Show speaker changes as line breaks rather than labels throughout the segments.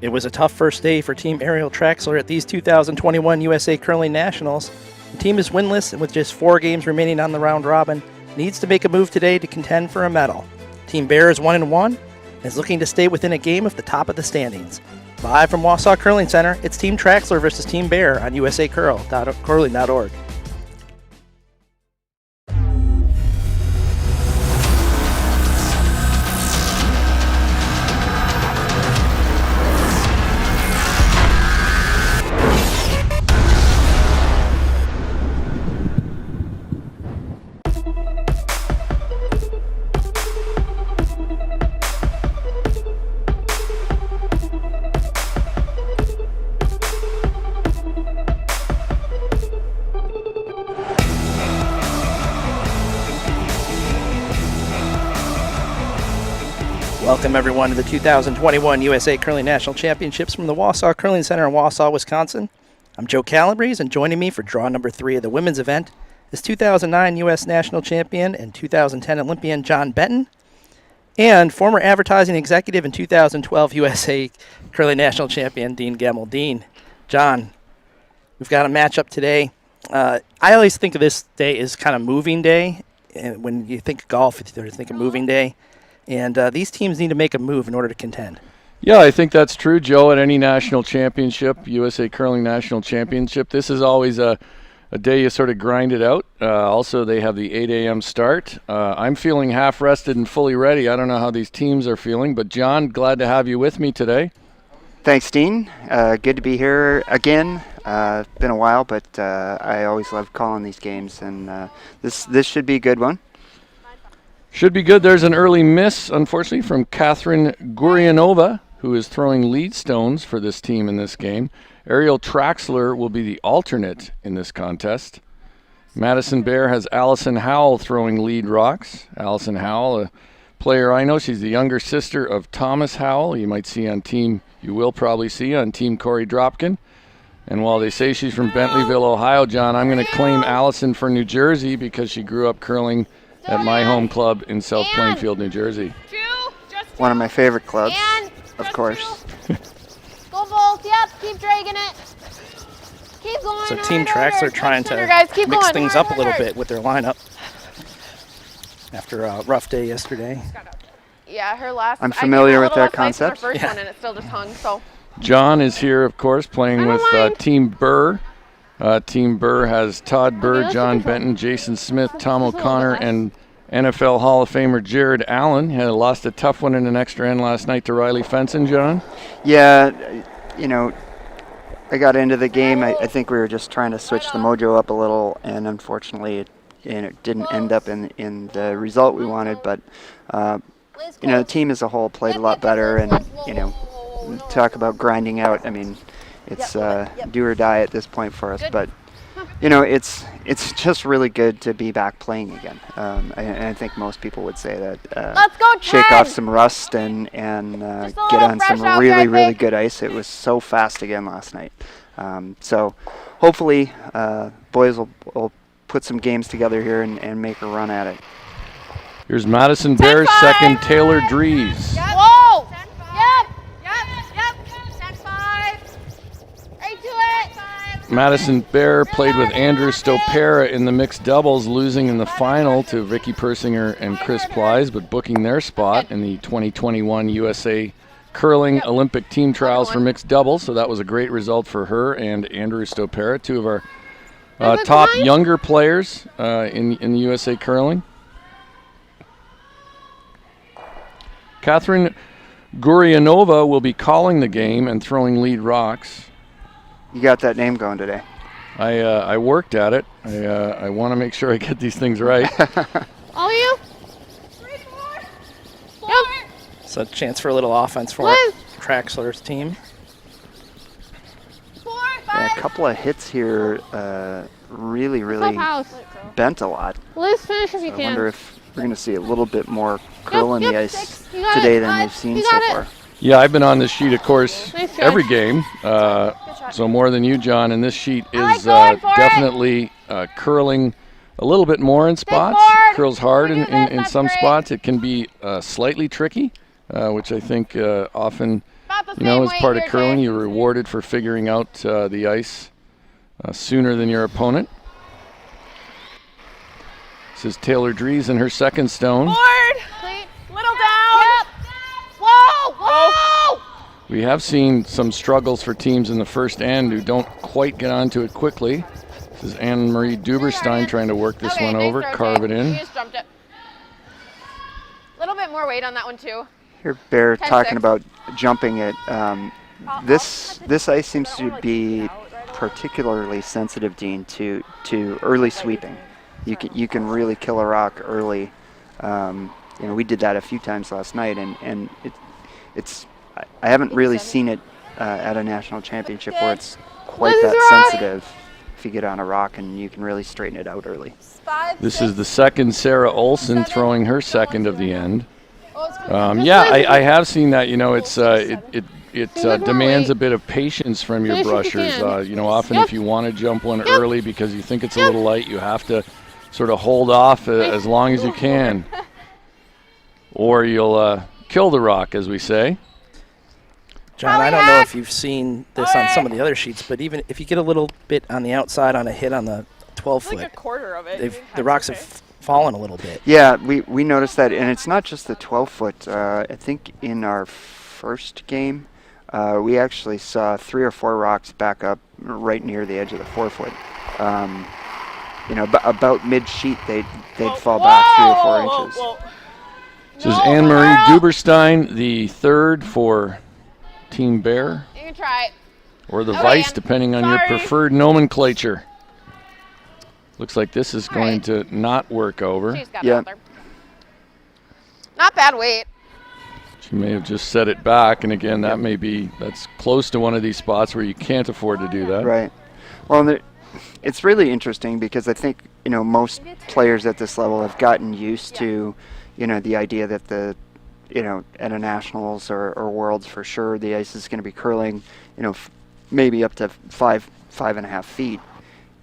It was a tough first day for Team Aerial Traxler at these 2021 USA Curling Nationals. The team is winless and with just 4 games remaining on the round robin, needs to make a move today to contend for a medal. Team Bear is 1-1 and is looking to stay within a game of the top of the standings. Live from Wausau Curling Center, it's Team Traxler versus Team Bear on usacurling.org. Welcome everyone to the 2021 USA Curling National Championships from the Wausau Curling Center in Wausau, Wisconsin. I'm Joe Calabrese, and joining me for draw number 3 of the women's event is 2009 U.S. National Champion and 2010 Olympian John Benton, and former advertising executive and 2012 USA Curling National Champion Dean Gemmell. Dean, John, we've got a matchup today. I always think of this day as kind of moving day. And when you think of golf, you think of moving day. And these teams need to make a move in order to contend.
Yeah, I think that's true, Joe. At any national championship, USA Curling National Championship, this is always a day you sort of grind it out. Also, they have the 8 a.m. start. I'm feeling half-rested and fully ready. I don't know how these teams are feeling, but John, glad to have you with me today.
Thanks, Dean. Good to be here again. Been a while, but I always love calling these games, and this should be a good one.
Should be good. There's an early miss, unfortunately, from Catherine Gurianova, who is throwing lead stones for this team in this game. Aerial Traxler will be the alternate in this contest. Madison Bear has Allison Howell throwing lead rocks. Allison Howell, a player I know, she's the younger sister of Thomas Howell. You will probably see on Team Corey Dropkin. And while they say she's from Bentleyville, Ohio, John, I'm going to claim Allison for New Jersey because she grew up curling at my home club in South Plainfield, New Jersey.
One of my favorite clubs, of course.
Go Volt, yep, keep dragging it. Keep going.
So Team Traxler trying to mix things up a little bit with their lineup after a rough day yesterday.
Yeah, her last.
I'm familiar with that concept.
Her first one, and it still just hung. So.
John is here, of course, playing with Team Burr. Team Burr has Todd Burr, John Benton, Jason Smith, Tom O'Connor, and NFL Hall of Famer Jared Allen. He lost a tough one in an extra end last night to Riley Fenson, John.
Yeah, I got into the game. I think we were just trying to switch the mojo up a little, and unfortunately it didn't end up in the result we wanted. But, the team as a whole played a lot better, and, talk about grinding out. I mean, it's do or die at this point for us, but it's just really good to be back playing again. I think most people would say that.
Let's go,
shake off some rust and get on some really good ice. It was so fast again last night. So hopefully boys will put some games together here and make a run at it.
Here's Madison Bear's second, Taylor Dries.
Yep. Whoa! Yep. 10-5. Right to it.
Madison Bear played with Andrew Stopera in the mixed doubles, losing in the final to Vicky Persinger and Chris Plies, but booking their spot in the 2021 USA Curling Olympic Team Trials for mixed doubles. So that was a great result for her and Andrew Stopera, two of our top younger players in the USA Curling. Catherine Gurianova will be calling the game and throwing lead rocks.
You got that name going today.
I worked at it. I want to make sure I get these things right.
All of you? 3, 4. Yep.
So a chance for a little offense for Traxler's team.
4, 5.
Yeah, a couple of hits here really bent a lot.
Liz, finish if you
I
can.
wonder if we're going to see a little bit more curl in the ice today than we've seen so far.
Yeah, I've been on this sheet, of course, every game, so more than you, John. And this sheet is definitely curling a little bit more in spots. Curls hard in some spots. It can be slightly tricky, which I think often
not the
You
same
know, as
weight
part of
here,
curling,
Jay.
you're rewarded for figuring out the ice sooner than your opponent. This is Taylor Dries in her second stone.
Board.
Clean.
Little down.
Yep. Whoa! Whoa!
We have seen some struggles for teams in the first end who don't quite get onto it quickly. This is Anne-Marie Duberstein trying to work this
Okay,
one
nice
over,
throw,
carve
Jay.
it in.
You just jumped it. A little bit more weight on that one too.
Here, Bear
10-6.
talking about jumping it. This ice seems to be particularly sensitive, Dean, to early sweeping. You can really kill a rock early. You know, we did that a few times last night, and it's I haven't really seen it at a national championship where it's quite
This is
that
right.
sensitive. If you get on a rock and you can really straighten it out early.
5,
This is the second Sarah Olson throwing her second of the end.
Oh,
Yeah, I have seen that. You know, it's it
more
demands
weight.
a bit of patience from your
Finish if you
brushers.
can.
You know, often
Yep.
if you want to jump one
Yep.
early because you think it's a little light, you have to sort of hold off as long as you can, or you'll kill the rock, as we say.
John, I don't know if you've seen this on some of the other sheets, but even if you get a little bit on the outside on a hit on the 12-foot,
like a quarter of it.
the rocks have fallen a little bit.
Yeah, we noticed that, and it's not just the 12-foot. I think in our first game, we actually saw 3 or 4 rocks back up right near the edge of the 4-foot. You know, about mid-sheet, they'd fall back 3 or 4 inches.
This is Anne-Marie Duberstein, the third for Team Bear,
You can try it.
or the
Okay,
Vice,
Ann.
depending on your
Sorry.
preferred nomenclature. Looks like this is
All
going
right.
to not work over.
She's got
Yeah.
it out there. Not bad weight.
She may have just set it back, and again, that's close to one of these spots where you can't afford to do that.
Right. Well, it's really interesting because I think, you know, most players at this level have gotten used to, you know, the idea that you know, at a nationals or worlds for sure, the ice is going to be curling, you know, maybe up to 5.5 feet.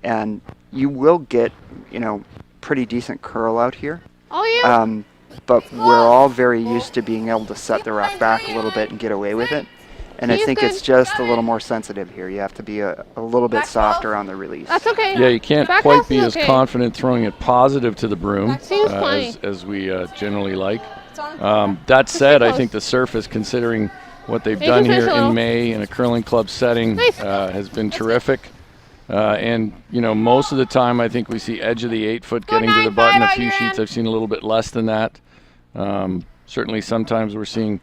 And you will get, you know, pretty decent curl out here.
Oh yeah.
But we're all very used to being able to set the rock back a little bit and get away with it. And I
He's
think
good.
it's just a little more sensitive here. You have to be a little bit
Back
softer on the release.
That's okay.
Yeah, you can't
Back
quite
off
be
is
as
okay.
confident throwing it positive to the broom
Seems fine.
as we generally like. That said, I think the surface, considering what they've
Hey,
done
good
here
fish, hello.
in May in a curling club setting,
Nice.
has been terrific. And, you know, most of the time I think we see edge of the 8-foot
Go
getting to the
9-5
button. A
out
few
your
sheets
end.
I've seen a little bit less than that. Certainly sometimes we're seeing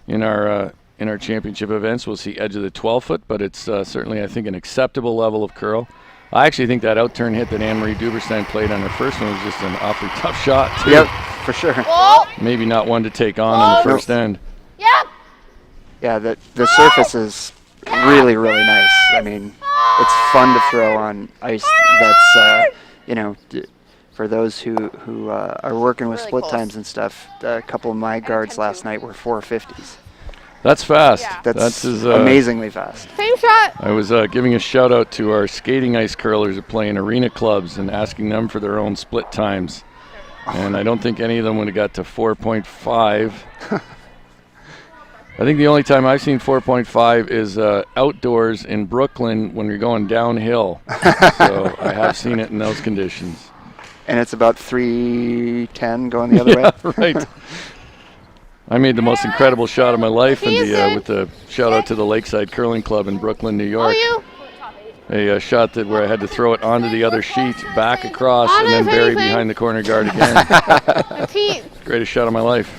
in our championship events, we'll see edge of the 12-foot, but it's certainly, I think, an acceptable level of curl. I actually think that out-turn hit that Anne-Marie Duberstein played on her first one was just an awfully tough shot, too.
Yep, for sure.
Whoa.
Maybe not one to take on in the first end.
Yep.
Yeah, the surface is really, really nice. I mean, it's fun to throw on ice that's, you know, for those who are working with
Really
split
close.
times and stuff, a couple of my guards last night were 450s.
That's fast.
Yeah.
That's
as,
amazingly fast.
Same shot.
I was giving a shout out to our skating ice curlers who play in arena clubs and asking them for their own split times. And I don't think any of them would have got to 4.5. I think the only time I've seen 4.5 is outdoors in Brooklyn when you're going downhill. So I have seen it in those conditions.
And it's about 310 going the other way.
Right. I made the most incredible shot of my life with the shout out to the Lakeside Curling Club in Brooklyn, New
Oh,
York.
you.
A shot where I had to throw it onto the other sheet, back across,
On
and then
if
bury
anything.
behind the corner guard again.
The team.
Greatest shot of my life.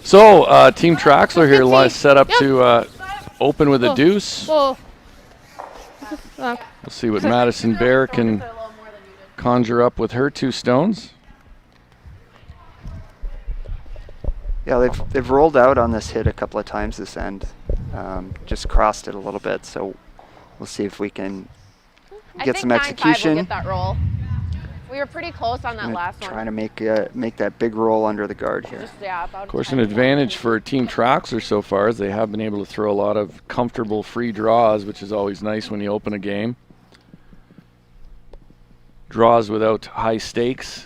So, Team Traxler here
Good
set up
Yep.
to open with a deuce.
Whoa.
We'll see what Madison Bear can conjure up with her 2 stones.
Yeah, they've rolled out on this hit a couple of times this end. Just crossed it a little bit, so we'll see if we can get some
I think 9-5
execution.
will get that roll. We were pretty close on that
Gonna
last
try
one.
to make that big roll under the guard here.
Just, yeah, about
Of course, an advantage for Team Traxler so far is they have been able to throw a lot of comfortable free draws, which is always nice when you open a game. Draws without high stakes.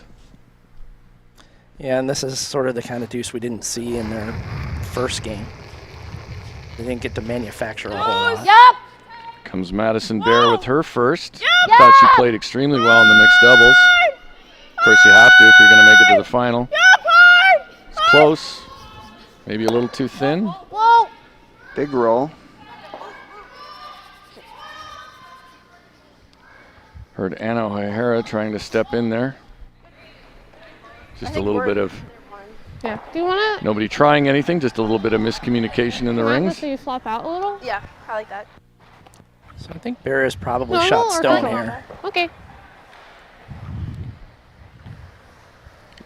Yeah, and this is sort of the kind of deuce we didn't see in their first game. They didn't get to manufacture a whole lot.
Yup.
Comes Madison Bear with her first.
Yep.
Thought she played extremely well in the mixed doubles. Of course, you have to if you're going to make it to the final. It's close. Maybe a little too thin.
Whoa.
Big roll.
Heard Anna O'Hara trying to step in there. Just a little bit of
Yeah. Do you want to?
nobody trying anything, just a little bit of miscommunication in the rings.
So you flop out a little?
Yeah, I like that.
So I think Bear has probably
Normal
shot
or
stone
control?
here.
Okay.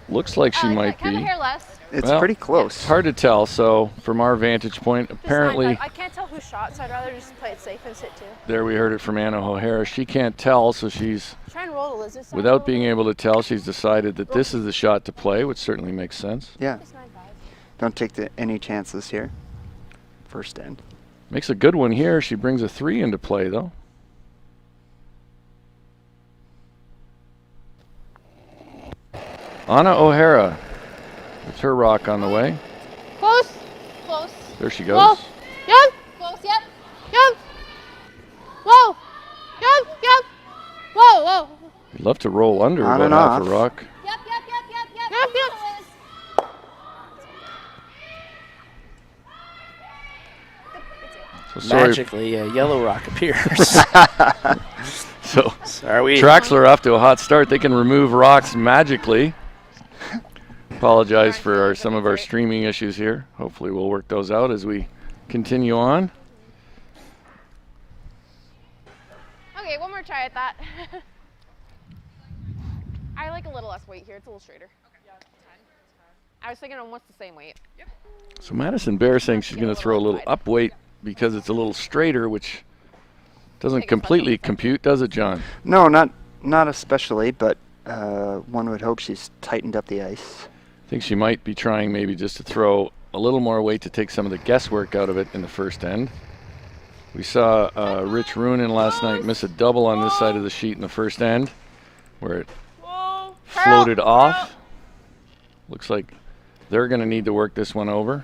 Looks like she might
Can I have
be.
a hair less?
It's
Well,
pretty
It's
close.
hard to tell, so from our vantage point, apparently,
I can't tell who shot, so I'd rather just play it safe and sit too.
there we heard it from Anna O'Hara. She can't tell, so she's,
Try and roll the lizard side.
without being able to tell, she's decided that this is the shot to play, which certainly makes sense.
Yeah. Don't take any chances here. First end.
Makes a good one here. She brings a 3 into play, though. Anna O'Hara with her rock on the way.
Close.
Close.
There she
Whoa.
goes.
Yep.
Close. Yep.
Yep. Whoa. Yep. Yep. Whoa. Whoa.
You'd love to roll under
On
about
and
half a
off.
rock.
Yep. Yep. Yep. Yep. Yep.
Yep, yep.
Liz.
So sorry.
Magically, a yellow rock appears.
So
So are we?
Traxler off to a hot start. They can remove rocks magically. Apologize for some of our streaming issues here. Hopefully we'll work those out as we continue on.
Okay, one more try at that. I like a little less weight here. It's a little straighter. Okay. Yeah, it's fine. I was thinking almost the same weight. Yep.
So Madison Bear saying she's going to throw a little up weight because it's a little straighter, which doesn't completely compute, does it, John?
No, not especially, but one would hope she's tightened up the ice.
I think she might be trying maybe just to throw a little more weight to take some of the guesswork out of it in the first end. We saw Rich Roonin last night miss a double on this side of the sheet in the first end where it
Whoa.
floated off. Looks like they're going to need to work this one over.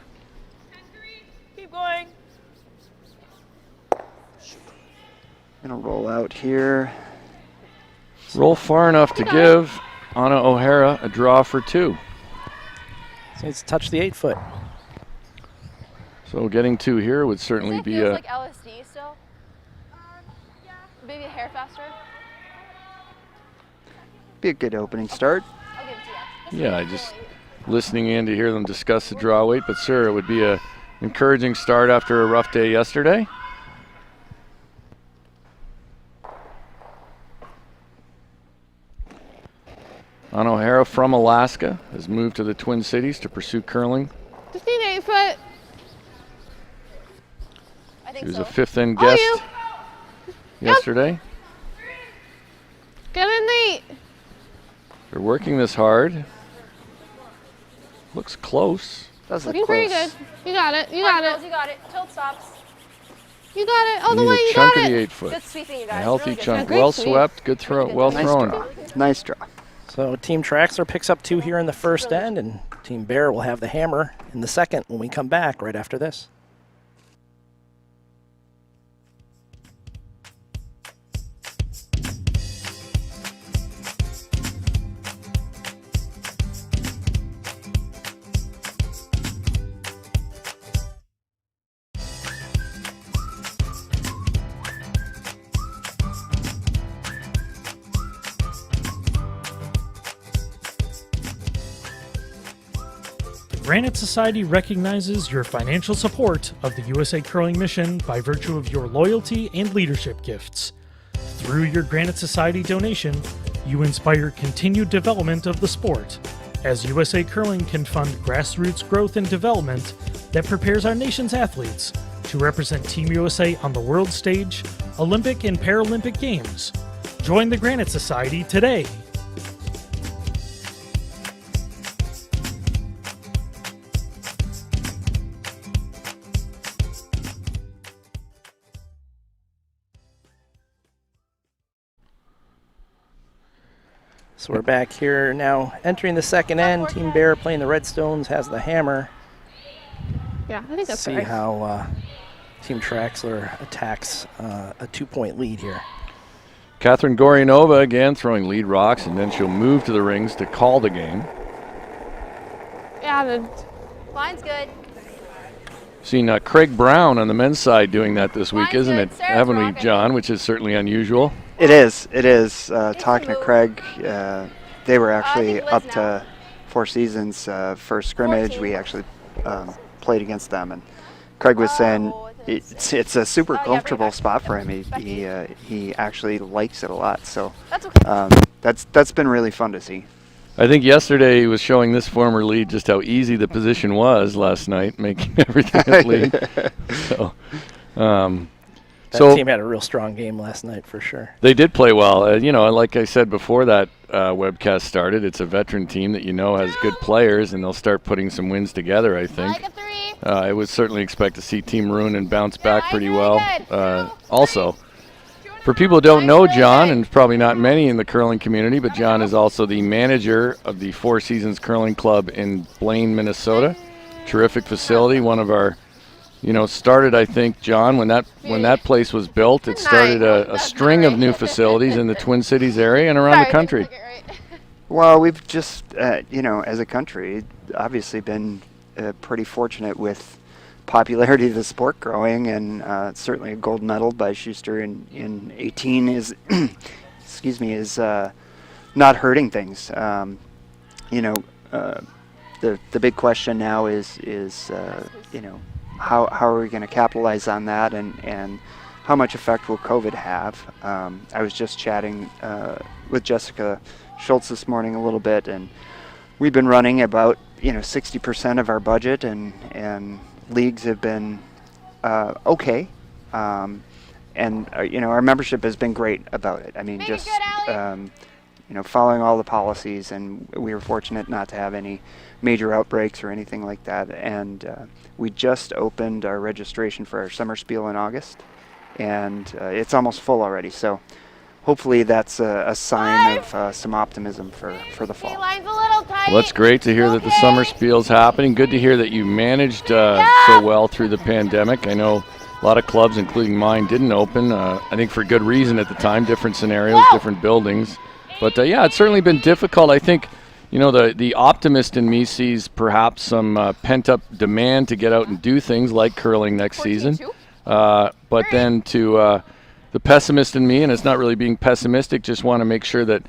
Keep going.
Gonna roll out here.
Roll far enough to give Anna O'Hara a draw for 2.
So it's touch the 8-foot.
So getting 2 here would certainly
It
be
feels
a
like LSD still. Maybe a hair faster.
Be a good opening start.
I'll give it to you.
yeah, just listening in to hear them discuss the draw weight, but sir, it would be a encouraging start after a rough day yesterday. Anna O'Hara from Alaska has moved to the Twin Cities to pursue curling.
15 8-foot.
I
She
think
was
so.
a 5th end
Oh,
guest
you.
yesterday.
Get in the.
They're working this hard. Looks close.
Does look
Looking pretty good.
close.
You got it. You
Come on,
got
girls,
it.
You got it. Tilt stops.
You got it. All the
Need
way.
a
You
chunk
got
of the
it.
8-foot.
Good sweeping, you
A
guys.
healthy
Really good.
chunk.
Great
Well
sweep.
swept. Good throw. Well
Nice
thrown.
draw. Nice draw.
So Team Traxler picks up 2 here in the first end, and Team Bear will have the hammer in the second when we come back right after this.
Granite Society recognizes your financial support of the USA Curling Mission by virtue of your loyalty and leadership gifts. Through your Granite Society donation, you inspire continued development of the sport, as USA Curling can fund grassroots growth and development that prepares our nation's athletes to represent Team USA on the world stage, Olympic and Paralympic Games. Join the Granite Society today.
So we're back here now entering the second end. Team Bear playing the Redstones has the hammer.
Yeah, I think that's
See
right.
how Team Traxler attacks a 2-point lead here.
Catherine Gorianova again throwing lead rocks, and then she'll move to the rings to call the game.
Yeah, the
Line's good.
Seen Craig Brown on the men's side doing that this week,
Mine's
isn't
good.
it?
Sarah's
Haven't we,
rocking.
John? Which is certainly unusual.
It is. It is. Talking to
move.
Craig, they were actually
think Liz
up
now.
to Four Seasons for scrimmage.
14.
We actually played against them, and Craig was saying
Oh,
it's a super
bring it
comfortable
back.
spot for him.
Back to
He actually likes it a lot. So
That's okay.
that's been really fun to see.
I think yesterday he was showing this former lead just how easy the position was last night, making everything a lead. So,
That team had a real strong game last night for sure.
they did play well. Like I said before that webcast started, it's a veteran team that has good players, and they'll start putting some wins together, I think.
Like a 3.
I would certainly expect to see Team Maroon bounce back pretty well. Also, for people who don't know John, and probably not many in the curling community, but John is also the manager of the Four Seasons Curling Club in Blaine, Minnesota. Terrific facility. One of our, started, I think, John, when that place was built, it started a string of new facilities in the Twin Cities area and around the country.
Well, we've just, as a country, obviously been pretty fortunate with popularity of the sport growing, and certainly a gold medal by Schuster in 18 is, is not hurting things. The big question now is how are we going to capitalize on that, and how much effect will COVID have? I was just chatting with Jessica Schultz this morning a little bit, and we've been running about 60% of our budget, and leagues have been okay, and our membership has been great about it. I mean, just following all the policies, and we were fortunate not to have any major outbreaks or anything like that. And we just opened our registration for our summer spiel in August, and it's almost full already. So hopefully that's a sign of some optimism for the fall.
Line's a little tight.
Well, that's great to hear that the summer spiel's happening. Good to hear that you managed so well through the pandemic. I know a lot of clubs, including mine, didn't open. I think for good reason at the time, different scenarios, different buildings. But it's certainly been difficult. I think, the optimist in me sees perhaps some pent-up demand to get out and do things like curling next season. But then to the pessimist in me, and it's not really being pessimistic, just want to make sure that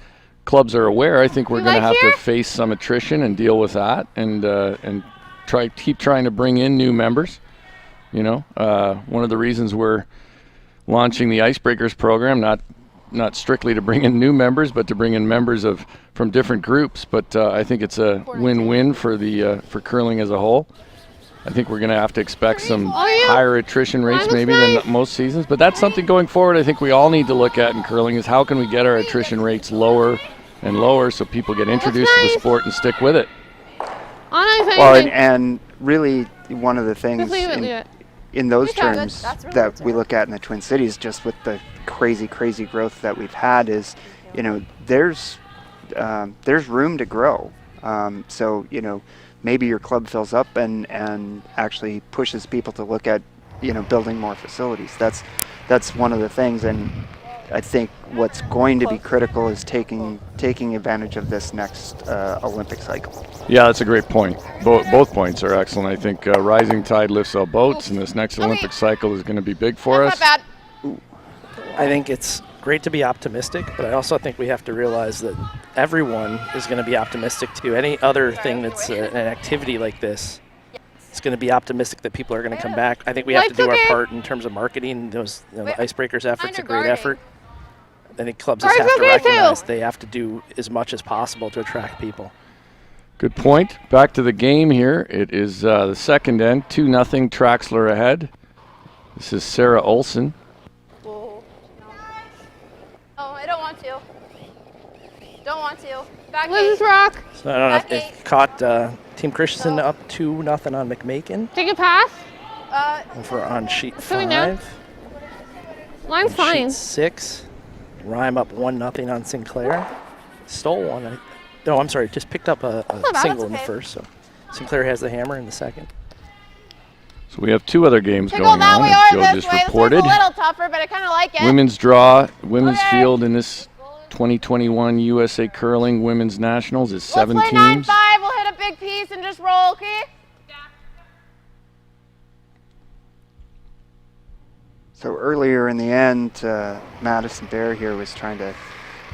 clubs are aware. I think we're going to have to face some attrition and deal with that, and keep trying to bring in new members. One of the reasons we're launching the Icebreakers program, not strictly to bring in new members, but to bring in members from different groups. But I think it's a win-win for for curling as a whole. I think we're going to have to expect some higher attrition rates maybe than most seasons. But that's something going forward I think we all need to look at in curling, is how can we get our attrition rates lower and lower so people get introduced to the sport and stick with it.
Well, and really one of the things in those terms
That's really
that
good,
we
Sarah.
look at in the Twin Cities, just with the crazy growth that we've had, is there's room to grow. So maybe your club fills up and actually pushes people to look at building more facilities. That's one of the things, and I think what's going to be critical is taking advantage of this next Olympic cycle.
Yeah, that's a great point. Both points are excellent. I think rising tide lifts all boats, and this next Olympic cycle is going to be big for us.
Not bad.
I think it's great to be optimistic, but I also think we have to realize that everyone is going to be optimistic too. Any other thing that's an activity like this, it's going to be optimistic that people are going to come back. I think we have to do our part in terms of marketing. The Icebreakers effort's a great effort. I think clubs just have to recognize they have to do as much as possible to attract people.
Good point. Back to the game here. It is the second end, 2-0 Traxler ahead. This is Sarah Olson.
Oh, I don't want to. Don't want to. Back
Liz
eight.
rock.
So I don't know if
Back
it caught Team Christensen up 2-0 on McMakin
Take a pass.
on sheet
Coming down.
5.
Line's
On
fine.
Sheet 6, Rhyme up 1-0 on Sinclair. Stole one. No, I'm sorry, just picked up a
bad,
single in the
okay.
first. So Sinclair has the hammer in the second.
So we have two other games
Could go
going
that
on,
way
as
or
Joe
this
just
way.
reported.
This one's a little tougher, but I kind of like it.
Women's draw, women's
Okay.
field in this 2021 USA Curling Women's Nationals is 7
Let's play
teams.
9-5. We'll hit a big piece and just roll, okay?
So earlier in the end, Madison Bear here was trying to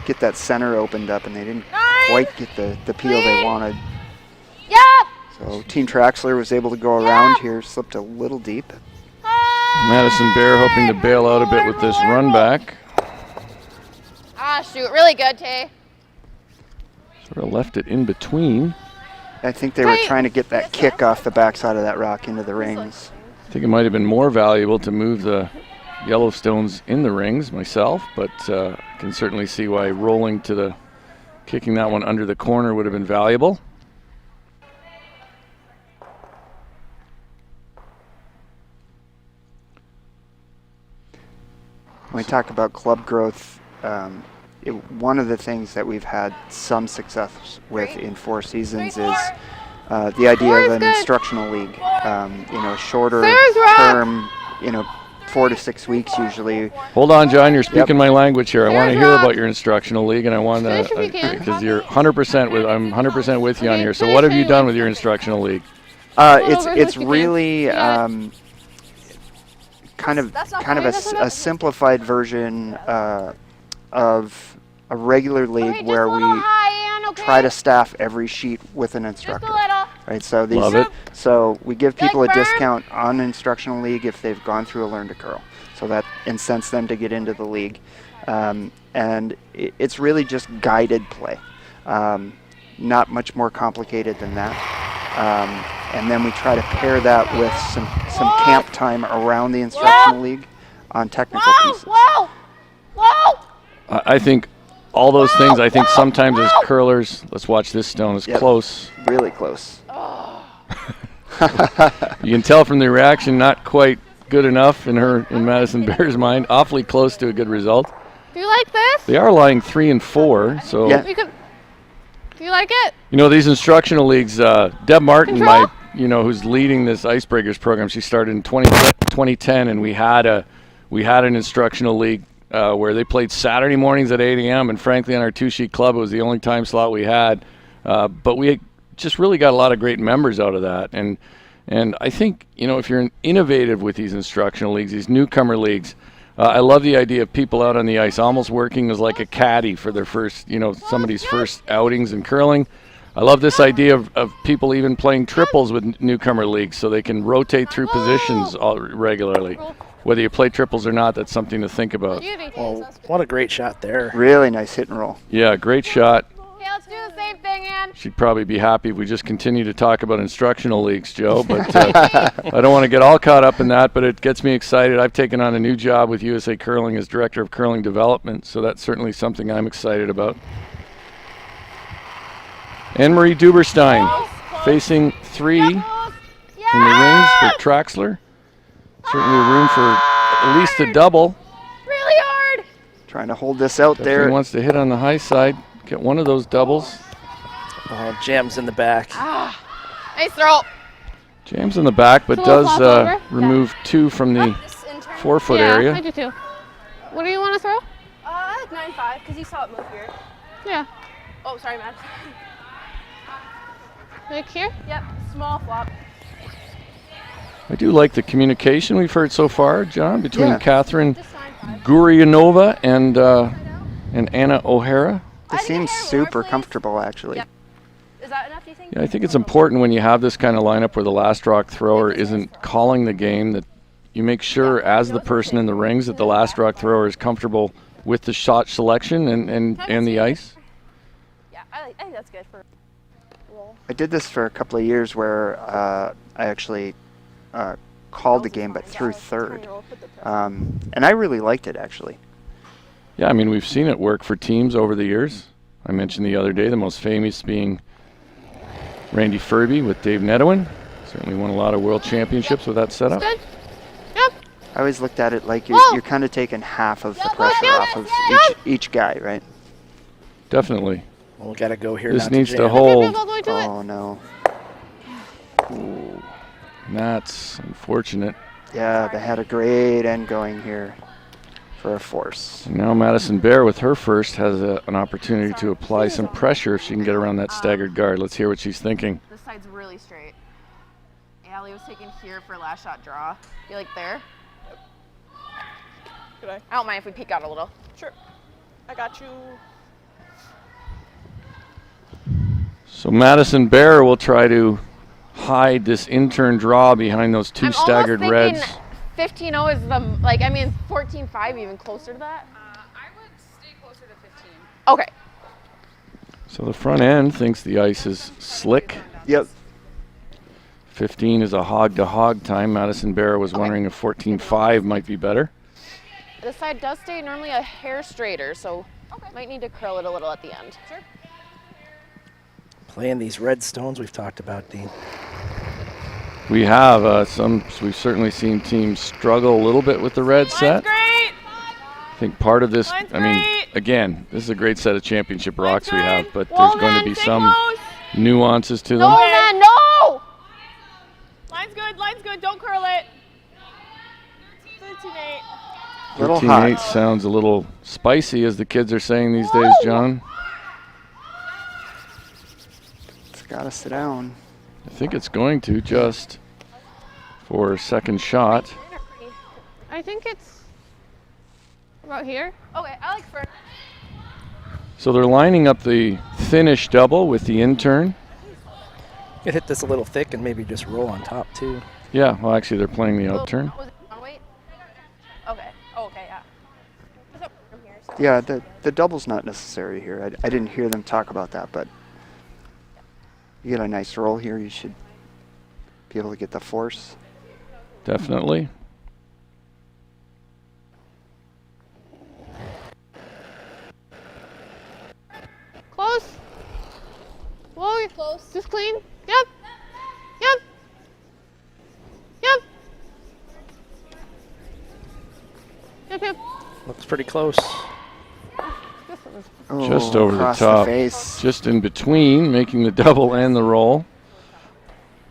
get that center opened up, and they didn't quite get the peel they wanted.
Yep.
So Team Traxler was able to go around here, slipped a little deep.
Madison Bear hoping to bail out a bit with this run back.
Ah, shoot. Really good, Tay.
Sort of left it in between.
I think they were trying to get that kick off the backside of that rock into the rings.
I think it might have been more valuable to move the Yellowstones in the rings myself, but I can certainly see why rolling to the, kicking that one under the corner would have been valuable.
When we talk about club growth, one of the things that we've had some success with in 4 seasons is the idea of an instructional league. Shorter term, 4 to 6 weeks usually.
Hold on, John, you're speaking my language here. I want to hear about your instructional league, and I want to, because you're 100% with, I'm 100% with you on here. So what have you done with your instructional league?
It's really kind of a simplified version of a regular league where we try to staff every sheet with an instructor. Right, so these,
Love it.
So we give people a discount on instructional league if they've gone through a learn to curl. So that incents them to get into the league, and it's really just guided play, not much more complicated than that. And then we try to pair that with some camp time around the instructional league on technical pieces.
I think all those things, I think sometimes as curlers, let's watch this stone, is close.
Really close.
You can tell from the reaction, not quite good enough in Madison Bear's mind. Awfully close to a good result.
Do you like this?
They are lying 3 and 4, so.
Yeah.
Do you like it?
You know, these instructional leagues, Deb Martin, who's leading this Icebreakers program, she started in 2010, and we had an instructional league where they played Saturday mornings at 8 a.m., and frankly, on our 2-sheet club, it was the only time slot we had. But we just really got a lot of great members out of that. And I think, if you're innovative with these instructional leagues, these newcomer leagues, I love the idea of people out on the ice almost working as like a caddy for their first, somebody's first outings in curling. I love this idea of people even playing triples with newcomer leagues so they can rotate through positions regularly. Whether you play triples or not, that's something to think about.
Well, what a great shot there.
Really nice hit and roll.
Yeah, great shot.
Okay, let's do the same thing, Ann.
She'd probably be happy if we just continue to talk about instructional leagues, Joe, but I don't want to get all caught up in that, but it gets me excited. I've taken on a new job with USA Curling as Director of Curling Development, so that's certainly something I'm excited about. Anne-Marie Duberstein facing 3 in the rings for Traxler. Certainly room for at least a double.
Really hard.
Trying to hold this out
Definitely
there.
wants to hit on the high side, get one of those doubles.
Oh, jams in the back.
Nice throw.
Jams in the back, but
It's a little
does
flop over.
remove 2 from the 4-foot
Yeah,
area.
I do too. What do you want to throw?
I like 9-5 because you saw it move here.
Yeah.
Oh, sorry, man.
Like here?
Yep, small flop.
I do like the communication we've heard so far, John, between
Yeah.
Catherine
Just 9-5.
Gurianova and Anna O'Hara.
They seem super comfortable, actually.
Yep. Is that enough, do you think?
Yeah, I think it's important when you have this kind of lineup where the last rock thrower isn't calling the game that you make sure as the person in the rings that the last rock thrower is comfortable with the shot selection and the ice.
Yeah, I think that's good for roll.
I did this for a couple of years where I actually called the game but threw third. And I really liked it, actually.
Yeah, I mean, we've seen it work for teams over the years. I mentioned the other day, the most famous being Randy Furby with Dave Nedowin. Certainly won a lot of world championships with that setup.
Good. Yep.
I always looked at it like
Whoa.
you're kind of taking half of the pressure off of each guy, right?
Definitely.
Well, we got to go here.
This
not
needs
to
to
jam.
hold.
All the way to it.
Oh, no. Ooh.
And that's unfortunate.
Yeah, they had a great end going here for a force.
And now Madison Bear with her first has an opportunity to apply some pressure if she can get around that staggered guard. Let's hear what she's thinking.
This side's really straight. Allie was taken here for last shot draw. You like there?
Good eye.
I don't mind if we peek out a little.
Sure. I got you.
So Madison Bear will try to hide this intern draw behind those two staggered reds.
15-0 is the, like, I mean, 14-5 even closer to that.
I would stay closer to 15.
Okay.
So the front end thinks the ice is slick.
Yep.
15 is a hog-to-hog time. Madison Bear was wondering if 14-5 might be better.
This side does stay normally a hair straighter, so might need to curl it a little at the end.
Sure.
Playing these red stones we've talked about, Dean.
We have we've certainly seen teams struggle a little bit with the red set.
Great.
I think part of this,
Line's
I mean,
great.
again, this is a great set of championship
Line's
rocks we have,
great.
but
Well,
there's going to
then,
be
stay
some
close.
nuances to
No,
them.
man, no!
Line's good. Line's good. Don't curl it. 13-8.
Little
13-8
hot.
sounds a little spicy, as the kids are saying these days, John.
It's got to sit down.
I think it's going to just for a second shot.
I think it's about here.
Okay, I like Fern.
So they're lining up the finish double with the intern.
You could hit this a little thick and maybe just roll on top, too.
Yeah, well, actually, they're playing the upturn.
Was it on weight? Okay. Oh, okay, yeah. What's up from here? So.
Yeah, the double's not necessary here. I didn't hear them talk about that, but you get a nice roll here. You should be able to get the force.
Definitely.
Close. Whoa, close. Just clean. Yep. Yep. Yep. Yep, yep.
Looks pretty close.
Oh,
Just over the
across
top.
face.
Just in between, making the double and the roll.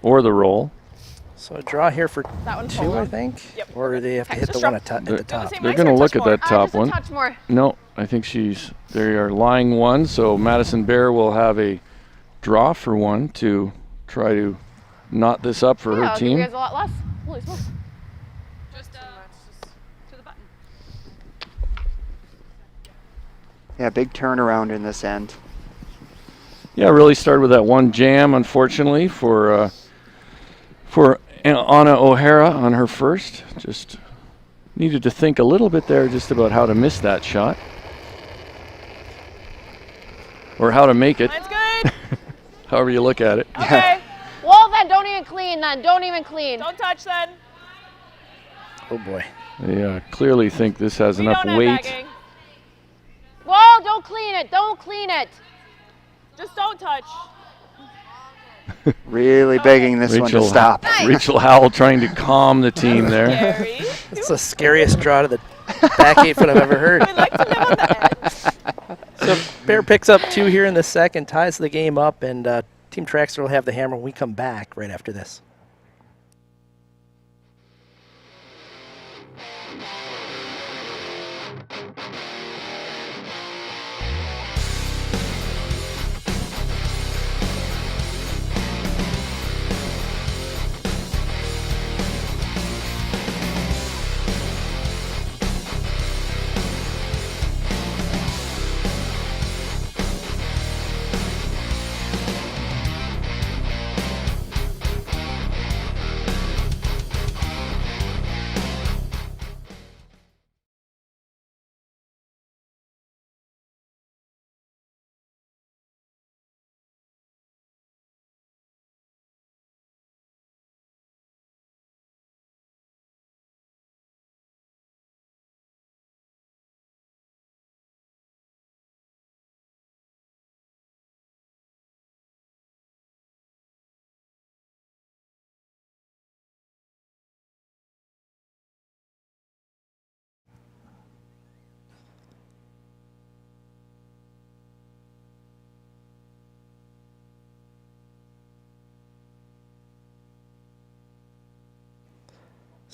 Or the roll.
So a draw here for
That one
2, I think?
Yep.
Or do they have to hit the
Just
one
drop.
at the top?
same
They're
ice
going to
or
look
touch
at that
more?
top
Just a
one.
touch more.
No, I think they are lying one, so Madison Bear will have a draw for one to try to knot this up for
Yeah,
her
I'll give you
team.
guys a lot less. Holy smokes.
Just to the button.
Yeah, big turnaround in this end.
Yeah, really started with that one jam, unfortunately, for Anna O'Hara on her first. Just needed to think a little bit there just about how to miss that shot. Or how to make it,
Line's good.
however you look at it.
Okay.
Well, then, don't even clean, then. Don't even clean.
Don't touch then.
Oh, boy.
They clearly think this has
We
enough
don't have
weight.
bagging.
Whoa, don't clean it. Don't clean it.
Just don't touch.
Really begging this one to stop.
Rachel Howell trying to calm the team there.
Scary.
It's the scariest draw to the back 8 foot I've ever heard.
We like to live on the edge.
So Bear picks up 2 here in the second, ties the game up, and Team Traxler will have the hammer when we come back right after this.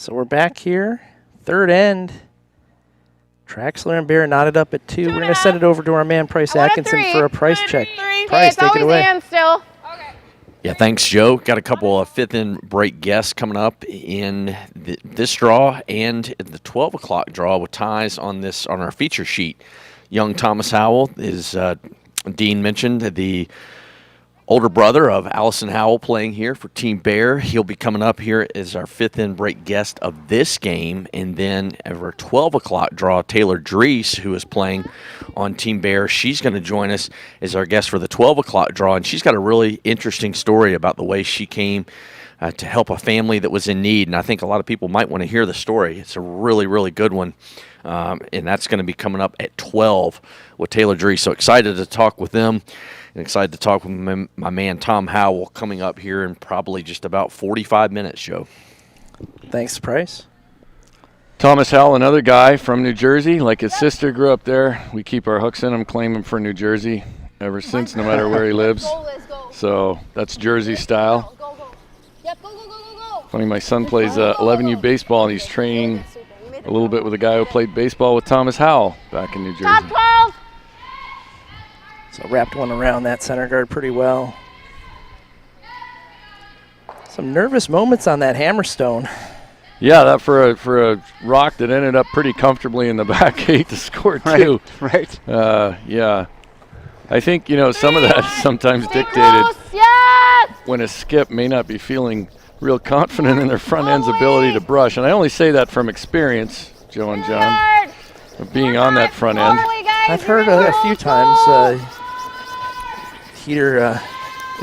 So we're back here. Third end. Traxler and Bear knotted up at 2. We're going to send it over to our man Price
I want a
Atkinson
3.
for a price check.
Okay,
Price,
it's
take it
always
away.
and still.
Yeah, thanks, Joe. Got a couple of fifth-end break guests coming up in this draw and the 12 o'clock draw with ties on our feature sheet. Young Thomas Howell is, Dean mentioned, the older brother of Allison Howell playing here for Team Bear. He'll be coming up here as our fifth-end break guest of this game. And then at our 12 o'clock draw, Taylor Drees, who is playing on Team Bear, she's going to join us as our guest for the 12 o'clock draw. And she's got a really interesting story about the way she came to help a family that was in need. And I think a lot of people might want to hear the story. It's a really, really good one. And that's going to be coming up at 12 with Taylor Drees. So excited to talk with them. And excited to talk with my man Tom Howell coming up here in probably just about 45 minutes, Joe.
Thanks, Price.
Thomas Howell, another guy from New Jersey. Like his sister grew up there. We keep our hooks in him, claim him for New Jersey ever since, no matter where he lives. So that's Jersey style. Funny, my son plays 11U baseball, and he's training a little bit with a guy who played baseball with Thomas Howell back in New Jersey.
Top 12.
So wrapped one around that center guard pretty well. Some nervous moments on that hammerstone.
Yeah, that for a rock that ended up pretty comfortably in the back 8 to score two.
Right.
Yeah. I think, some of that is sometimes dictated
Close. Yes.
when a skip may not be feeling real confident in their front end's ability to brush. And I only say that from experience, Joe and John, of being on that front end.
I've heard a few times Heater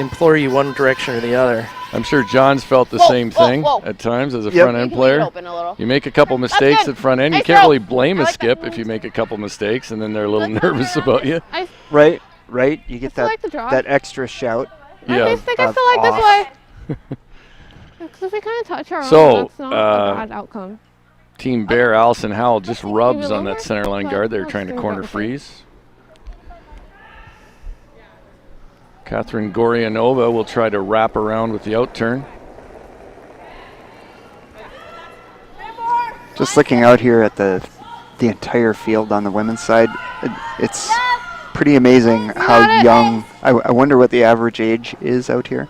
implore you one direction or the other.
I'm sure John's felt the same thing at times as a front end player. You make a couple mistakes at front end. You can't really blame a skip if you make a couple mistakes and then they're a little nervous about you.
Right. You get
I like the draw.
that extra shout.
Yeah.
I think I still like this way. Because if we kind of touch our
So,
own, that's not a bad outcome.
Team Bear, Allison Howell just rubs on that center line guard. They're trying to corner freeze. Catherine Gorianova will try to wrap around with the out turn.
Just looking out here at the entire field on the women's side, it's pretty amazing how young. I wonder what the average age is out here.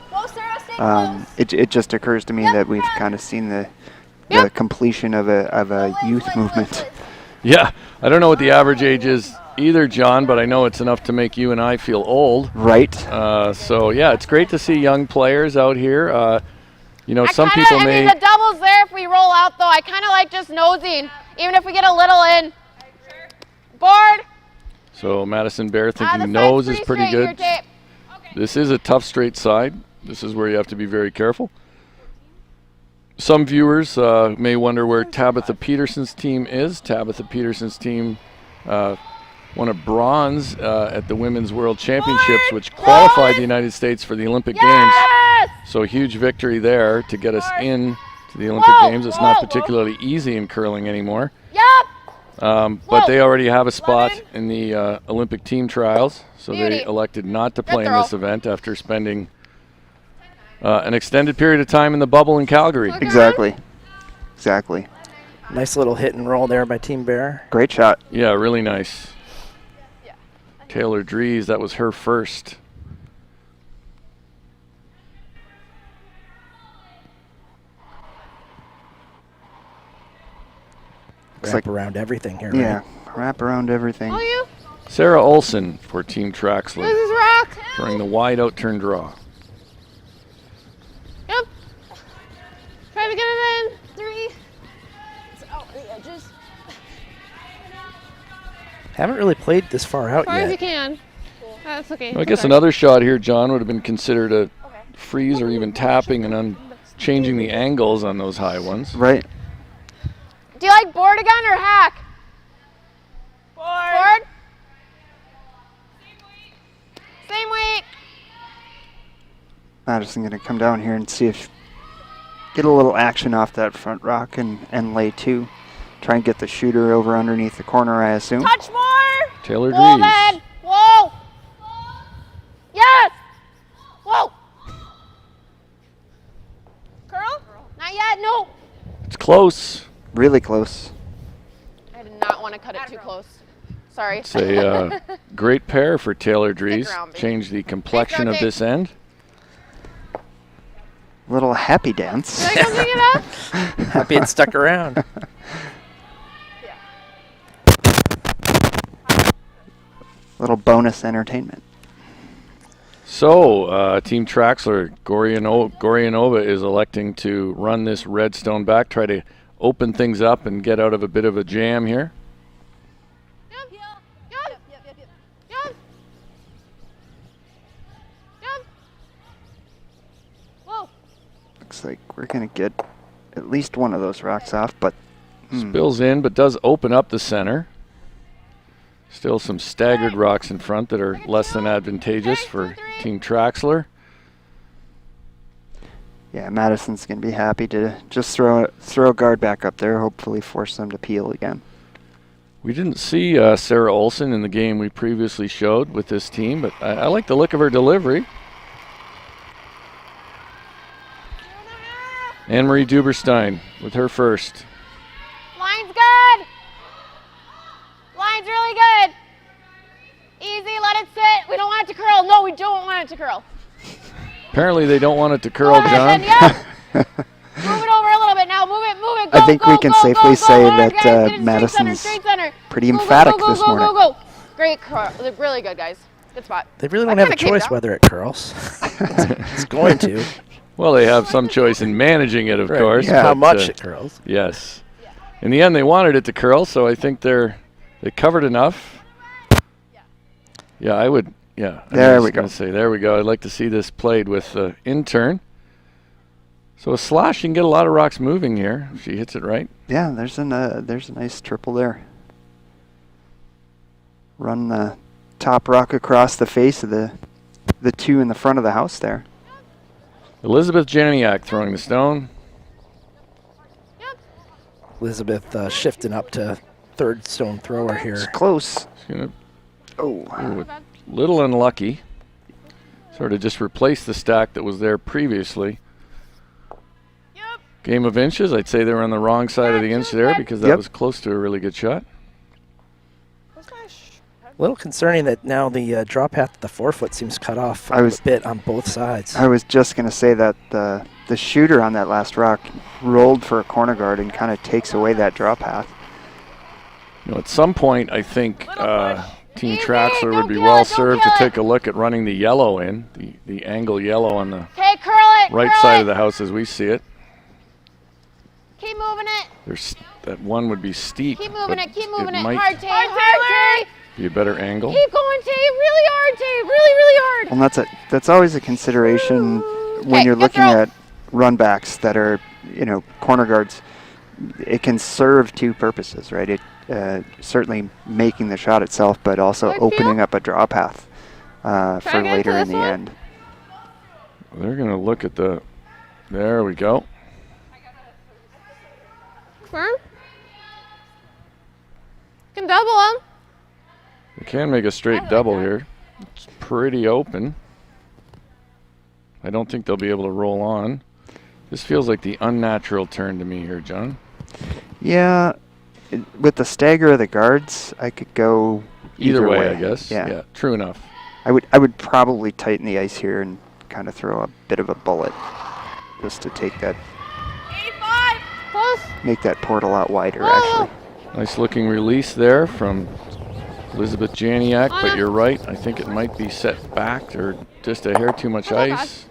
It just occurs to me that we've kind of seen the completion of a youth movement.
Yeah, I don't know what the average age is either, John, but I know it's enough to make you and I feel old.
Right.
So yeah, it's great to see young players out here. Some people
I
may.
mean, the double's there if we roll out, though. I kind of like just nosing, even if we get a little in. Board.
So Madison Bear thinking nose is pretty good. This is a tough straight side. This is where you have to be very careful. Some viewers may wonder where Tabitha Peterson's team is. Tabitha Peterson's team won a bronze at the Women's World Championships, which qualified the United States for the Olympic Games. So a huge victory there to get us in to the Olympic Games. It's not particularly easy in curling anymore. But they already have a spot in the Olympic team trials, so they elected not to play in this event after spending an extended period of time in the bubble in Calgary.
Exactly.
Nice little hit and roll there by Team Bear.
Great shot.
Yeah, really nice. Taylor Drees, that was her first.
Wrap around everything here,
Yeah,
right?
wrap around everything.
Sarah Olson for Team Traxler.
This is rock.
Throwing the wide out turn draw.
Yep. Try to get it in.
3. It's out the edges.
Haven't really played this far out
As far as you
yet.
can. That's okay.
I guess another shot here, John, would have been considered a freeze or even tapping and changing the angles on those high ones.
Right.
Do you like board again or hack? Board. Same weight.
Madison gonna come down here and see if get a little action off that front rock and lay 2. Try and get the shooter over underneath the corner, I assume.
Touch more.
Taylor
Whoa,
Drees.
man. Whoa. Yes. Whoa. Curl? Not yet. No.
It's close.
Really close.
I did not want to cut it too close. Sorry.
It's a great pair for Taylor Dries.
around, baby.
Change the complexion of
Rotate.
this end.
Little happy dance.
Did I come pick it up?
Happy it stuck around.
Little bonus entertainment.
So, Team Traxler, Gorianova is electing to run this redstone back, try to open things up and get out of a bit of a jam here.
Whoa.
Looks like we're going to get at least one of those rocks off, but
Spills in, but does open up the center. Still some staggered rocks in front that are less than advantageous for Team Traxler.
yeah, Madison's going to be happy to just throw a guard back up there, hopefully force them to peel again.
We didn't see Sarah Olson in the game we previously showed with this team, but I like the look of her delivery. Anne-Marie Duberstein with her first.
Line's good. Line's really good. Easy, let it sit. We don't want it to curl. No, we don't want it to curl.
Apparently they don't want it to curl,
Go ahead,
John.
then, yeah. Move it over a little bit now. Move it. Go,
I think
go,
we can
go,
safely
go,
say
go, hard,
that
guys. Get it straight
Madison's
center.
pretty
Go, go,
emphatic
go,
this
go,
morning.
Go. Great curl. Really good, guys. Good spot.
They really don't
That
have a
kinda came
choice
down.
whether it curls. It's going to.
Well, they have some choice in managing it, of
Right.
course.
Yeah.
How
but,
much it curls.
Yes. In the end, they wanted it to curl, so I think they covered enough. Yeah, I would. Yeah.
There
I was
we go.
gonna say, there we go. I'd like to see this played with in turn. So a slash, you can get a lot of rocks moving here if she hits it right.
Yeah, there's a nice triple there. Run the top rock across the face of the two in the front of the house there.
Elizabeth Janiak throwing the stone.
Elizabeth shifting up to third stone thrower
It's
here.
close.
She's gonna
Oh,
Ooh, a little unlucky. Sort of just replaced the stack that was there previously. Game of inches, I'd say they were on the wrong side of the inch there because that
Yep.
was close to a really good shot.
A little concerning that now the draw path to the 4-foot seems cut off
I was-
a bit on both sides.
I was just going to say that the shooter on that last rock rolled for a corner guard and kind of takes away that draw path.
You know, at some point, I think Team
Easy,
Traxler would
don't
be
kill
well
it, don't
served to
kill it.
take a look at running the yellow in, the angle yellow on the
Okay, curl it.
right
curl
side
it.
of the house as we see it.
Keep moving it.
There's that one would be steep.
Keep moving
but
it. Keep moving it.
might
Hard, Tay. Hard, Tay.
be a better angle.
Keep going, Tay. Really hard, Tay. Really hard.
Well, that's always a consideration when
Okay,
you're
good
looking
throw.
at run backs that are, corner guards. It can serve two purposes, right? It certainly making the shot itself, but also
Good
opening
feel.
up a draw path for
again
later
to
in
this
the
one.
end.
They're going to look at the. There we go.
Firm. Can double them.
They can make a straight double here. It's pretty open. I don't think they'll be able to roll on. This feels like the unnatural turn to me here, John.
Yeah, with the stagger of the guards, I could go
Either way, I guess.
Yeah.
True enough.
I would probably tighten the ice here and kind of throw a bit of a bullet just to take that,
85. Close.
make that port a lot wider,
Whoa.
actually.
Nice looking release there from Elizabeth Janiak, but
Anna.
you're right. I think it might be set back or just a hair too much
Oh my
ice.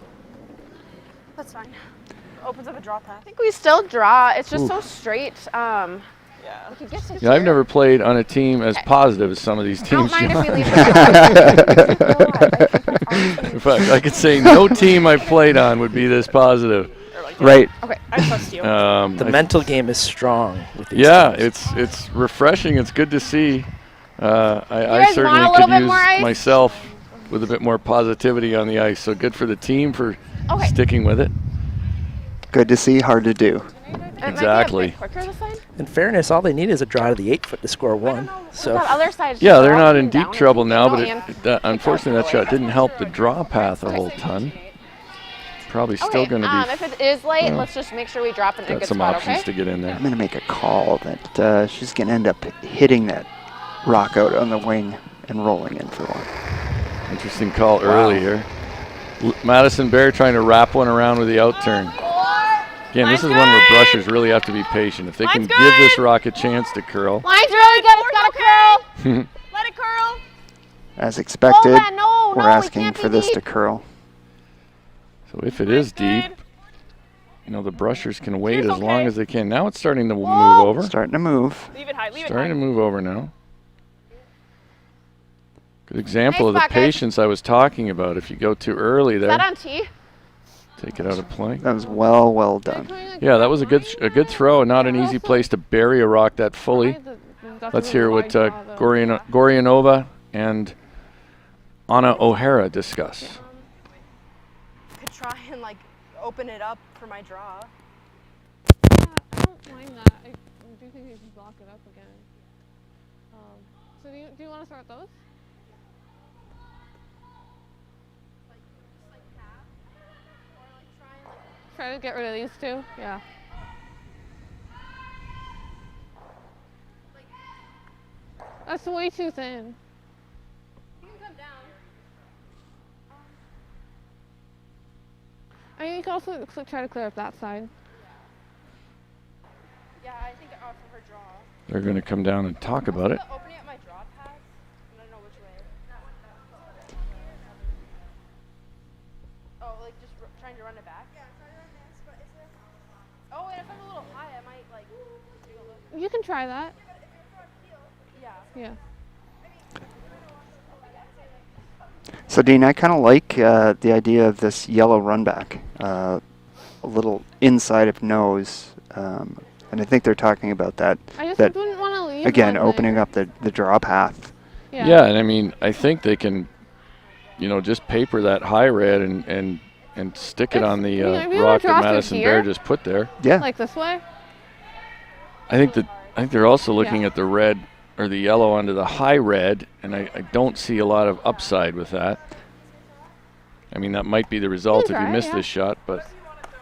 That's fine. Opens up a draw path.
I think we still draw. It's just
Ooh.
so straight.
Yeah.
We could get to
Yeah, I've
here.
never played on a team as positive as some of these
Don't
teams,
mind
John.
if we leave it.
In fact, I could say no team I've played on would be this positive.
Right.
Okay.
I trust you.
The
I-
mental game is strong with these
Yeah,
teams.
it's refreshing. It's good to see. I
guys
certainly
want a
could
little bit
use
more ice?
myself with a bit more positivity on the ice. So good for the team for
Okay.
sticking with it.
Good to see, hard to do.
It
Exactly.
Might be a bit quicker this side.
In fairness, all they need is a draw to the 8-foot to score one. So
That other side's
Yeah,
just
they're
all
not in
down.
deep trouble now,
No,
but
Ian.
unfortunately that shot didn't help the draw path a whole ton. probably still
Okay,
going to be.
if it is late,
well,
let's just make sure we drop in a
got
good
some
spot,
options
okay?
to get in there.
I'm going to make a call that she's going to end up hitting that rock out on the wing and rolling in for one.
Interesting call early here. Madison Bear trying to wrap one around with the out turn. Again, this is one where brushers really have to be patient. If they can give this rock a chance to curl.
Line's really good. It's got to curl.
Let it curl.
As expected,
No,
we're
we
asking
can't
for
be
this
deep.
to curl.
So if it is deep, you know, the brushers can wait as long as they can. Now it's starting to move over.
Starting to move.
Leave it high. Leave it
Starting to
high.
move over now. Good example
Nice
of the
spot, guys.
patience I was talking about. If you go too early
Is that
there,
on tee?
take it out of play.
That was well done.
Yeah, that was a good throw, and not an easy place to bury a rock that fully. Let's hear what Gorianova and Anna O'Hara discuss.
Could try and like open it up for my draw.
Yeah, I don't mind that. I do think you should block it up again. So do you want to start those? Try to get rid of these two? Yeah. That's way too thin.
You can come down.
I mean, you can also try to clear up that side.
Yeah, I think off of her draw.
They're going to come down and talk about it.
Opening up my draw pads. I don't know which way. Oh, like just trying to run it back? Yeah, trying to run this, but is there... Oh, and if I'm a little high, I might like do a little...
You can try that.
Yeah.
Yeah.
So Dean, I kind of like the idea of this yellow run back, a little inside of nose, and I think they're talking about that.
I just
that
wouldn't want to leave
again,
one
opening
there.
up the draw path.
Yeah, and I mean, I think they can, you know, just paper that high red and stick it
It's-
on the
you know, if you
rock
draw
that
through
Madison
here,
Bear just put there.
Yeah.
Like this way?
I think they're also looking
Yeah.
at the red or the yellow onto the high red, and I don't see a lot of upside with that. I mean, that might be the result if you
try it,
miss
yeah.
this shot, but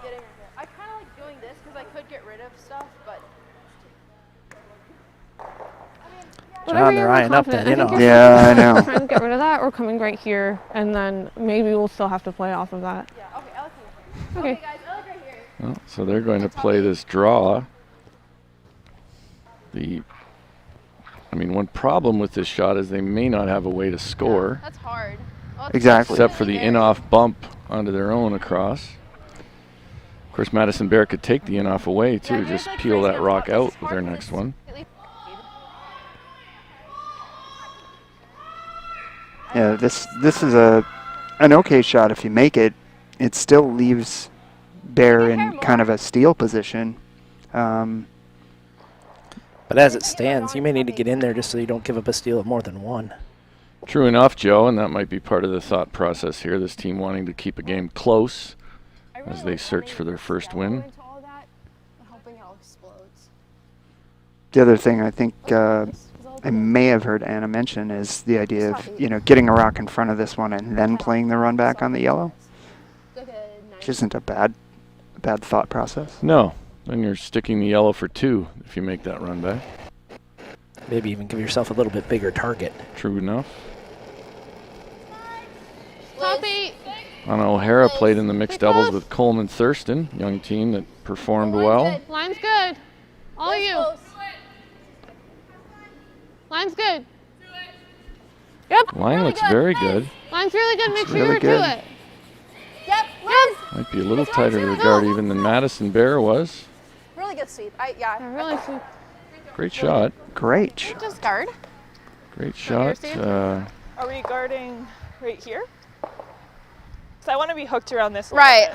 Getting I kind of like doing this because I could get rid of stuff, but...
John, they're eyeing up that in-off.
Yeah, I know.
Trying to get rid of that or coming right here, and then maybe we'll still have to play off of that.
Yeah, okay, I like here.
Okay.
Okay, guys, I like right here.
well, so they're going to play this draw. One problem with this shot is they may not have a way to score,
That's hard. Oh,
Exactly.
except for the in-off bump onto their own across. Of course, Madison Bear could take the in-off away too, just peel that rock out with their next one.
Yeah, this is an okay shot if you make it. It still leaves Bear in kind of a steal position.
But as it stands, you may need to get in there just so you don't give up a steal of more than one.
True enough, Joe, and that might be part of the thought process here. This team wanting to keep a game close as they search for their first win.
The other thing I think I may have heard Anna mention is the idea of getting a rock in front of this one and then playing the run back on the yellow, which isn't a bad thought process.
No, then you're sticking the yellow for two if you make that run back.
Maybe even give yourself a little bit bigger target.
True enough.
Top 8.
Anna O'Hara played in the mixed doubles with Coleman Thurston, young team that performed well.
Line's good. All of you. Line's good. Yep.
Line looks very good.
Line's really good. Make sure
really
you're
good.
to it.
Yep, Liz.
Might be a little tighter to the guard even than Madison Bear was.
Really good sweep.
Yeah, really sweet.
Great shot.
Great shot.
Just guard.
Great shot.
Are we guarding right here? Because I want to be hooked around this.
Right.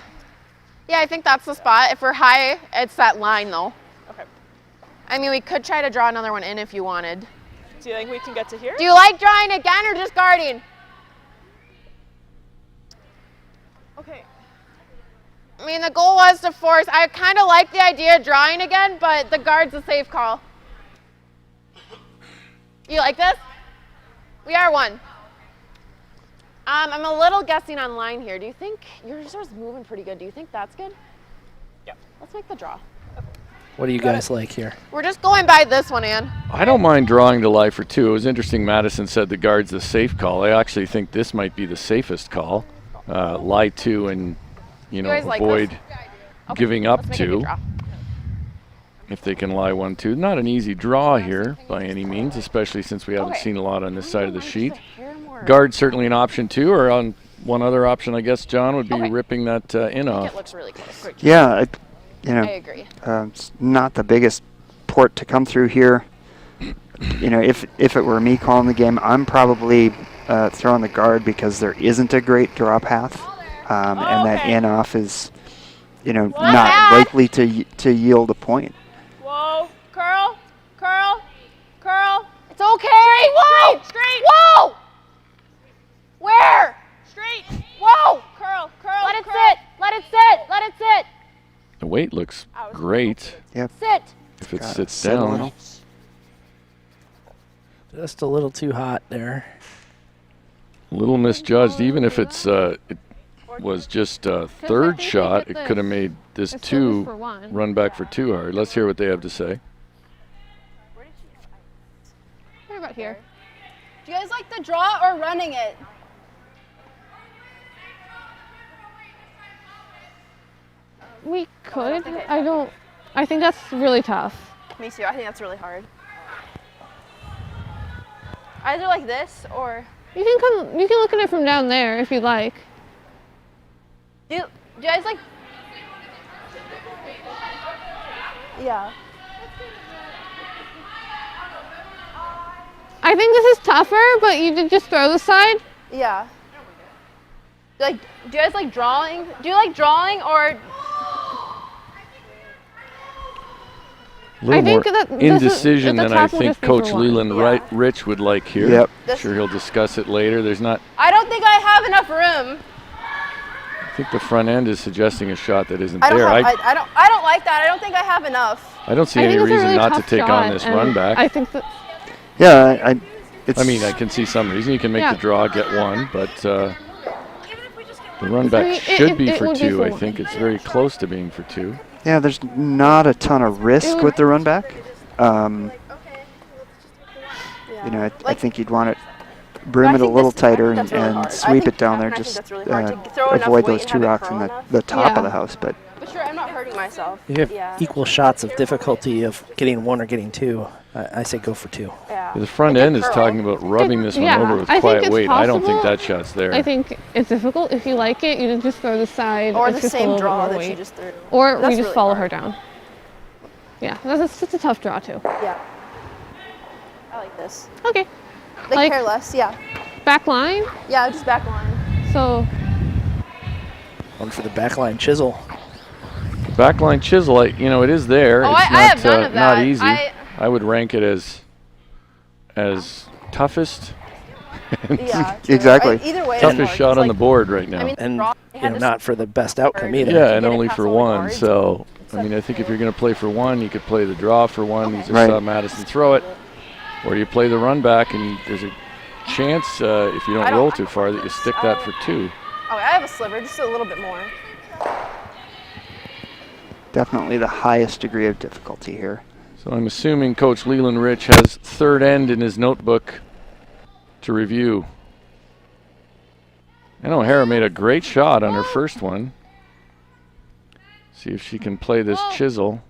Yeah, I think that's the spot. If we're high, it's that line though.
Okay.
I mean, we could try to draw another one in if you wanted.
Do you think we can get to here?
Do you like drawing again or just guarding?
Okay.
I mean, the goal was to force. I kind of like the idea of drawing again, but the guard's a safe call. You like this? We are one. I'm a little guessing on line here. Do you think yours is moving pretty good? Do you think that's good?
Yep.
Let's make the draw.
What do you guys like here?
We're just going by this one, Ann.
I don't mind drawing to lie for 2. It was interesting Madison said the guard's the safe call. I actually think this might be the safest call. Lie 2 and,
guys like
avoid
this? Okay,
giving up
let's make a good
2.
draw.
If they can lie 1-2. Not an easy draw here by any means, especially since we haven't seen a lot on this side of the sheet. Guard certainly an option too, or on one other option, I guess, John, would be ripping that in
I
off.
think it looks really close. Great.
Yeah,
I agree.
it's not the biggest port to come through here. If it were me calling the game, I'm probably throwing the guard because there isn't a great draw path, and that in off is, not likely to yield a point.
Whoa, curl, curl, curl.
It's okay. Whoa!
Straight.
Whoa! Where?
Straight.
Whoa!
Curl, curl,
Let it
curl.
sit. Let it sit. Let it sit.
The weight looks great
Yep.
Sit.
if it
Gotta
sits
sit a
down.
little.
Just a little too hot there.
A little misjudged, even if it was just a third
think we
shot,
get
it could have made this
It's
2
service for 1.
run back for 2 hard. Let's hear what they have to say.
What about here?
Do you guys like the draw or running it?
We could. I think that's really tough.
Me too. I think that's really hard. Either like this or
You can look at it from down there if you like.
do you guys like? Yeah.
I think this is tougher, but you did just throw the side.
Yeah. Do you guys like drawing? Do you like drawing or?
A little
think
more
that this is-
indecision
the
than I
top will
think
just be
Coach
for 1.
Leland
Yeah.
Rich would like here.
Yep.
Sure, he'll discuss it later. There's not.
I don't think I have enough room.
I think the front end is suggesting a shot that isn't
I don't
there.
have, I don't like that. I don't think I have enough.
I don't see
I
any
think it's a
reason
really
not to
tough
take
shot,
on this
and
run back.
I think that
Yeah, it's.
I mean, I can see some reason you can make
Yeah.
the draw, get 1, but the run back
I mean,
should be
it
for
would be
2.
for
I
1.
think it's very close to being for 2.
Yeah, there's not a ton of risk
would-
with the run back.
Yeah.
I think you'd want to brim it a little tighter and sweep it down there. Just
really hard to throw enough
avoid
weight
those
and
2
have it
rocks
curl
in
enough.
the top
Yeah.
of the house. But
But sure, I'm not hurting myself.
You have
Yeah.
equal shots of difficulty of getting 1 or getting 2. I say go for 2.
Yeah.
The front
Like a
end is
curl.
talking about rubbing this one
yeah,
over with
I think
quiet
it's
weight. I don't think
possible.
that shot's there.
I think it's difficult. If you like it, you just throw the side.
Or
it's
the
just a
same
little bit
draw
more
that
weight.
you just threw.
Or
That's
we just
really
follow
hard.
her down. Yeah, it's a tough draw too.
Yeah. I like this.
Okay,
Like,
Like-
careless, yeah.
back line.
Yeah, just back line.
So
One for the backline chisel.
Backline chisel, it is there.
Oh,
it's
I
not,
have none of
not
that.
easy.
I-
I would rank it as toughest
Yeah. true.
Exactly.
Either way, it's
toughest
hard,
shot
'cause,
on the
like,
board right now.
I mean,
And
draw, they had to
not for the best outcome
Or-
either.
yeah,
to
and
get it
only
past
for
all the
1.
guards.
So, I mean, I think if you're going to play for 1, you could play the draw for 1. You just
Right.
saw Madison throw it. Or you play the run back, and there's a chance, if you
I
don't
don't-
roll
I
too
don't
far,
like
that you
this.
stick
I
that
don't-
for 2.
Oh, I have a sliver, just a little bit more.
definitely the highest degree of difficulty here.
So I'm assuming Coach Leland Rich has third end in his notebook to review. And O'Hara made a great shot on her first one. See if she can play this chisel.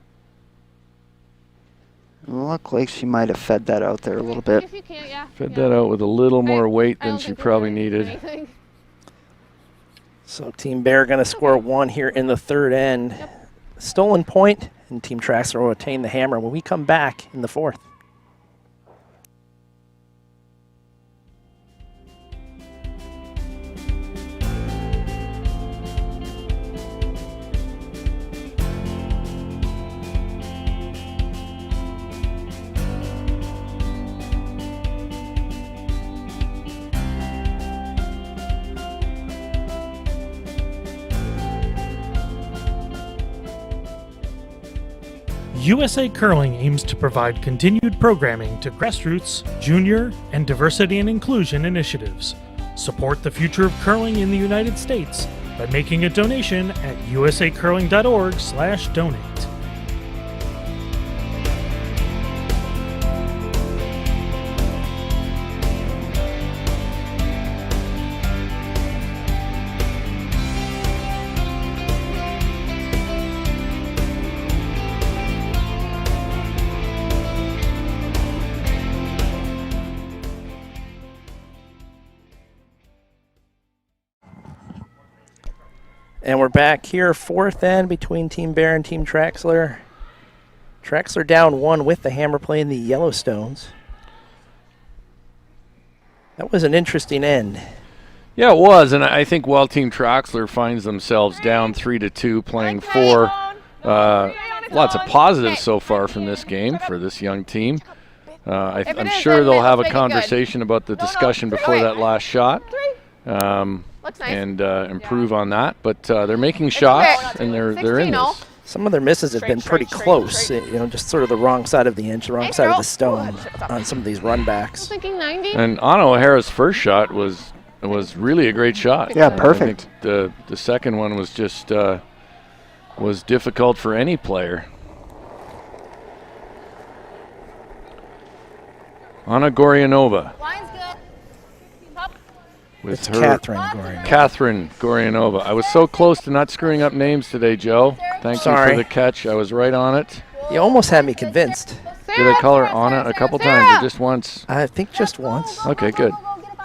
Look like she might have fed that out there a little bit.
if you can't, yeah.
Fed
yeah.
that out with a little more weight
I
than
don't
she
think we're
probably
doing
needed.
anything.
So Team Bear going to score 1 here in the third end. Stolen point, and Team Traxler will attain the hammer when we come back in the fourth.
USA Curling aims to provide continued programming to grassroots, junior, and diversity and inclusion initiatives. Support the future of curling in the United States by making a donation at usacurling.org/donate.
And we're back here, fourth end between Team Bear and Team Traxler. Traxler down 1 with the hammer play in the Yellowstones. That was an interesting end.
Yeah, it was, and I think while Team Traxler finds themselves down 3-2, playing 4, lots of positives so far from this game for this young team. I'm sure they'll have a conversation about the discussion before that last shot. And improve on that, but they're making shots and they're in this.
Some of their misses have been pretty close, just sort of the wrong side of the inch, the wrong side of the stone on some of these run backs.
Thinking 90.
And Anna O'Hara's first shot was really a great shot.
Yeah, perfect.
I think the second one was just was difficult for any player. Anna Goryanova.
Line's good. Up.
With
It's
her
Catherine
Goryanova. I was so close to not screwing up names today, Joe. Thank you
Sorry.
for the catch. I was right on it.
You almost had me convinced.
Did I call her Anna a couple times or just once?
I think just once.
Okay, good.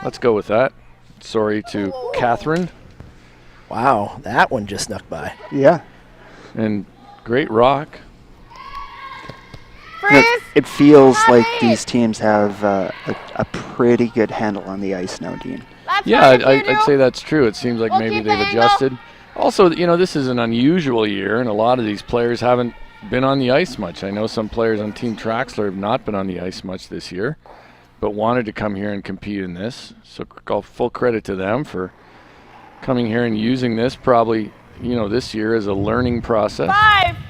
Let's go with that. Sorry to Catherine.
Wow, that one just snuck by.
Yeah.
And great rock.
It feels like these teams have a pretty good handle on the ice now, Dean.
Yeah, I'd say that's true. It seems like maybe they've adjusted. Also, this is an unusual year, and a lot of these players haven't been on the ice much. I know some players on Team Traxler have not been on the ice much this year, but wanted to come here and compete in this. So full credit to them for coming here and using this probably, this year as a learning process.
5, 4,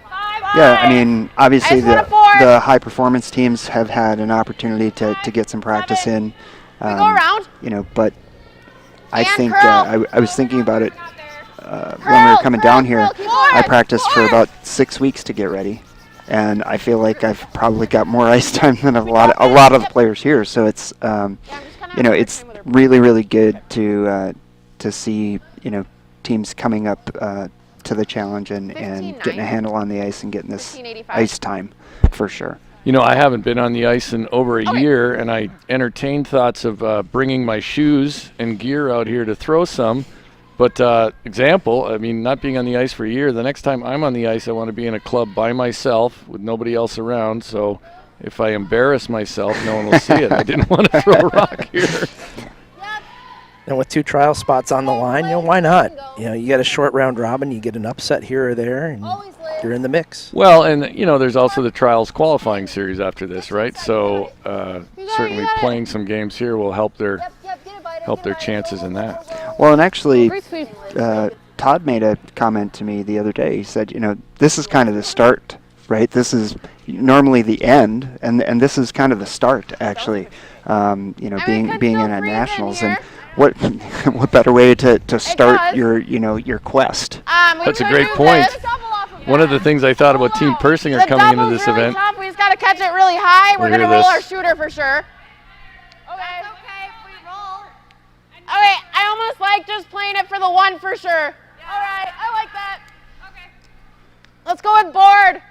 5.
Yeah, I mean, obviously
I just want a 4.
the high performance teams have had an opportunity to get some practice in.
We go around.
But I
And
think
curl.
I was thinking about it when we were coming down here. I practiced for about 6 weeks to get ready, and I feel like I've probably got more ice time than a lot of the players here. So it's it's really, really good to see teams coming up to the challenge and getting a handle on the ice and getting this
1585.
ice time for sure.
I haven't been on the ice in over a year, and I entertained thoughts of bringing my shoes and gear out here to throw some. But not being on the ice for a year, the next time I'm on the ice, I want to be in a club by myself with nobody else around. So if I embarrass myself, no one will see it. I didn't want to throw a rock here.
And with 2 trial spots on the line, why not? You get a short round robin, you get an upset here or there, and you're in the mix.
Well, and there's also the trials qualifying series after this, right? So certainly playing some games here will help their chances in that.
Well, and actually,
Great sweep.
Todd made a comment to me the other day. He said, this is kind of the start, right? This is normally the end, and this is kind of the start, actually. Being in a nationals, and what better way to start your quest?
That's a great point. One of the things I thought about Team Persinger coming into this event.
We just got to catch it really high. We're going to roll our shooter for sure. Okay. Okay, I almost like just playing it for the 1 for sure. Yeah. All right, I like that. Okay. Let's go with board.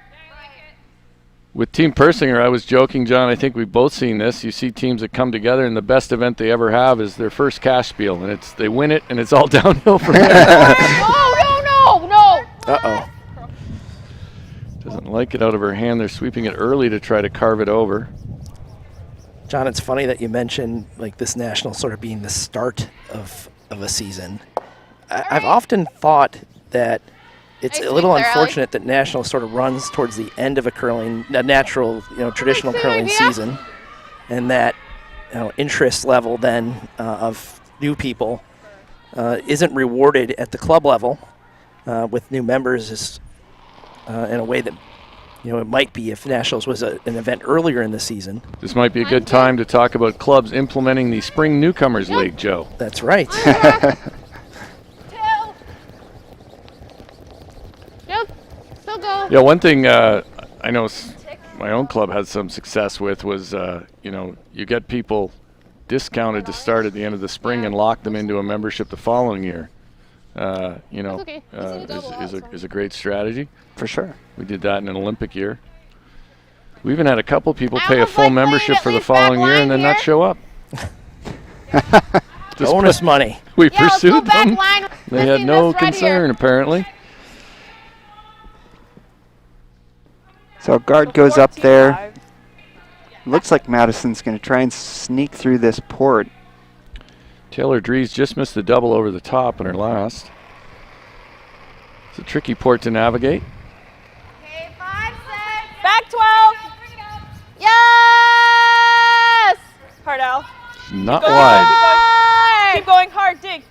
With Team Persinger, I was joking, John, I think we've both seen this. You see teams that come together, and the best event they ever have is their first cash spiel, and they win it, and it's all downhill from there.
No.
Uh-oh.
Doesn't like it out of her hand. They're sweeping it early to try to carve it over.
John, it's funny that you mentioned this national sort of being the start of a season. I've often thought that it's a little unfortunate that national sort of runs towards the end of a natural, traditional curling season, and that interest level then of new people isn't rewarded at the club level with new members in a way that it might be if Nationals was an event earlier in the season.
This might be a good time to talk about clubs implementing the Spring Newcomers League, Joe.
That's right.
Yep. Still go.
Yeah, one thing I know my own club had some success with was, you get people discounted to start at the end of the spring and lock them into a membership the following year.
Okay.
Is a great strategy.
For sure.
We did that in an Olympic year. We even had a couple people
I
pay a
almost
full
like playing
membership
at
for the
least back
following year
line
and then
here.
not show up.
Bonus money.
We
Yeah, let's go
pursued
back
them.
line.
They
Let's
had
see
no
this right
concern,
here.
apparently.
So guard goes up
14-5.
there. Looks like Madison's going to try and sneak through this port.
Taylor Dries just missed the double over the top in her last. It's a tricky port to navigate.
Okay, 5, 6.
Back 12.
Yes!
Hard Al.
Not
Go.
wide.
Keep going hard. Dig.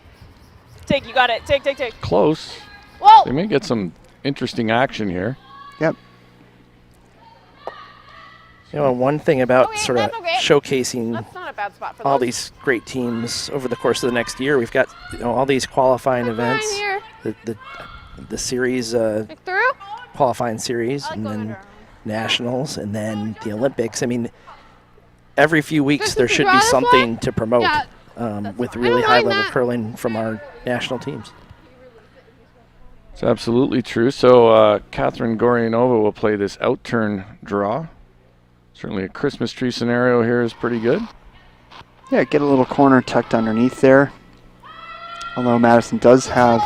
Dig. You got it. Dig. Dig. Dig.
Close.
Whoa!
They may get some interesting action here.
Yep.
One thing about
Okay,
sort of
that's okay.
showcasing
That's not a bad spot for
all
those.
these great teams over the course of the next year, we've got all these qualifying
Fine
events,
here.
the series
Pick through.
qualifying series,
I like
and
going
then
under.
nationals, and then the Olympics. I mean, every few weeks
This
there
is
should
the
be
broadest
something
one?
to promote
Yeah,
with
fine.
really
I don't
high
mind
level
that.
curling from our national teams.
It's absolutely true. So Catherine Gorianova will play this outturn draw. Certainly a Christmas tree scenario here is pretty good.
Yeah, get a little corner tucked underneath there. Although Madison does have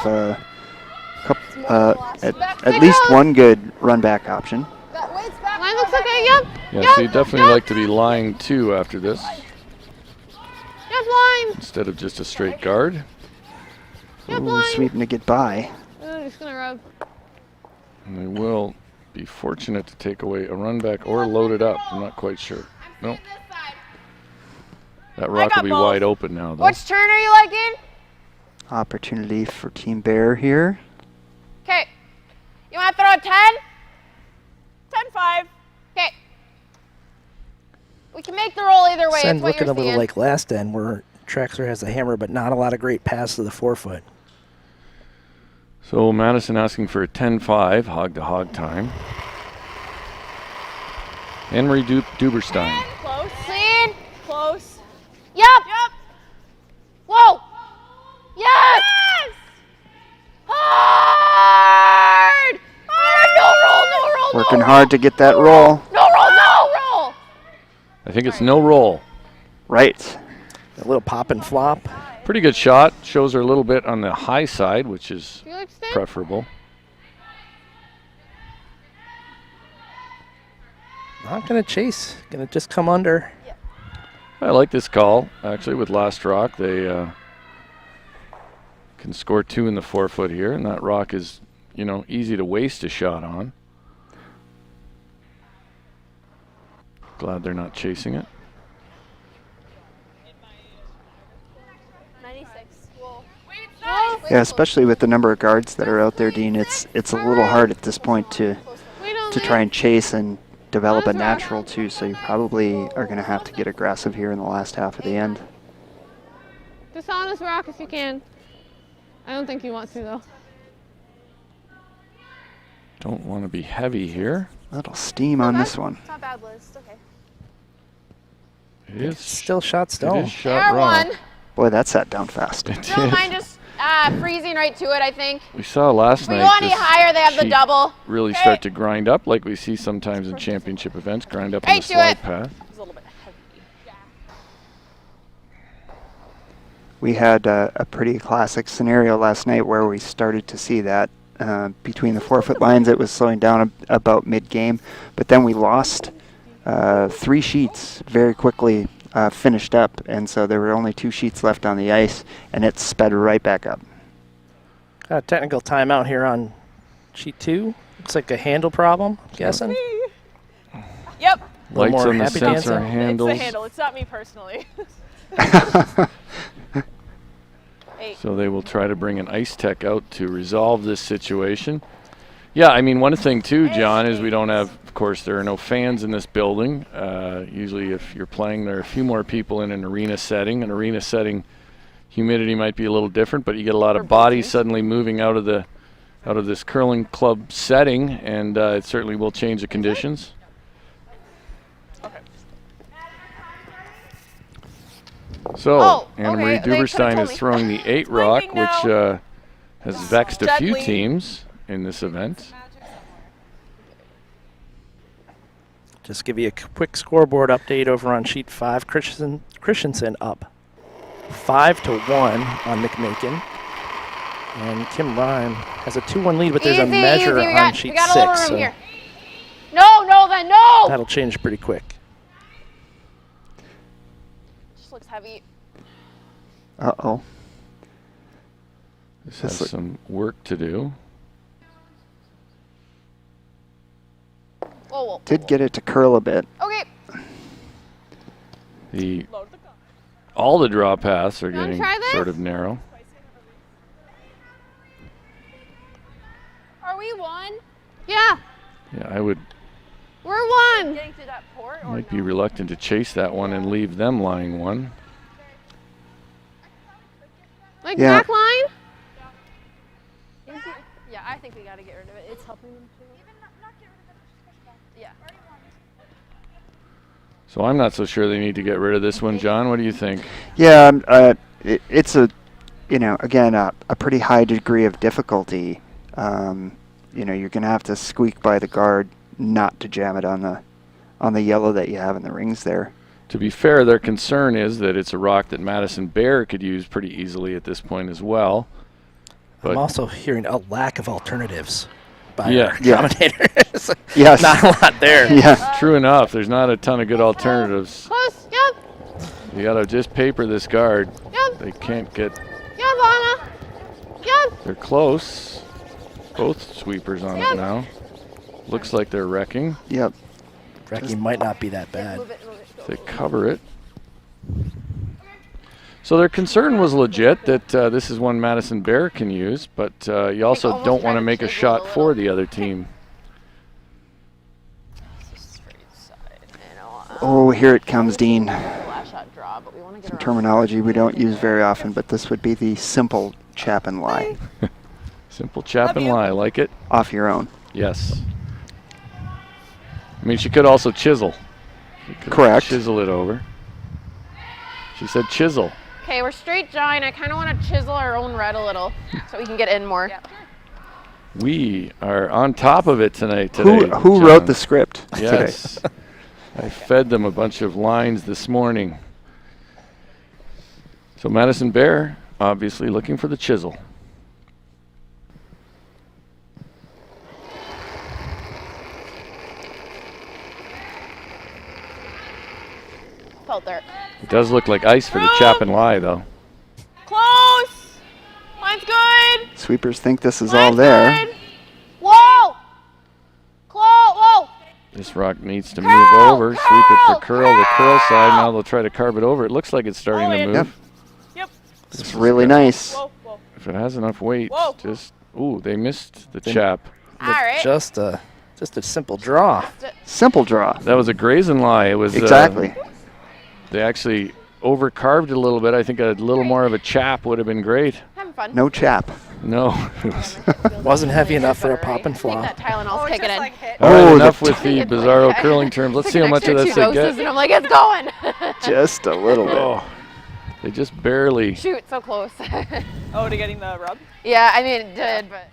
at least one good run back option.
Line looks okay. Yep.
Yeah, so you definitely like to be lying two after this
Yep. Line.
instead of just a straight guard.
Yep.
Ooh,
Line.
sweeping to get by.
Ooh, just gonna rub.
And they will be fortunate to take away a run back or load it up. I'm not quite sure. Nope. That rock will
got
be
both.
wide open now, though.
Which turn are you liking?
Opportunity for Team Bear here.
Okay. You want to throw a 10?
10-5.
Okay. We can make the roll either way.
It's
It's what
looking
you're
a little
seeing.
like last end where Traxler has the hammer, but not a lot of great pass to the forefoot.
So Madison asking for a 10-5, hog-to-hog time. Henry Duberstein.
Close.
Clean.
Close.
Yep.
Yep.
Whoa. Yes. Hard. Hard. No roll. No roll.
Working
no
hard to get that roll.
No roll. No roll.
I think it's no roll.
Right.
A little pop and flop.
Pretty good shot. Shows her a little bit on the high side, which is
Do you like to stand?
preferable.
Not going to chase. Going to just come under.
I like this call, actually, with last rock. They can score two in the forefoot here, and that rock is, easy to waste a shot on. Glad they're not chasing it.
96. Whoa.
Yeah, especially with the number of guards that are out there, Dean. It's a little hard at this point to
We don't
try and chase and develop a natural too. So you probably are going to have to get aggressive here in the last half of the end.
Dishonest rock if you can. I don't think you want to though.
Don't want to be heavy here.
Little steam on this one.
It's not bad, Liz. It's okay.
It is
Still shot
It
stone.
is shot
There
wrong.
one.
Boy, that sat down fast.
It
No,
did.
mine just freezing right to it, I think.
We saw last
If we
night
go any
this
higher, they have the
sheet
double.
really
Okay.
start to grind up, like we see sometimes in championship events, grind up on the
Right to
slide
it.
path.
It's a little bit heavy.
We had a pretty classic scenario last night where we started to see that between the forefoot lines. It was slowing down about mid-game, but then we lost 3 sheets very quickly, finished up, and so there were only 2 sheets left on the ice, and it sped right back up.
Technical timeout here on sheet 2. Looks like a handle problem, I'm guessing.
Yep.
A little
Lights
more
on the
happy
sensor
dancing.
handles.
It's the handle. It's not me personally.
So they will try to bring an ice tech out to resolve this situation. Yeah, I mean, one thing too, John, is we don't have Of course, there are no fans in this building. Usually if you're playing, there are a few more people in an arena setting. An arena setting, humidity might be a little different, but you get a lot of bodies suddenly moving out of this curling club setting, and it certainly will change the conditions. So, Anna-Marie Duberstein is throwing the 8 rock, which has vexed a few teams in this event.
Just give you a quick scoreboard update over on sheet 5. Christensen up 5-1 on McMakin. And Kim Rhyme has a 2-1 lead, but there's a measure on sheet 6. So
here. No, then no!
that'll change pretty quick.
Just looks heavy.
Uh-oh.
This has some work to do.
Whoa.
Did get it to curl a bit.
Okay.
All the draw paths are
You wanna
getting
try this?
sort of narrow.
Are we one?
Yeah,
Yeah, I would
we're one.
Getting to that port or
might be reluctant to chase that one and leave them lying one.
Like
Yeah.
back line?
Yeah, I think we got to get rid of it. It's helping them too. Even not get rid of it, just push it back. Yeah.
So I'm not so sure they need to get rid of this one, John. What do you think?
Yeah, it's a, again, a pretty high degree of difficulty. You're going to have to squeak by the guard not to jam it on the yellow that you have in the rings there.
To be fair, their concern is that it's a rock that Madison Bear could use pretty easily at this point as well. But
I'm also hearing a lack of alternatives by
Yeah.
our
Yeah.
commentators.
Yes.
Not a lot there.
Yeah.
true enough, there's not a ton of good alternatives.
Close. Yep.
You got to just paper this guard.
Yep.
They can't get.
Yep, Anna. Yep.
They're close. Both sweepers on it now. Looks like they're wrecking.
Yep.
Wrecking might not be that bad.
Move it.
They cover it. So their concern was legit that this is one Madison Bear can use, but you also
almost
don't
try
want to
to
make a
chisel
shot
a
for
little.
the other team.
Oh, here it comes, Dean.
Flash shot draw, but we want to get
Some
around.
terminology we don't use very often, but this would be the simple chap and lie.
Simple chap and lie, like it?
Off your own.
Yes. I mean, she could also chisel. She could
Correct.
Chisel it over. She said chisel.
Okay, we're straight jawing. I kind of want to chisel our own red a little so we can get in more.
We are on top of it tonight.
Who
John.
wrote the script today?
Yes. I fed them a bunch of lines this morning. So Madison Bear, obviously looking for the chisel.
Felt there.
It does look like ice for the chap and lie, though.
Close. Line's good.
Sweepers think this is all
Line's
there.
good. Whoa. Whoa.
This rock needs to
Curl,
move over. Sweep it for
curl,
the curl side.
curl.
Now they'll try to carve it over. It looks like it's starting
Oh,
to
yeah.
move.
Yep.
This is really nice.
Whoa.
If it has enough weight,
Whoa.
just ooh, they missed the chap.
All right.
Just a simple draw.
Simple draw.
That was a graze and lie. It was
Exactly.
They actually over carved it a little bit. I think a little more of a chap would have been great.
Having fun.
No chap.
No. It was
Wasn't heavy enough for a pop and
I think
flop.
that Tylenol's kicking in.
hit.
All right,
Oh,
enough
the
with the bizarro curling terms. Let's see how much of
Extra
this
2
they
doses,
get.
and I'm like, it's going.
Just a little bit.
Oh, they just barely.
Shoot, so close.
Oh, to getting the rub?
Yeah, I mean, it did, but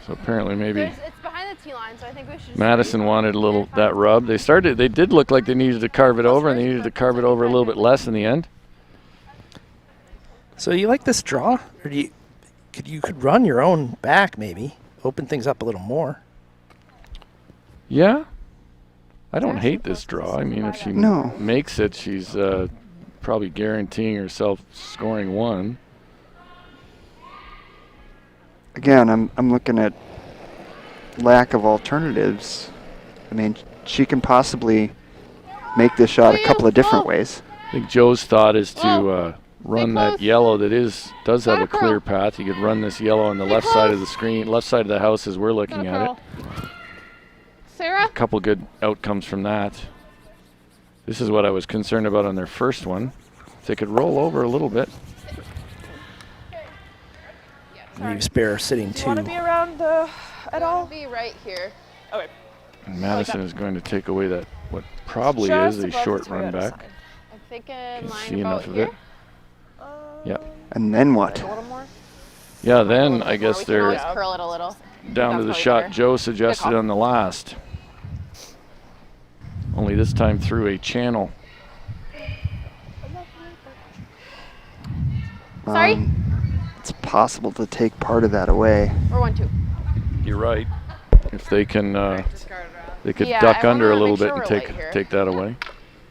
So apparently maybe
It's behind the T line, so I think we should. just
Madison
leave it.
wanted a little that rub. They did look like they needed to carve it over, and they needed to carve it over a little bit less in the end.
So you like this draw, or you could run your own back maybe, open things up a little more.
Yeah, I don't hate this draw. I mean, if she
No.
makes it, she's probably guaranteeing herself scoring one.
Again, I'm looking at lack of alternatives. I mean, she can possibly make this shot a couple of different ways.
I think Joe's thought is to run that yellow that does have a clear path. You could run this yellow on the left side of the screen, left side of the house as we're looking at it.
Sarah?
A couple good outcomes from that. This is what I was concerned about on their first one. If they could roll over a little bit.
Leaves Bear sitting
Do you want to
two.
be around at all?
Be right here.
Okay.
And Madison is going to take away that, what probably is a
Just above
short
the
run
Toyota
back.
sign.
I'm thinking
Can
line
see
about
enough of
here.
it. Yep.
And then what?
A little more.
Yeah, then I guess
We can always
they're
curl it a little.
down to the
That's
shot
probably
Joe suggested
call.
on the last. Only this time through a channel.
Sorry?
It's possible to take part of that away.
Or 1-2.
You're right. If they can, they could
Yeah,
duck
I
under a
wanna
little
make
bit
sure
and
we're
take
light here.
take that away.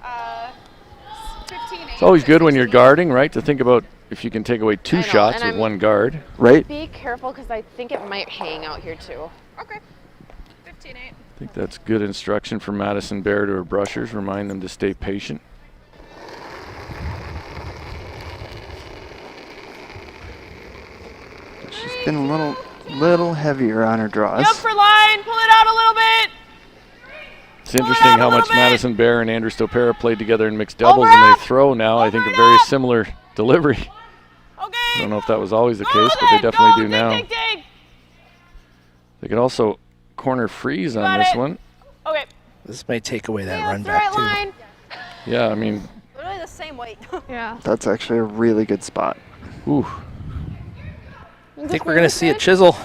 15-8.
It's always good when you're guarding, right? To think about if you can take away two
I know,
shots
and
with
I'm-
one guard.
Right?
Be careful because I think it might hang out here too.
Okay. 15-8.
I think that's good instruction for Madison Bear to her brushers. Remind them to stay patient.
She's been a little heavier on her draws.
Yep, for line. Pull it out a little bit.
It's interesting
out a
how much
little bit.
Madison Bear and Andrew Stopera played together in mixed doubles,
Over
and
up.
they throw now. I think
Over
a
and
very
up.
similar delivery. I
Okay.
don't know if that was always the
Go
case, but they
then,
definitely
go.
do
Dig,
now.
dig, dig.
They could also corner freeze on
Got
this
it.
one.
Okay.
This may take away that
Yeah,
run
that's the
back
right
too.
line.
Yeah, I mean,
Literally the same weight.
Yeah.
That's actually a really good spot.
ooh.
I think we're going to see a chisel.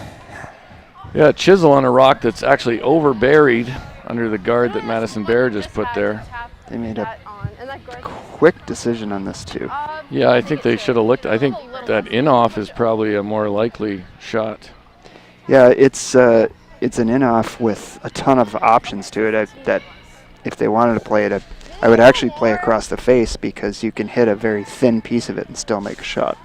Yeah, chisel on a rock that's actually over buried under the guard that Madison Bear just put there.
They made a
And that guard.
quick decision on this too.
Yeah, I think they should have looked. I think that in-off is probably a more likely shot.
Yeah, it's an in-off with a ton of options to it. That if they wanted to play it, I would actually play across the face because you can hit a very thin piece of it and still make a shot.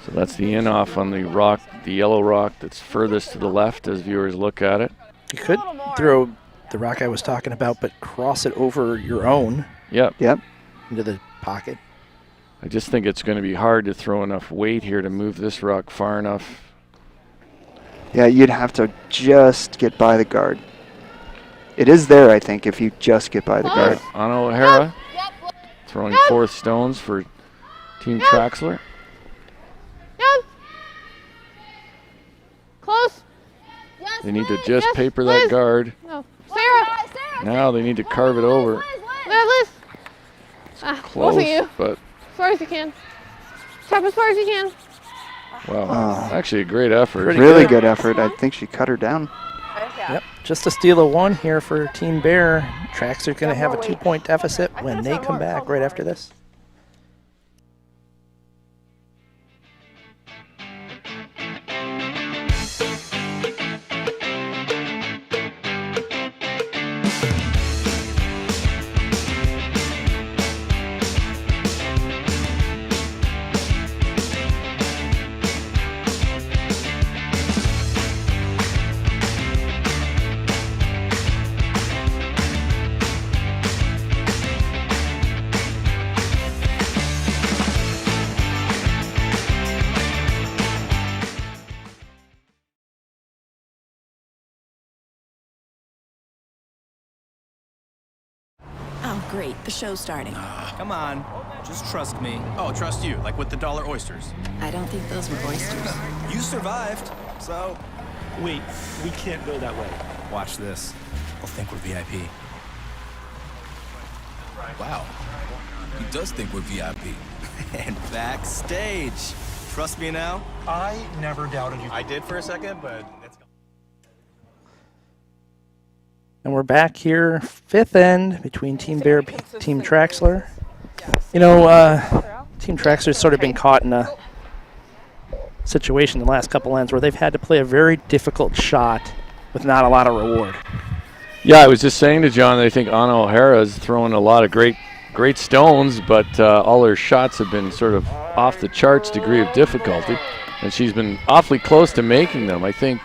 So that's the in-off on the rock, the yellow rock that's furthest to the left as viewers look at it.
You could throw the rock I was talking about, but cross it over your own
Yep.
Yep.
into the pocket.
I just think it's going to be hard to throw enough weight here to move this rock far enough.
Yeah, you'd have to just get by the guard. It is there, I think, if you just get by the guard.
Anna O'Hara throwing fourth stones for Team Traxler.
Down. Close.
They need to just
Yes,
paper
Liz.
that guard.
No. Sarah.
Now they need to carve it over.
Liz. Ah,
Close,
both of you.
but
As far as you can. Tap as far as you can.
wow, actually a great effort.
Pretty
Really
good.
good effort. I think she cut her down.
Yep, just a steal of one here for Team Bear. Traxler going to have a 2-point deficit when they come back right after this.
Oh, great. The show's starting.
Come on. Just trust me. Oh, trust you, like with the dollar oysters.
I don't think those were oysters.
You survived, so.
Wait, we can't go that way.
Watch this. They'll think we're VIP. Wow. He does think we're VIP. And backstage. Trust me now?
I never doubted you.
I did for a second, but it's.
And we're back here, fifth end between Team Bear and Team Traxler. You know, Team Traxler's sort of been caught in a situation the last couple ends where they've had to play a very difficult shot with not a lot of reward.
Yeah, I was just saying to John, I think Anna O'Hara is throwing a lot of great stones, but all her shots have been sort of off the charts degree of difficulty, and she's been awfully close to making them. I think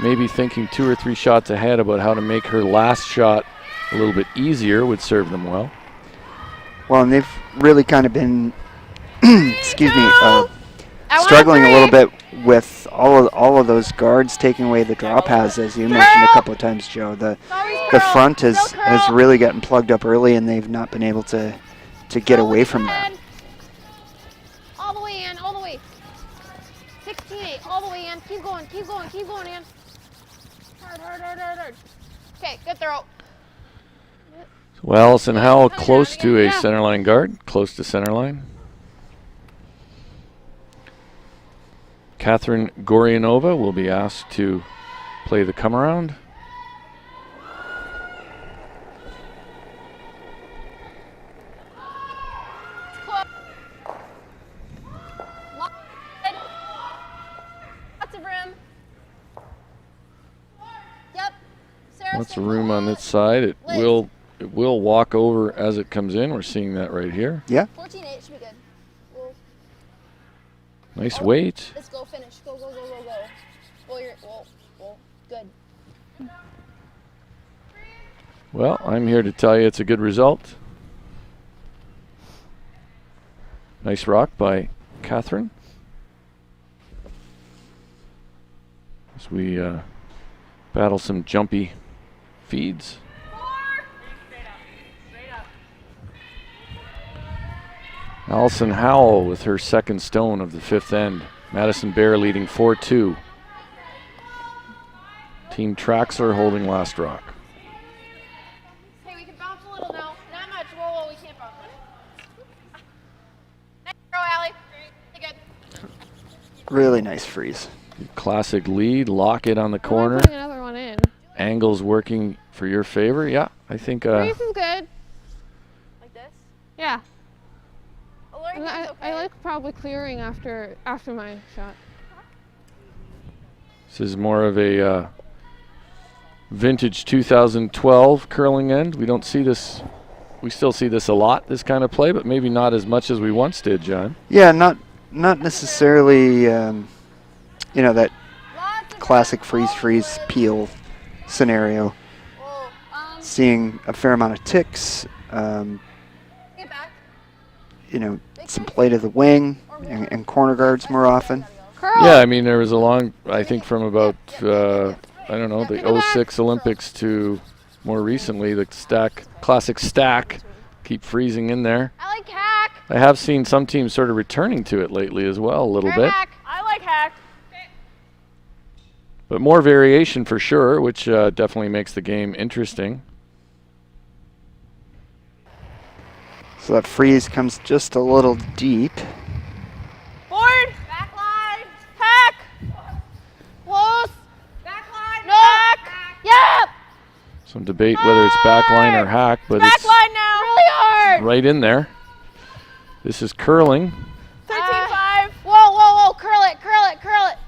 maybe thinking 2 or 3 shots ahead about how to make her last shot a little bit easier would serve them well.
Well, and they've really kind of been, excuse me, struggling a little bit with all of those guards taking away the draw paths, as you mentioned a couple of times, Joe. The front has really gotten plugged up early, and they've not been able to get away from that.
All the way in, all the way. 16-8, all the way in. Keep going, keep going, keep going, in. Hard, hard, hard, hard, hard. Okay, good throw.
Well, Allison Howell close to a center line guard, close to center line. Catherine Gorianova will be asked to play the come around.
Lots of room. Yep.
Lots of room on this side. It will walk over as it comes in. We're seeing that right here.
Yeah.
14-8 should be good.
Nice weight.
Let's go finish. Go, go, go, go, go. Oh, you're, whoa, good.
Well, I'm here to tell you it's a good result. Nice rock by Catherine. As we battle some jumpy feeds. Allison Howell with her second stone of the fifth end. Madison Bear leading 4-2. Team Traxler holding last rock.
Hey, we can bounce a little now. Not much. Whoa, whoa, we can't bounce much. Nice throw, Allie. Really good.
Really nice freeze.
Classic lead, lock it on the corner.
Putting another one in.
Angles working for your favor. Yeah, I think.
Freeze is good.
Like this?
Yeah.
And
I like probably clearing after my shot.
This is more of a vintage 2012 curling end. We don't see this. We still see this a lot, this kind of play, but maybe not as much as we once did, John.
Yeah, not necessarily. That classic freeze peel scenario. Seeing a fair amount of ticks. Some play to the wing and corner guards more often.
Yeah, I mean, there was a long, I think from about, the 06 Olympics to more recently, the classic stack, keep freezing in there.
I like hack.
I have seen some teams sort of returning to it lately as well, a little bit.
I like hack.
But more variation for sure, which definitely makes the game interesting.
So that freeze comes just a little deep.
Board. Back line. Hack. Close. Back line. No. Back. Yep.
Some debate whether it's backline or hack, but
Back
it's
line now. Really hard.
right in there. This is curling.
13-5. Whoa, whoa, whoa. Curl it, curl it, curl it.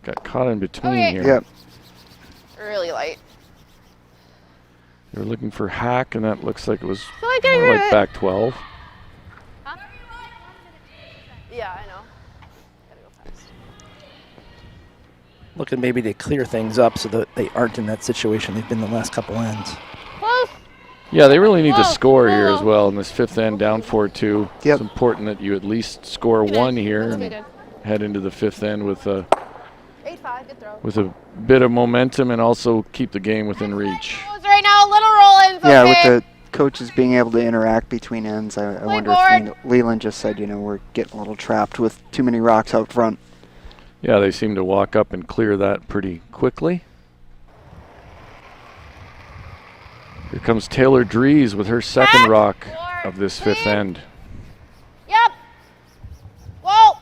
Got caught in between here.
Yep.
Really light.
They were looking for hack, and that looks like it was
like
more like back 12.
Huh? Yeah, I know. Gotta go fast.
Looking maybe to clear things up so that they aren't in that situation they've been the last couple ends.
Close.
Yeah, they really need to score here as well in this fifth end, down 4-2.
Yep.
It's important that you at least score one here
That's
and
good.
head into the fifth end with a
8-5, good throw.
with a bit of momentum and also keep the game within reach.
Right now, a little roll-ins,
Yeah,
okay.
with the coaches being able to interact between ends, I wonder if Leland just said, we're getting a little trapped with too many rocks out front.
Yeah, they seem to walk up and clear that pretty quickly. Here comes Taylor Dries with her second rock of this fifth end.
Yep. Whoa.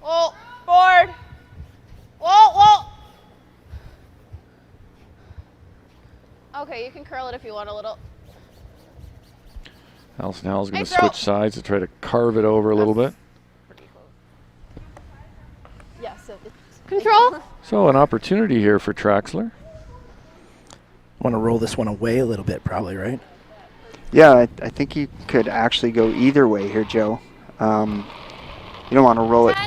Whoa. Board. Whoa, whoa. Okay, you can curl it if you want a little.
Allison Howell's going to
Nice throw.
switch sides to try to carve it over a little bit.
Yeah, so
Control.
So an opportunity here for Traxler.
Want to roll this one away a little bit, probably, right?
Yeah, I think you could actually go either way here, Joe. You don't want to roll it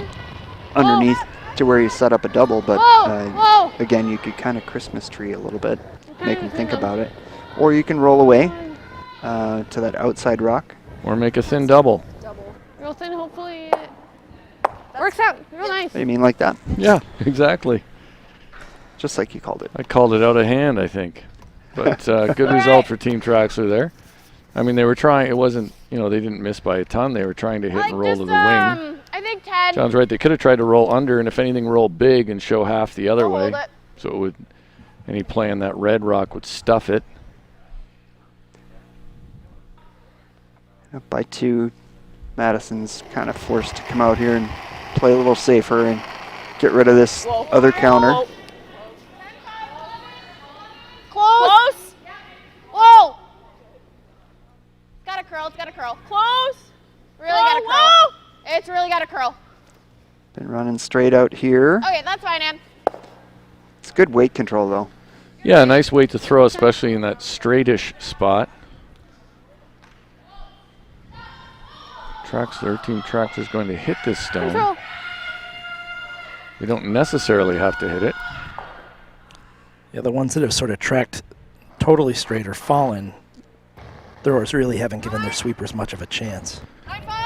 underneath to where you set up a double, but again, you could kind of Christmas tree a little bit, make them think about it. Or you can roll away to that outside rock.
Or make a thin double.
Real thin, hopefully. Works out. Real nice.
You mean like that?
Yeah, exactly.
Just like you called it.
I called it out of hand, I think. But good result for Team Traxler there. I mean, they were trying. It wasn't, you know, they didn't miss by a ton. They were trying to hit and roll to the wing.
I think 10.
John's right. They could have tried to roll under, and if anything, roll big and show half the other way.
Hold it.
So it would, any play on that red rock would stuff it.
Up by 2, Madison's kind of forced to come out here and play a little safer and get rid of this other counter.
Close. Whoa. It's got to curl. It's got to curl. Close. Really got to curl. It's really got to curl.
Been running straight out here.
Okay, that's fine, Ann.
It's good weight control, though.
Yeah, nice weight to throw, especially in that straightish spot. Team Traxler's going to hit this stone.
Control.
We don't necessarily have to hit it.
Yeah, the ones that have sort of tracked totally straight or fallen, throwers really haven't given their sweepers much of a chance.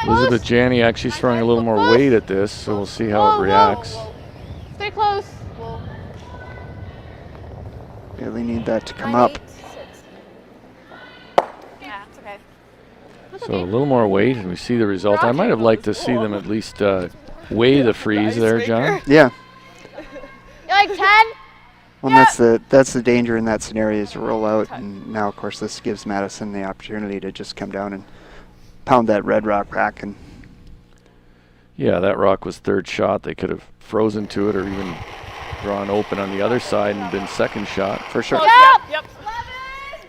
Elizabeth Janiak, she's throwing a little more weight at this, so we'll see how it reacts.
Stay close.
Really need that to come up.
Yeah, it's okay.
So a little more weight, and we see the result. I might have liked to see them at least weigh the freeze there, John.
Yeah.
You like 10?
Well, that's the danger in that scenario is to roll out, and now of course this gives Madison the opportunity to just come down and pound that red rock back. And
yeah, that rock was third shot. They could have frozen to it or even drawn open on the other side and been second shot.
For sure.
Yep.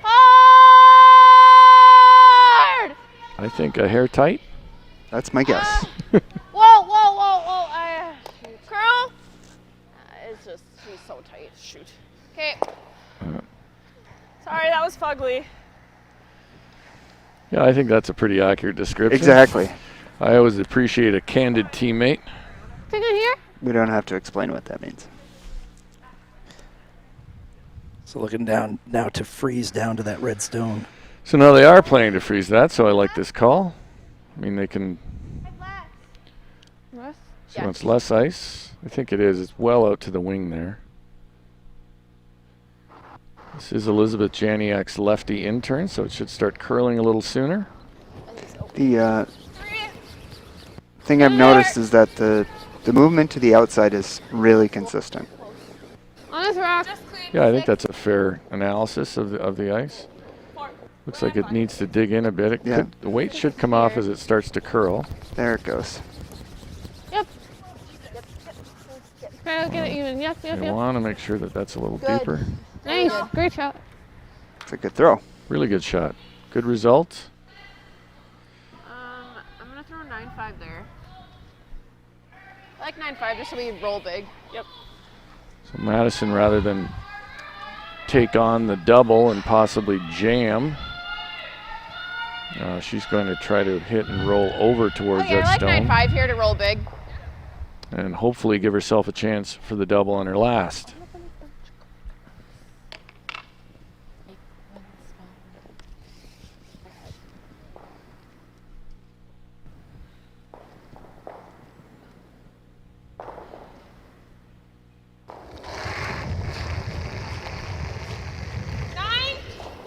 Hard.
I think a hair tight.
That's my guess.
Whoa. Curl. It's just, she's so tight. Shoot. Okay.
Sorry, that was fugly.
Yeah, I think that's a pretty accurate description.
Exactly.
I always appreciate a candid teammate.
Take it here.
We don't have to explain what that means.
So looking down now to freeze down to that red stone.
So now they are planning to freeze that, so I like this call. I mean, they can...
Russ?
So it's less ice. I think it is. It's well out to the wing there. This is Elizabeth Janiak's lefty intern, so it should start curling a little sooner.
The thing I've noticed is that the movement to the outside is really consistent.
On this rock.
Yeah, I think that's a fair analysis of the ice. Looks like it needs to dig in a bit. The weight should come off as it starts to curl.
There it goes.
Yep. Try to get it even. Yep.
You want to make sure that that's a little deeper.
Nice. Great shot.
It's a good throw.
Really good shot. Good result.
I'm gonna throw 9.5 there. I like 9.5 just so we roll big. Yep.
So Madison, rather than take on the double and possibly jam, she's going to try to hit and roll over towards that
I
stone.
like 9.5 here to roll big.
And hopefully give herself a chance for the double on her last.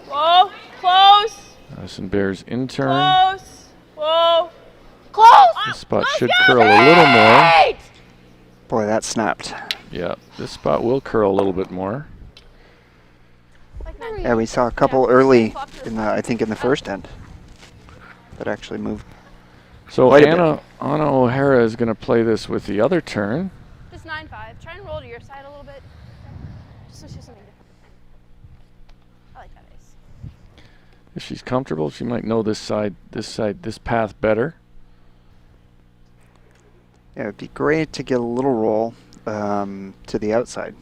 Whoa, close.
Madison Bears intern.
Close. Whoa.
Close.
This spot should curl a little more.
Boy, that snapped.
Yeah, this spot will curl a little bit more.
Yeah, we saw a couple early I think in the first end that actually moved.
So
quite a
Anna O'Hara is going to play this with the other turn.
Just 9.5. Try and roll to your side a little bit. Just so she's something different. I like that ice.
If she's comfortable, she might know this path better.
Yeah, it'd be great to get a little roll to the outside.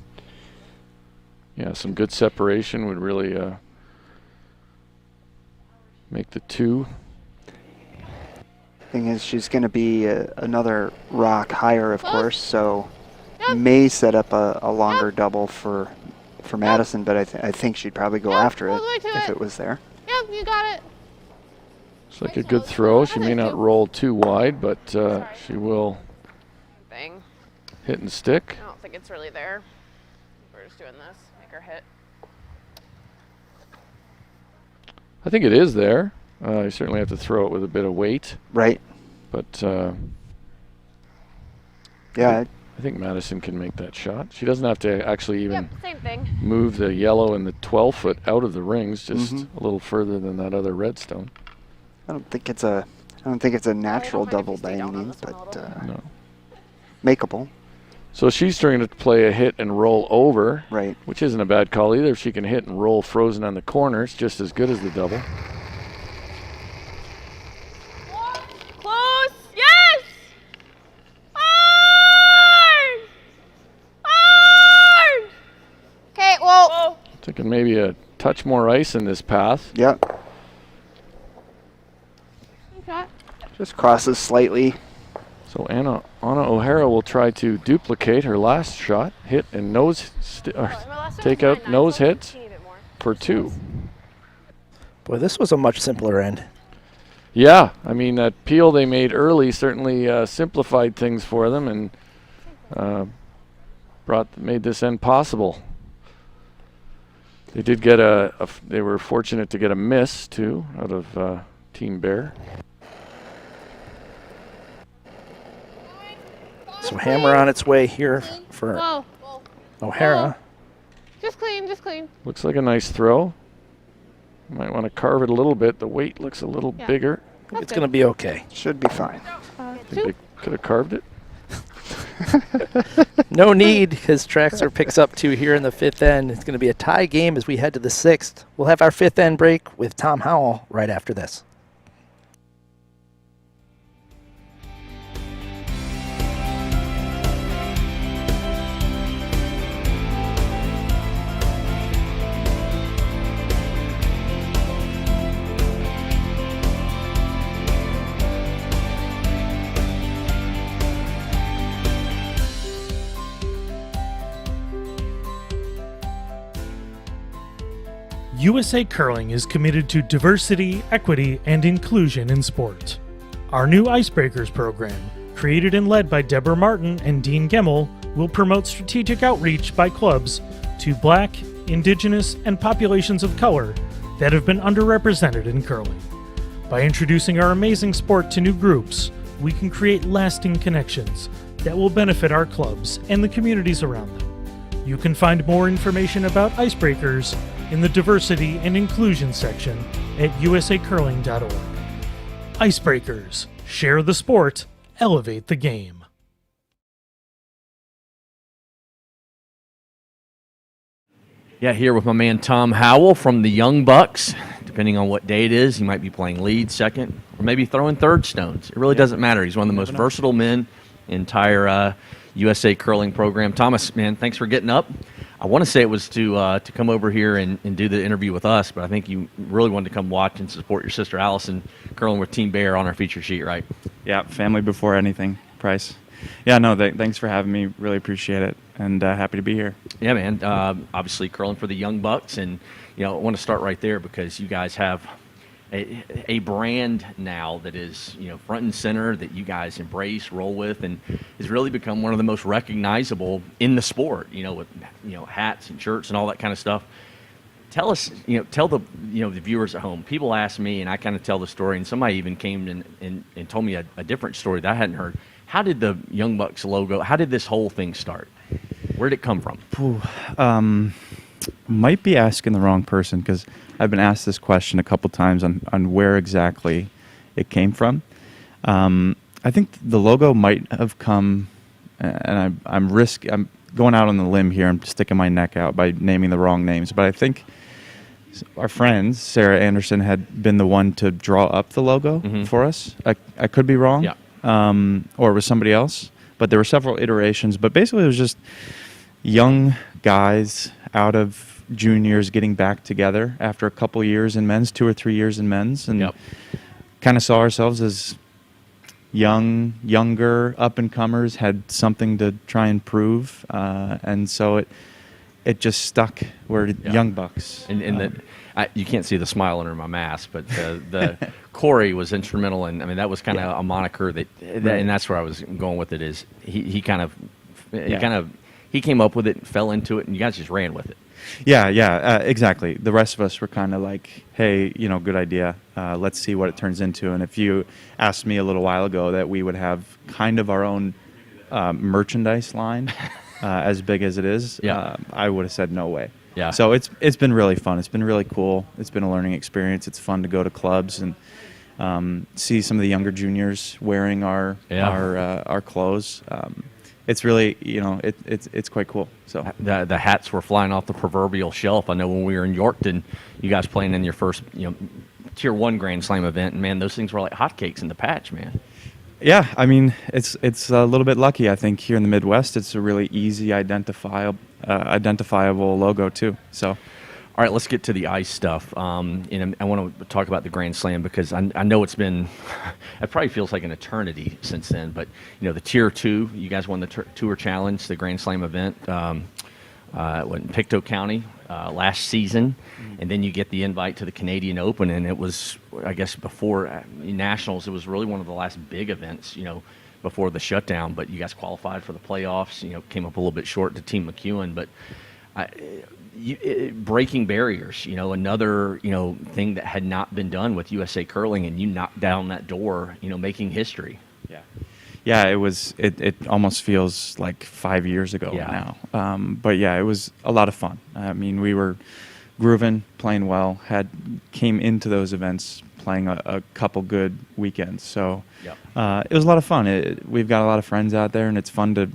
Yeah, some good separation would really make the two.
Thing is, she's going to be another rock higher, of course, so may set up a longer double for Madison, but I think she'd probably go after it if it was there.
Yep, you got it.
It's like a good throw. She may not roll too wide, but she will Hit and stick.
I don't think it's really there. We're just doing this. Make her hit.
I think it is there. You certainly have to throw it with a bit of weight.
Right.
But
yeah,
I think Madison can make that shot. She doesn't have to actually even
Same thing.
move the yellow and the 12-foot out of the rings, just a little further than that other red stone.
I don't think it's a natural
mind if
double
you stay
by any
down on
means,
this one a
but
little
No.
makeable.
So she's trying to play a hit and roll over,
Right.
which isn't a bad call either. If she can hit and roll frozen on the corners, just as good as the double.
Close. Yes. Hard. Hard. Okay. Well.
Thinking maybe a touch more ice in this path.
Yep.
Shot.
Just crosses slightly.
So Anna O'Hara will try to duplicate her last shot, hit and take out nose hit for 2.
Boy, this was a much simpler end.
Yeah, I mean, that peel they made early certainly simplified things for them and made this end possible. They did get they were fortunate to get a miss too out of Team Bear.
So hammer on its way here for O'Hara.
Just clean, just clean.
Looks like a nice throw. Might want to carve it a little bit. The weight looks a little bigger.
It's going to be okay.
Should be fine.
Think they could have carved it.
No need, because Traxler picks up 2 here in the 5th end. It's going to be a tie game as we head to the 6th. We'll have our 5th end break with Tom Howell right after this.
USA Curling is committed to diversity, equity, and inclusion in sport. Our new Icebreakers program, created and led by Deborah Martin and Dean Gemmel, will promote strategic outreach by clubs to Black, Indigenous, and populations of color that have been underrepresented in curling. By introducing our amazing sport to new groups, we can create lasting connections that will benefit our clubs and the communities around them. You can find more information about Icebreakers in the Diversity and Inclusion section at usacurling.org. Icebreakers. Share the sport, elevate the game.
Yeah, here with my man Tom Howell from the Young Bucks. Depending on what day it is, he might be playing lead, second, or maybe throwing third stones. It really doesn't matter. He's one of the most versatile men in the entire USA curling program. Thomas, man, thanks for getting up. I want to say it was to come over here and do the interview with us, but I think you really wanted to come watch and support your sister Allison curling with Team Bear on our feature sheet, right?
Yeah, family before anything, Price. Yeah, no, thanks for having me. Really appreciate it, and happy to be here.
Yeah, man. Obviously curling for the Young Bucks, and I want to start right there because you guys have a brand now that is front and center that you guys embrace, roll with, and has really become one of the most recognizable in the sport. With hats and shirts and all that kind of stuff. Tell us, tell the the viewers at home. People ask me, and I kind of tell the story, and somebody even came and told me a different story that I hadn't heard. How did the Young Bucks logo? How did this whole thing start? Where did it come from?
Might be asking the wrong person because I've been asked this question a couple times on where exactly it came from. I think the logo might have come, and I'm going out on the limb here. I'm sticking my neck out by naming the wrong names, but I think our friends, Sarah Anderson, had been the one to draw up the logo for us. I could be wrong, or it was somebody else, but there were several iterations. But basically, it was just young guys out of juniors getting back together after a couple years in men's, 2 or 3 years in men's, and kind of saw ourselves as younger up-and-comers, had something to try and prove, and so it just stuck. We're Young Bucks.
And you can't see the smile under my mask, but the Corey was instrumental, and that was kind of a moniker that and that's where I was going with it. Is he kind of He came up with it and fell into it, and you guys just ran with it.
Yeah, exactly. The rest of us were kind of like, hey, good idea. Let's see what it turns into. And if you asked me a little while ago that we would have kind of our own merchandise line as big as it is, I would have said no way.
Yeah.
So it's been really fun. It's been really cool. It's been a learning experience. It's fun to go to clubs and see some of the younger juniors wearing our clothes. It's really, it's quite cool. So
the hats were flying off the proverbial shelf. I know when we were in Yorkton, you guys playing in your first, Tier 1 Grand Slam event, and man, those things were like hotcakes in the patch, man.
Yeah, I mean, it's a little bit lucky. I think here in the Midwest, it's a really easy identifiable logo too. So.
All right, let's get to the ice stuff. And I want to talk about the Grand Slam because I know it's been, it probably feels like an eternity since then. But the Tier 2, you guys won the Tour Challenge, the Grand Slam event, in Pictou County last season, and then you get the invite to the Canadian Open, and it was, I guess, before Nationals. It was really one of the last big events, before the shutdown. But you guys qualified for the playoffs. Came up a little bit short to Team McEwen, but. Breaking barriers, another, thing that had not been done with USA Curling, and you knocked down that door, making history.
Yeah, it was. It almost feels like 5 years ago now. But yeah, it was a lot of fun. I mean, we were grooving, playing well. Came into those events playing a couple good weekends. So it was a lot of fun. We've got a lot of friends out there, and it's fun to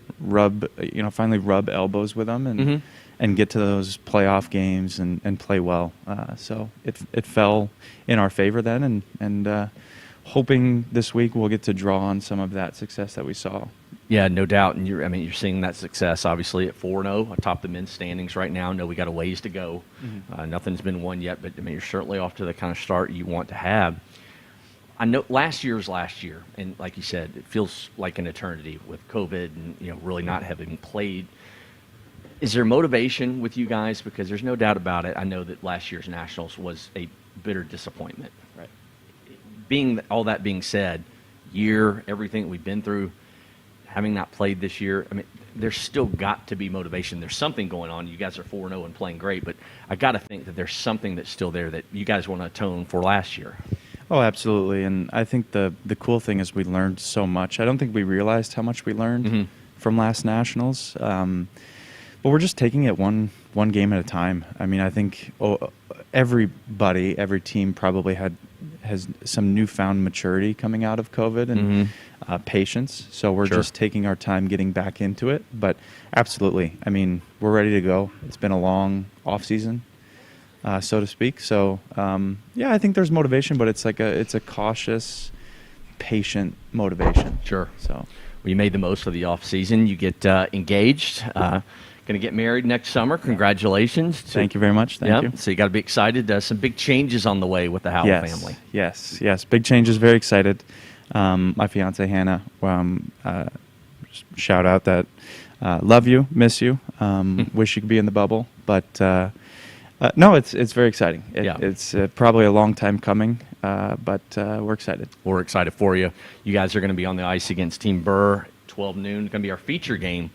finally rub elbows with them and. And get to those playoff games and play well. So it fell in our favor then, and hoping this week we'll get to draw on some of that success that we saw.
Yeah, no doubt. And you're seeing that success obviously at 4-0 atop the men's standings right now. I know we got a ways to go. Nothing's been won yet, but you're certainly off to the kind of start you want to have. I know last year, and like you said, it feels like an eternity with COVID and really not having played. Is there motivation with you guys? Because there's no doubt about it. I know that last year's Nationals was a bitter disappointment. Right. All that being said, everything we've been through, having not played this year, there's still got to be motivation. There's something going on. You guys are 4-0 and playing great, but I got to think that there's something that's still there that you guys want to atone for last year.
Oh, absolutely. And I think the cool thing is we learned so much. I don't think we realized how much we learned from last Nationals. But we're just taking it one game at a time. I mean, I think every team probably has some newfound maturity coming out of COVID and patience. So we're just taking our time getting back into it. But absolutely, I mean, we're ready to go. It's been a long off season, so to speak. So I think there's motivation, but it's a cautious, patient motivation.
Sure.
So
well, you made the most of the off season. You get engaged. Going to get married next summer. Congratulations.
Thank you very much. Thank you.
So you got to be excited. Some big changes on the way with the Howell family.
Yes. Big changes. Very excited. My fiance Hannah, shout out that love you, miss you, wish you could be in the bubble. But no, it's very exciting. It's probably a long time coming, but we're excited.
We're excited for you. You guys are going to be on the ice against Team Burr, 12 noon. Going to be our feature game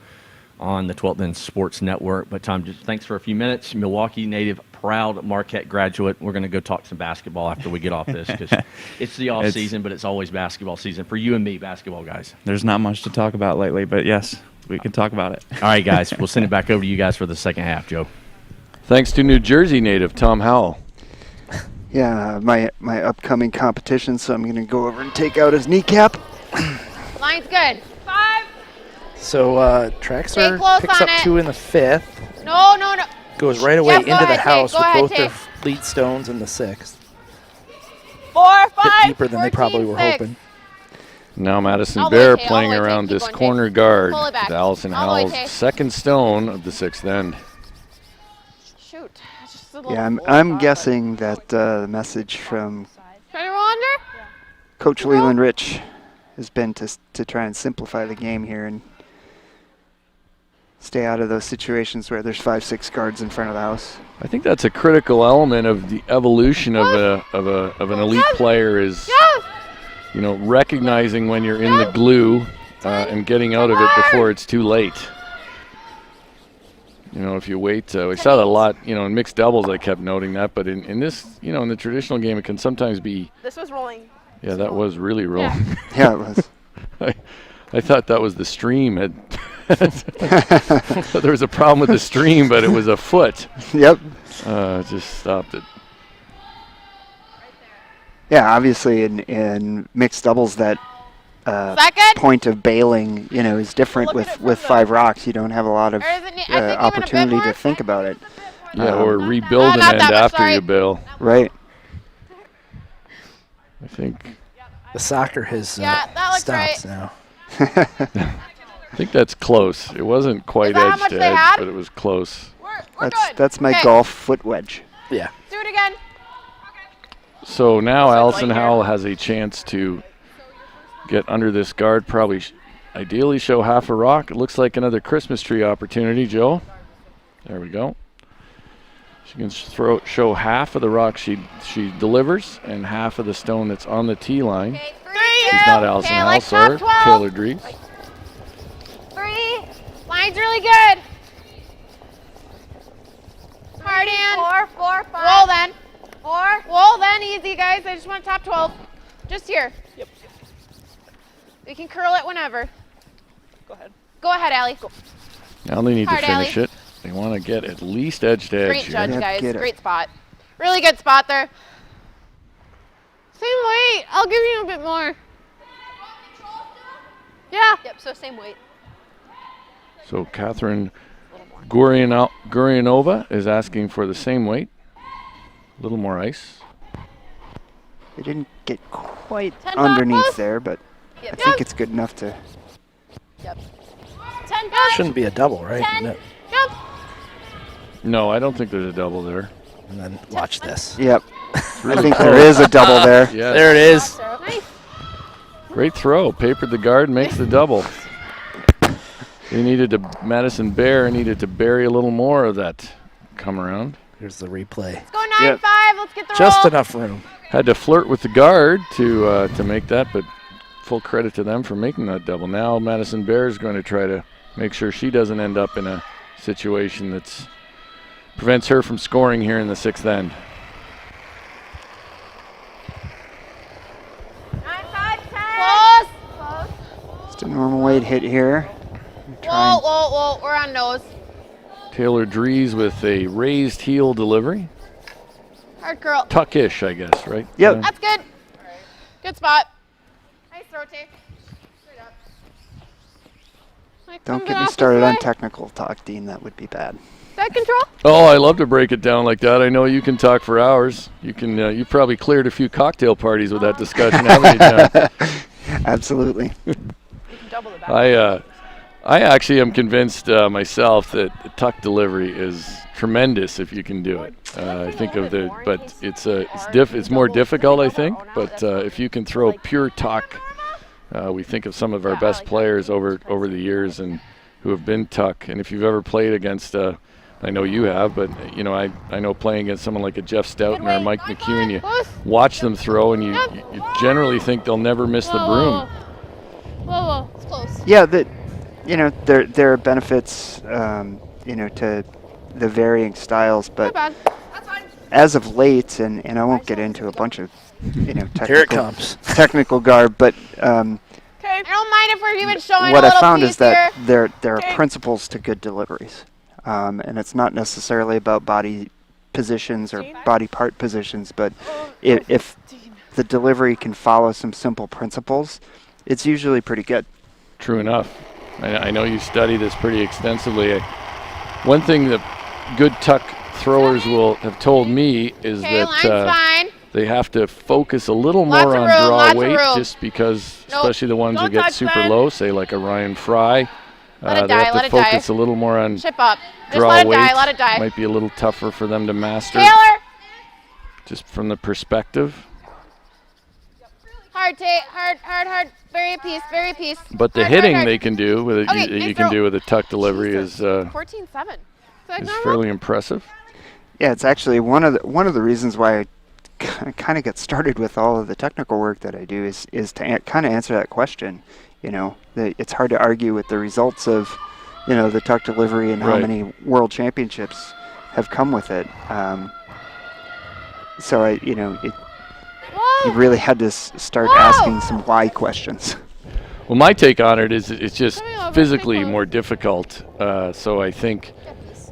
on the 12th End Sports Network. But Tom, just thanks for a few minutes. Milwaukee native, proud Marquette graduate. We're going to go talk some basketball after we get off this because it's the off season, but it's always basketball season for you and me, basketball guys.
There's not much to talk about lately, but yes, we can talk about it.
All right, guys, we'll send it back over to you guys for the second half, Joe.
Thanks to New Jersey native Tom Howell.
Yeah, my upcoming competition, so I'm going to go over and take out his kneecap.
Line's good. 5.
So Traxler
close
picks
on
up
it.
2 in the 5th.
No.
Goes right away
Yep, go
into the
ahead,
house
Tate. Go
with
ahead,
both
Tate.
their lead stones in the 6th.
4, 5,
Bit deeper than
14,
they probably were
6.
hoping.
Now Madison
All the way,
Bear
Tate, all
playing
the way, Tate.
around
Keep
this
going, Tate.
corner guard
Pull it back.
with Allison
All the way,
Howell's
Tate.
second stone of the 6th end.
Shoot. That's just a little
Yeah,
forward
I'm
thought,
guessing that the message from
Try to roll under?
Coach Leland Rich has been to try and simplify the game here and stay out of those situations where there's 5-6 guards in front of the house.
I think that's a critical element of the evolution of an elite player is, recognizing when you're in the glue and getting out of it before it's too late. You know, if you wait, we saw that a lot, you know, in mixed doubles, I kept noting that. But in this, you know, in the traditional game, it can sometimes be.
This was rolling.
Yeah, that was really rolling.
Yeah, it was.
I thought that was the stream. There was a problem with the stream, but it was a foot.
Yep.
Just stopped it.
Yeah, obviously in mixed doubles that point of bailing, you know, is different with 5 rocks. You don't have a lot of opportunity to think about it.
Yeah, or rebuild an end after you bail.
Right.
I think.
The soccer has
that looks
stopped
right.
now.
I think that's close. It wasn't quite edge to edge, but it was close.
We're good.
That's my
Okay.
golf foot wedge.
Yeah.
Do it again.
So now Allison Howell has a chance to get under this guard, probably ideally show half a rock. It looks like another Christmas tree opportunity, Joe. There we go. She can show half of the rock she delivers and half of the stone that's on the tee line.
Okay, 3.
She's not Allison
okay,
Howell,
like
sorry.
top 12.
Taylor Dries.
3. Line's really good. Hard in.
4, 5.
Roll then.
4.
Roll then. Easy, guys. I just want top 12. Just here.
Yep.
We can curl it whenever.
Go ahead.
Go ahead, Allie. Go.
Now they need
Hard,
to finish
Allie.
it. They want to get at least edge to edge
Great
here.
judge,
Yeah,
guys.
get it.
Great spot. Really good spot there. Same weight. I'll give you a bit more. Yeah.
Yep, so same weight.
So Catherine Gurianova is asking for the same weight. A little more ice.
They didn't get quite
10
underneath
buckles?
there, but
Yep.
I think it's good enough to.
Yep.
10 pounds.
Shouldn't be a double, right?
10.
No.
Jump.
No, I don't think there's a double there.
And then watch this.
Yep. I think there is a double there.
Yeah.
There it is.
Nice.
Great throw. Papered the guard, makes the double. They needed to, Madison Bear needed to bury a little more of that come around.
Here's the replay.
Let's go 9-5. Let's get the
Just
roll.
enough room.
Had to flirt with the guard to make that, but full credit to them for making that double. Now Madison Bear is going to try to make sure she doesn't end up in a situation that prevents her from scoring here in the 6th end.
9-5. 10. Close.
Just a normal weight hit here.
Whoa, whoa, whoa. We're on nose.
Taylor Dries with a raised heel delivery.
Hard curl.
Tuckish, I guess, right?
Yep.
That's good. Good spot. Nice throw, Tay. Straight up. Like,
Don't
comes
get
it
me
off this
started on
way.
technical talk, Dean. That would be bad.
Side control.
Oh, I love to break it down like that. I know you can talk for hours. You can. You probably cleared a few cocktail parties with that discussion, haven't you, John?
Absolutely.
You can double the back.
I actually am convinced myself that the tuck delivery is tremendous if you can do it. I think of the, but it's more difficult, I think. But if you can throw pure tuck, we think of some of our best players over the years and who have been tuck. And if you've ever played against, I know you have, but you know I know playing against someone like a Jeff Stoughton or a Mike McEwen, you watch them throw and you generally think they'll never miss the broom.
Whoa, whoa. It's close.
Yeah, there are benefits, to the varying styles,
Not
but
bad. That's fine.
as of late, and I won't get into a bunch of, technical,
Here it comes.
technical garb, but
Okay. I don't mind if we're even showing
what
a
I
little
found
piece
is that
here.
there
Okay.
are principles to good deliveries, and it's not necessarily about body positions or body part positions, but if the delivery can follow some simple principles, it's usually pretty good.
True enough. I know you study this pretty extensively. One thing that good tuck throwers will have told me is
Okay, line's
that
fine.
they have to focus a little
Lots
more
of
on
room,
draw
lots of
weight,
room.
just because,
Nope.
especially the ones who
Don't
get
touch
super
that.
low, say like a Ryan Fry.
Let it
they
die,
have
let
to
it die.
focus a little more on
Chip up. Just
draw
let it
weight.
die, let it die.
Might be a little tougher for them to master,
Taylor.
just from the perspective.
Hard, Tay. Hard, hard, hard. Very piece, very piece.
But the
Hard,
hitting
hard, hard.
they can do with
Okay,
you
nice
can
throw.
do with a tuck delivery is
14-7. Is that
is
normal?
fairly impressive.
Yeah, it's actually one of the reasons why I kind of get started with all of the technical work that I do is to kind of answer that question. It's hard to argue with the results of the tuck delivery and how
Right.
many world championships have come with it. So you really had to start asking some why questions.
Well, my take on it is it's just physically more difficult. So I think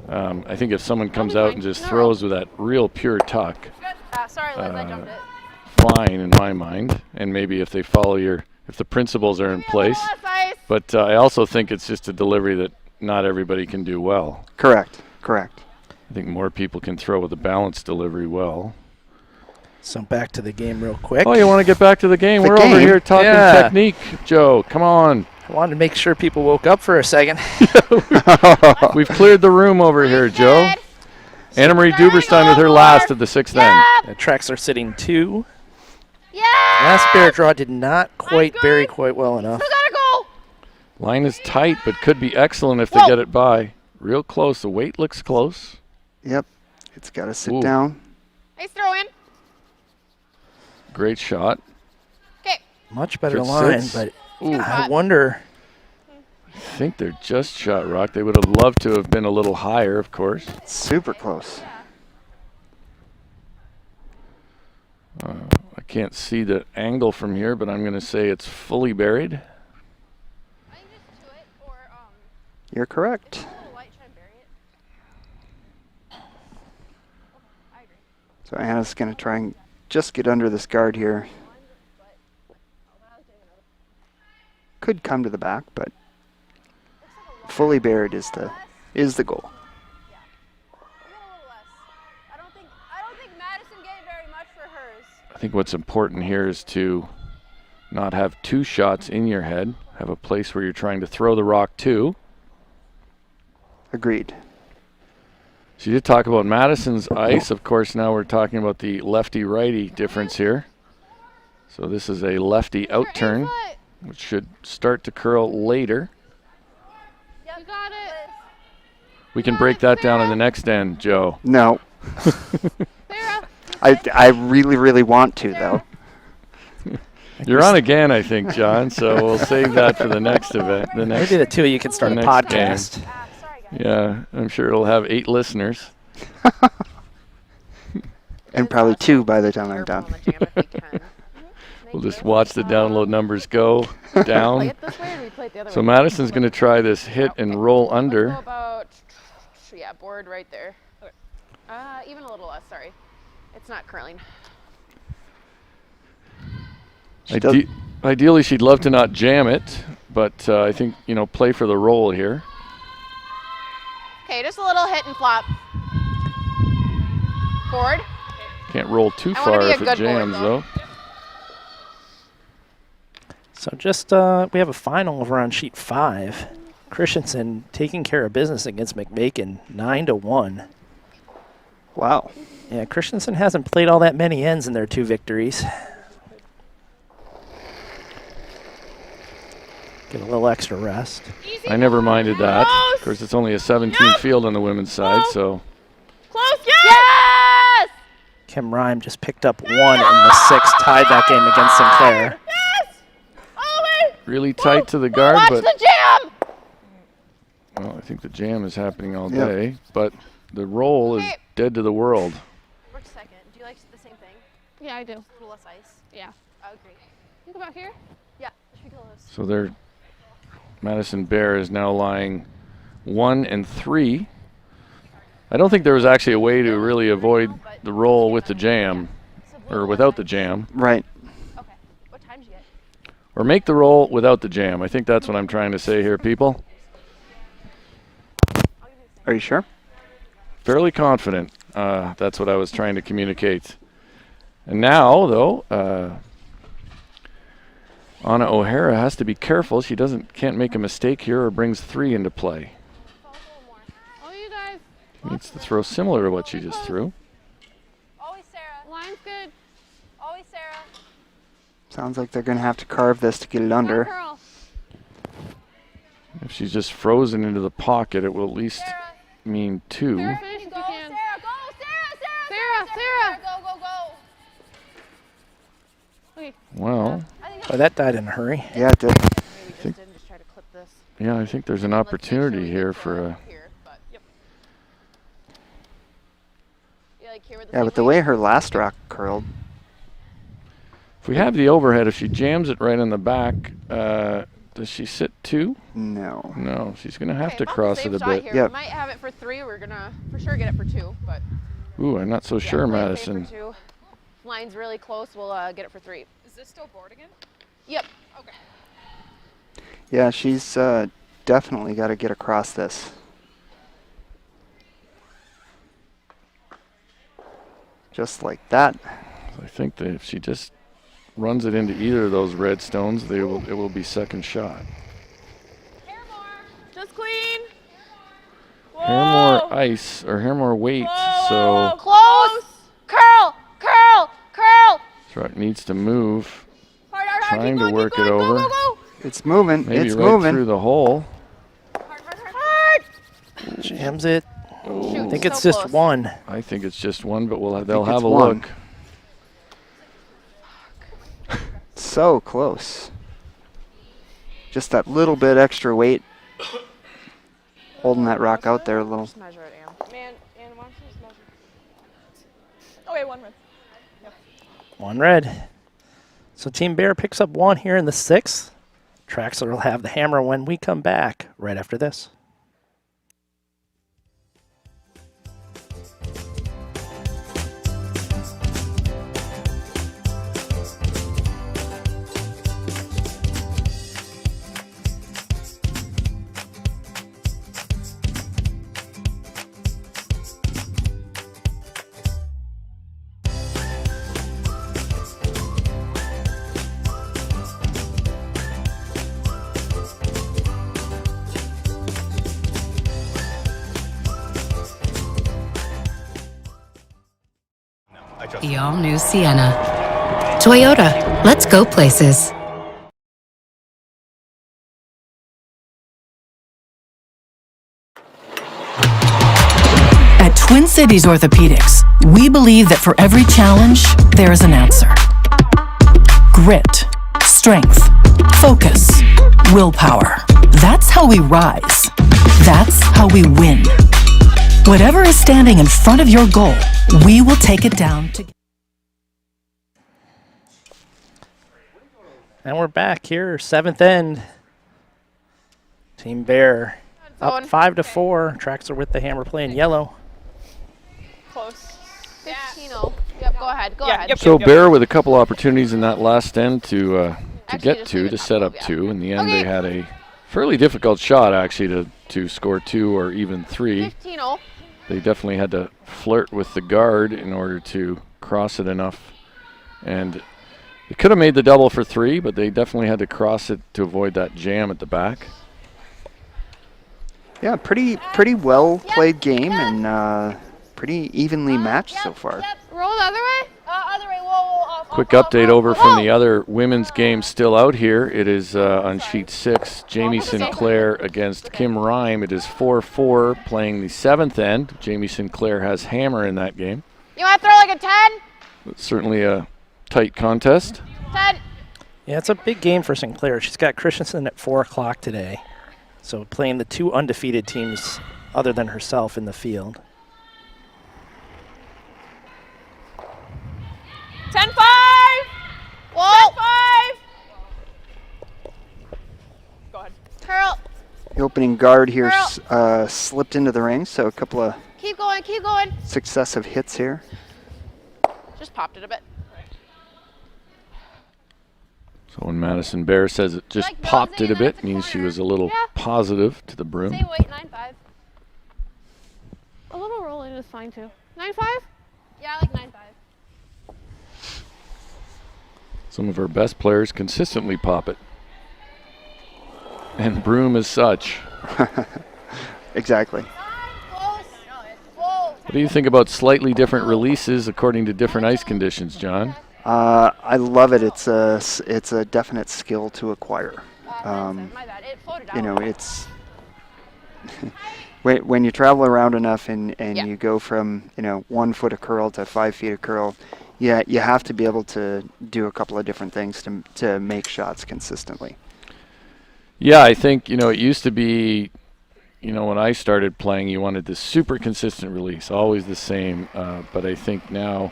if someone comes out and just throws with that real pure tuck,
Sorry, Liz, I jumped it.
fine in my mind. And maybe if they follow if the principles are in place. But I also think it's just a delivery that not everybody can do well.
Correct.
I think more people can throw with a balanced delivery well.
So back to the game real quick.
Oh, you want to get back to the game?
The
We're over
game?
here talking technique, Joe. Come on.
I wanted to make sure people woke up for a second.
We've cleared the room over here, Joe. Anna Marie Duberstein with her last of the 6th end.
The Traxler sitting 2.
Yeah!
Last bear draw did not quite bury quite well enough.
Still gotta go!
Line is tight, but could be excellent if they get it by. Real close. The weight looks close.
Yep. It's got to sit
Ooh.
down.
Nice throw in.
Great shot.
Okay.
Much better
Good
line,
sits.
but
Ooh.
I wonder.
I think they're just shot rock. They would have loved to have been a little higher, of course.
Super close.
I can't see the angle from here, but I'm going to say it's fully buried.
I think just to it, or
You're correct.
a little light, try and bury it. I agree.
So Anna's going to try and just get under this guard here. Could come to the back, but fully buried is the goal.
Maybe a little less. I don't think Madison gave very much for hers.
I think what's important here is to not have two shots in your head. Have a place where you're trying to throw the rock to.
Agreed.
So you did talk about Madison's ice. Of course, now we're talking about the lefty-righty difference here. So this is a lefty out turn, which should start to curl later.
You got it.
We can break that down in the next end, Joe.
No. I really, really want to, though.
You're on again, I think, John, so we'll save that for the next event.
Maybe the two of you can start a podcast.
Yeah, I'm sure it'll have 8 listeners.
And probably 2 by the time I'm done.
We'll just watch the download numbers go down. So Madison's going to try this hit and roll under.
Let's go about, board right there. Okay. Even a little less, sorry. It's not curling.
Ideally, she'd love to not jam it, but I think, play for the roll here.
Okay, just a little hit and flop. Board.
Can't roll too
I wanna
far
be a
if it
good board,
jams, though.
So just we have a final over on sheet 5. Christensen taking care of business against McMakin, 9-1.
Wow.
Yeah, Christensen hasn't played all that many ends in their 2 victories. Get a little extra rest.
I never minded that. Of course, it's only a 17 field on the women's side, so.
Close, yes!
Kim Rhyme just picked up 1 in the 6th, tied that game against Sinclair.
Yes! All the way!
Really tight to the guard,
Watch
but
the jam!
well, I think the jam is happening all
Yep.
day, but the roll is dead to the world.
Worked second. Do you like the same thing?
Yeah, I do.
A little less ice.
Yeah.
I agree.
Think about here.
Yeah, it should be close.
So their Madison Bear is now lying 1 and 3. I don't think there was actually a way to really avoid the roll with the jam, or without the jam,
Right.
Okay. What time did you get?
or make the roll without the jam. I think that's what I'm trying to say here, people.
Are you sure?
Fairly confident. That's what I was trying to communicate. And now, though, Anna O'Hara has to be careful. She can't make a mistake here or brings 3 into play.
Oh, you guys.
She needs to throw similar to what she just threw.
Always Sarah.
Line's good.
Always Sarah.
Sounds like they're going to have to carve this to get it under.
Curl.
If she's just frozen into the pocket, it will at least mean 2.
Sarah, finish if you
Go,
can.
Sarah. Go, Sarah.
Sarah, Sarah.
Go, go, go.
Okay.
Well,
Oh, that died in a hurry.
Yeah, it did.
Maybe just didn't just try to clip this.
Yeah, I think there's an opportunity here for a.
Yeah, but the way her last rock curled.
If we have the overhead, if she jams it right in the back, does she sit 2?
No.
No, she's going to have to
about
cross
the
it a
same
bit.
shot here. We might have it for 3. We're gonna for sure get it for 2, but.
Ooh, I'm not so sure,
play it
Madison.
safe for 2. Line's really close. We'll get it for 3.
Is this still board again?
Yep.
Okay.
Yeah, she's definitely got to get across this. Just like that.
I think that if she just runs it into either of those red stones, it will be second shot.
Just clean.
Hair more ice or hair more weight, so
Close. Curl. Curl. Curl.
Truck needs to move.
Hard, hard, hard.
Trying
Keep
to
going,
work
keep
it
going.
over.
Go, go, go.
It's moving.
Maybe
It's
right
moving.
through the hole.
Hard.
Jams it.
Oh.
I think
so
it's just
close.
1.
I think it's just 1, but they'll
think
have
it's
a
1.
look.
So close. Just that little bit extra weight. Holding that rock out there a little.
Just measure it, Ann. Man, Ann, why don't you just measure? Oh, wait, 1 red. Yep.
1 red. So Team Bear picks up 1 here in the 6th. Traxler will have the hammer when we come back right after this.
The all-new Sienna. Toyota, let's go places.
At Twin Cities Orthopedics, we believe that for every challenge, there is an answer. Grit, strength, focus, willpower. That's how we rise. That's how we win. Whatever is standing in front of your goal, we will take it down together.
And we're back here, 7th end. Team Bear up 5-4. Traxler with the hammer playing yellow.
Close. 15-0. Yep, go ahead. Go ahead.
So Bear with a couple opportunities in that last end to get to set up 2. In the end, they had a fairly difficult shot actually to score 2 or even 3.
15-0.
They definitely had to flirt with the guard in order to cross it enough. And they could have made the double for 3, but they definitely had to cross it to avoid that jam at the back.
Yeah, pretty well played game and pretty evenly matched so far.
Roll the other way. Other way. Whoa.
Quick update over from the other women's game still out here. It is on sheet 6, Jamie Sinclair against Kim Rhyme. It is 4-4 playing the 7th end. Jamie Sinclair has hammer in that game.
You want to throw like a 10?
It's certainly a tight contest.
10.
Yeah, it's a big game for Sinclair. She's got Christensen at 4 o'clock today. So playing the 2 undefeated teams other than herself in the field.
10-5.
Whoa.
10-5. Go ahead.
Curl.
The opening guard here slipped into the ring, so a couple of
Keep going. Keep going.
successive hits here.
Just popped it a bit.
So when Madison Bear says it just popped it a bit, means she was a little positive to the broom.
Same weight, 9-5.
A little rolling is fine too. 9-5?
Yeah, like 9-5.
Some of our best players consistently pop it. And broom as such.
Exactly.
What do you think about slightly different releases according to different ice conditions, John?
I love it. It's a definite skill to acquire. You know, it's when you travel around enough and you go from 1 foot of curl to 5 feet of curl, yeah, you have to be able to do a couple of different things to make shots consistently.
Yeah, I think, it used to be, when I started playing, you wanted this super consistent release, always the same. But I think now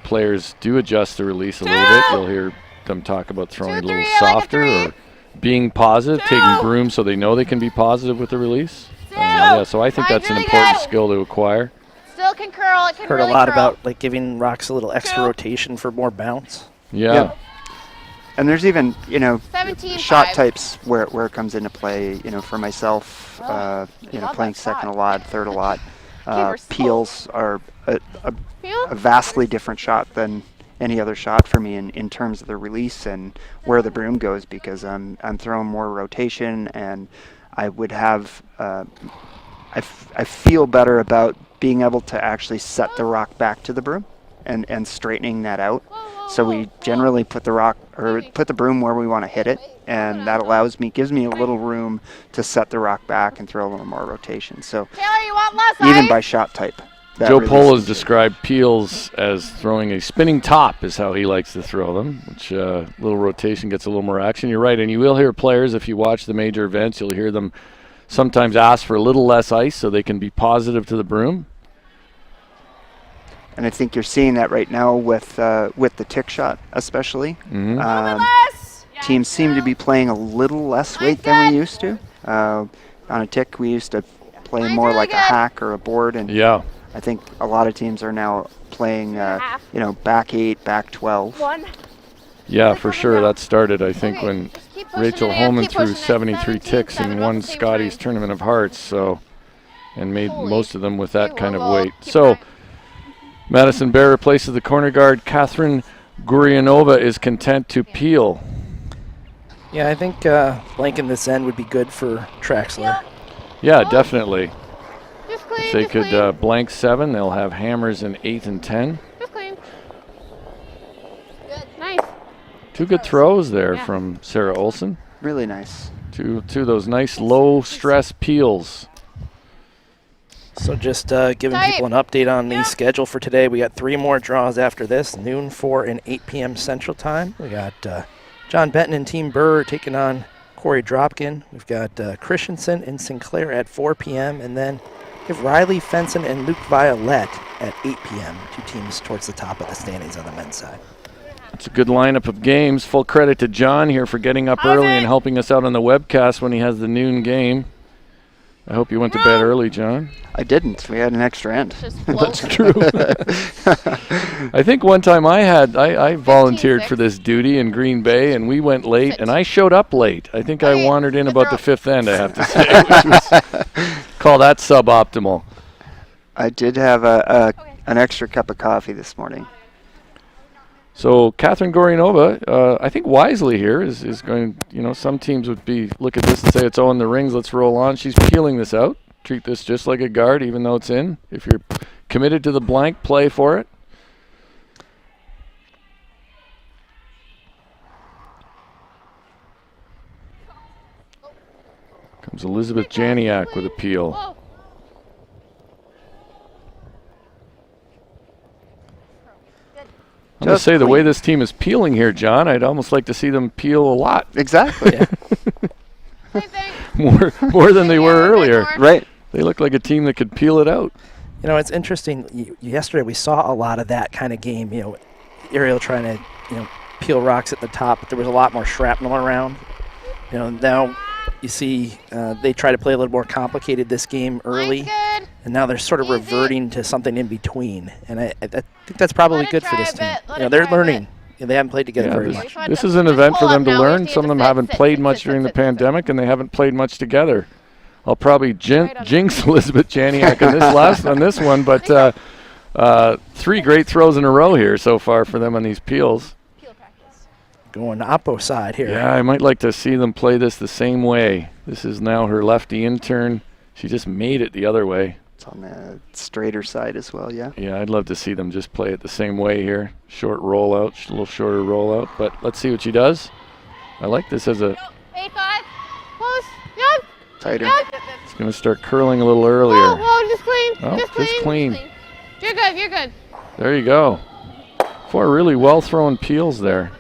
players do adjust the release a little bit. You'll hear them talk about throwing a little softer or being positive, taking brooms so they know they can be positive with the release. So I think that's an important skill to acquire.
Still can curl. It can
Heard
really
a lot
curl.
about like giving rocks a little extra rotation for more bounce.
Yeah.
And there's even,
17-5.
shot types where it comes into play. For myself, playing second a lot, third a lot. Peels are a vastly different shot than any other shot for me in terms of the release and where the broom goes, because I'm throwing more rotation, and I would have I feel better about being able to actually set the rock back to the broom and straightening that out. So we generally put the broom where we want to hit it, and that gives me a little room to set the rock back and throw a little more rotation. So
Taylor, you want less
even
ice?
by shot type.
Joe Pohl has described peels as throwing a spinning top is how he likes to throw them, which little rotation gets a little more action. You're right, and you will hear players, if you watch the major events, you'll hear them sometimes ask for a little less ice so they can be positive to the broom.
And I think you're seeing that right now with the tick shot, especially. Teams seem to be playing a little less weight than we used to. On a tick, we used to play more like a hack or a board, and I think a lot of teams are now playing, back 8, back 12.
Yeah, for sure. That started, I think, when Rachel Holman threw 73 ticks and won Scotty's Tournament of Hearts, and made most of them with that kind of weight. So Madison Bear replaces the corner guard. Catherine Gurianova is content to peel.
Yeah, I think blanking this end would be good for Traxler.
Yeah, definitely. If they could blank 7, they'll have hammers in 8 and 10.
Just clean. Good. Nice.
2 good throws there from Sarah Olson.
Really nice.
Two of those nice low-stress peels.
So just giving people an update on the schedule for today. We got 3 more draws after this, noon, 4, and 8 p.m. Central Time. We got John Benton and Team Burr taking on Corey Dropkin. We've got Christensen and Sinclair at 4 p.m. And then we have Riley Fenson and Luke Violette at 8 p.m. 2 teams towards the top of the standings on the men's side.
It's a good lineup of games. Full credit to John here for getting up early and helping us out on the webcast when he has the noon game. I hope you went to bed early, John.
I didn't. We had an extra end.
That's true. I think one time I volunteered for this duty in Green Bay, and we went late, and I showed up late. I think I wandered in about the 5th end, I have to say, which was, call that suboptimal.
I did have an extra cup of coffee this morning.
So Catherine Gorianova, I think wisely here, is going, some teams would look at this and say it's in the rings, let's roll on. She's peeling this out. Treat this just like a guard, even though it's in. If you're committed to the blank, play for it. Comes Elizabeth Janiak with a peel. I'm going to say the way this team is peeling here, John, I'd almost like to see them peel a lot.
Exactly.
more than they were earlier.
Right.
They look like a team that could peel it out.
It's interesting. Yesterday we saw a lot of that kind of game. Ariel trying to, peel rocks at the top, but there was a lot more shrapnel around. Now you see they try to play a little more complicated this game early, and now they're sort of reverting to something in between. And I think that's probably good for this team. They're learning. They haven't played together very much.
This is an event for them to learn. Some of them haven't played much during the pandemic, and they haven't played much together. I'll probably jinx Elizabeth Janiak on this one, but 3 great throws in a row here so far for them on these peels.
Going to Oppo side here.
Yeah, I might like to see them play this the same way. This is now her lefty intern. She just made it the other way.
It's on the straighter side as well, yeah.
Yeah, I'd love to see them just play it the same way here. Short rollout, a little shorter rollout, but let's see what she does. I like this as a...
8-5. Close. Yep.
Tighter.
Yep.
It's going to start curling a little earlier.
Whoa, just clean.
Oh, just clean.
You're good, you're good.
There you go. 4 really well-thrown peels there.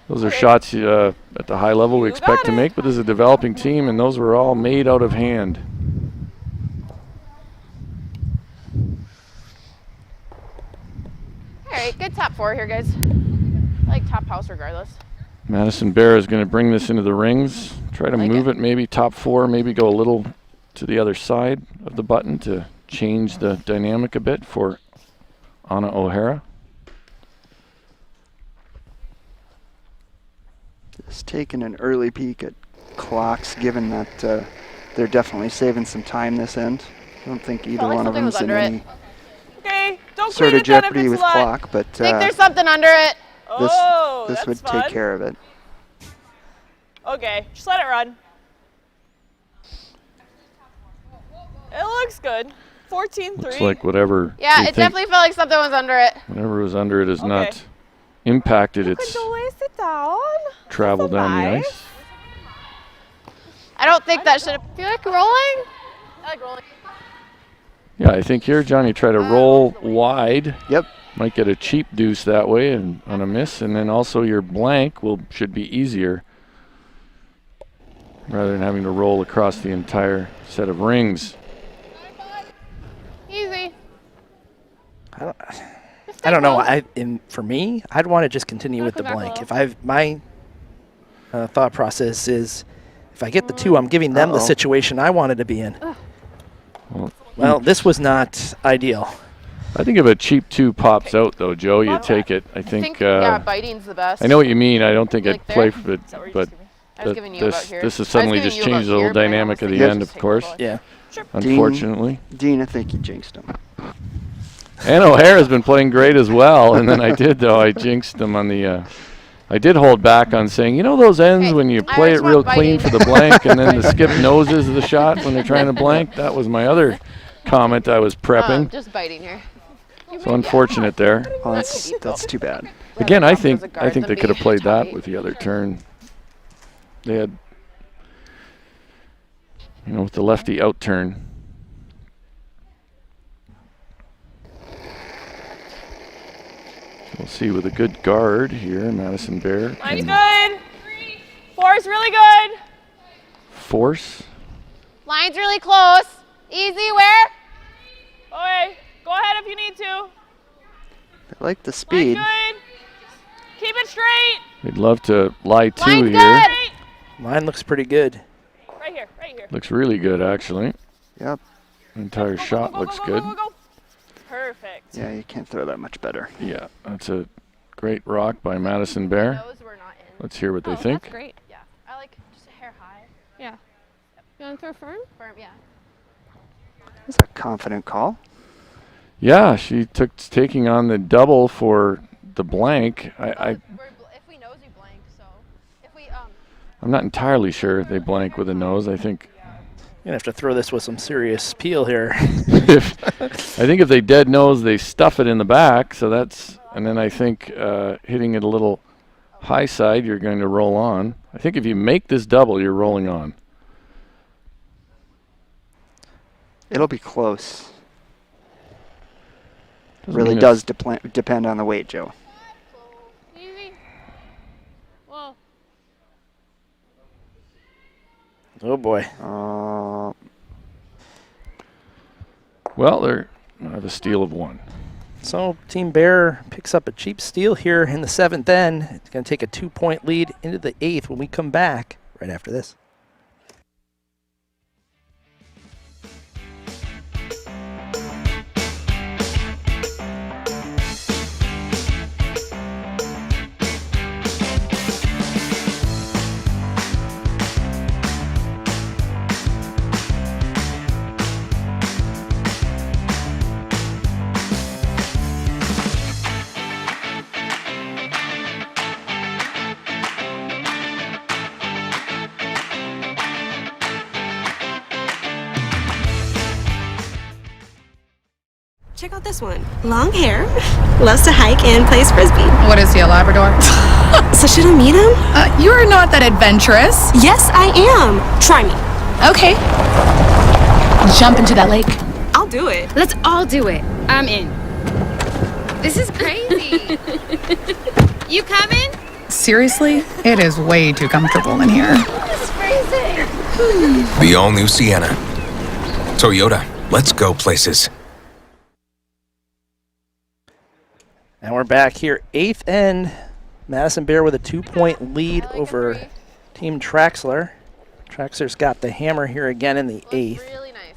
Those are shots at the high level we expect to make, but this is a developing team, and those were all made out of hand.
All right, good top 4 here, guys. I like top house regardless.
Madison Bear is going to bring this into the rings, try to move it maybe top 4, maybe go a little to the other side of the button to change the dynamic a bit for Anna O'Hara.
Just taking an early peek at clocks, given that they're definitely saving some time this end. I don't think either one of them's in any sort of jeopardy with clock, but
I think there's something under it.
this would take care of it.
Okay, just let it run. It looks good. 14-3.
Looks like whatever.
Yeah, it definitely felt like something was under it.
Whatever was under it is not impacted its
sit down.
travel down the ice.
I don't think that should have. Do you like rolling? I like rolling.
Yeah, I think here, Johnny, try to roll wide.
Yep.
Might get a cheap deuce that way and on a miss, and then also your blank should be easier rather than having to roll across the entire set of rings.
Easy.
I don't know. For me, I'd want to just continue with the blank. If my thought process is, if I get the 2, I'm giving them the situation I wanted to be in. Well, this was not ideal.
I think if a cheap 2 pops out, though, Joe, you take it. I think
yeah, biting's the best.
I know what you mean. I don't think I'd play for it, but
this
has suddenly just changed the whole dynamic of the end, of course.
Yeah.
Unfortunately.
Dean, I think you jinxed him.
And O'Hara's been playing great as well. And then I jinxed him on the. I did hold back on saying, those ends when you play it real clean for the blank, and then the skip noses the shot when they're trying to blank. That was my other comment I was prepping.
Just biting here.
So unfortunate there.
Well, that's too bad.
Again, I think they could have played that with the other turn. They had, with the lefty out turn. We'll see with a good guard here, Madison Bear.
Line's good. Force really good.
Force.
Line's really close. Easy, where?
Okay, go ahead if you need to.
I like the speed.
Line's good. Keep it straight.
They'd love to lie 2
Line's
here.
Good.
Mine looks pretty good.
Right here.
Looks really good, actually.
Yep.
The entire shot looks good.
Perfect.
Yeah, you can't throw that much better.
Yeah, that's a great rock by Madison Bear.
Those were not in.
Let's hear what they think.
That's great.
Yeah, I like just a hair high.
Yeah. You want to throw firm?
Firm, yeah.
That's a confident call.
Yeah, she taking on the double for the blank.
If we nose, we blank. So if we
I'm not entirely sure if they blank with a nose. I think
You're going to have to throw this with some serious peel here.
I think if they dead nose, they stuff it in the back. So and then I think hitting it a little high side, you're going to roll on. I think if you make this double, you're rolling on.
It'll be close.
Doesn't
Really
mean
does depend on the weight, Joe.
Easy. Whoa.
Oh, boy.
Well, they're the steal of 1.
So Team Bear picks up a cheap steal here in the 7th end. It's going to take a 2-point lead into the 8th when we come back right after this.
Check out this one. Long hair, loves to hike and plays frisbee.
What is he, a Labrador?
So should I meet him?
You are not that adventurous.
Yes, I am. Try me.
Okay. Jump into that lake.
I'll do it.
Let's all do it. I'm in. This is crazy. You coming?
Seriously, it is way too comfortable in here.
It's freezing.
The all-new Sienna. Toyota, let's go places.
And we're back here, 8th end. Madison Bear with a 2-point lead over Team Traxler. Traxler's got the hammer here again in the 8th.
Really nice.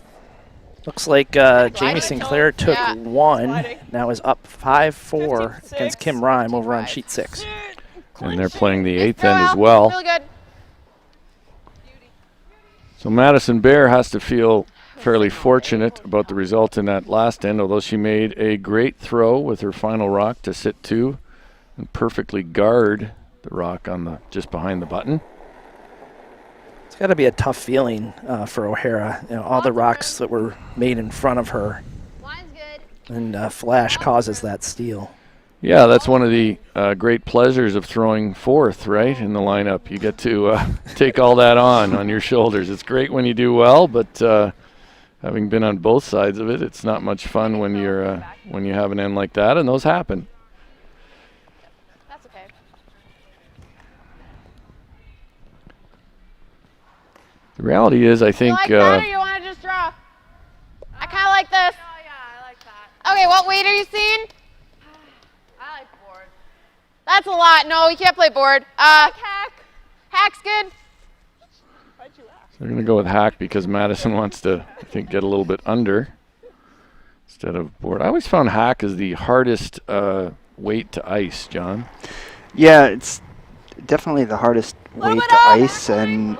Looks like Jamie Sinclair took one. Now is up 5-4 against Kim Rhyme over on sheet 6.
And they're playing the 8th end as well.
Really good.
So Madison Bear has to feel fairly fortunate about the result in that last end, although she made a great throw with her final rock to sit 2 and perfectly guard the rock on the just behind the button.
It's got to be a tough feeling for O'Hara. You know, all the rocks that were made in front of her, and flash causes that steal.
Yeah, that's one of the great pleasures of throwing 4th, right, in the lineup. You get to take all that on your shoulders. It's great when you do well, but having been on both sides of it, it's not much fun when you have an end like that, and those happen.
That's okay.
The reality is, I think.
You like that, or you want to just draw? I kind of like this.
Oh yeah, I like that.
Okay, what weight are you seeing?
I like board.
That's a lot. No, you can't play board.
I like hack.
Hack's good.
So they're going to go with hack because Madison wants to, I think, get a little bit under instead of board. I always found hack as the hardest weight to ice, John.
Yeah, it's definitely the hardest weight to ice, and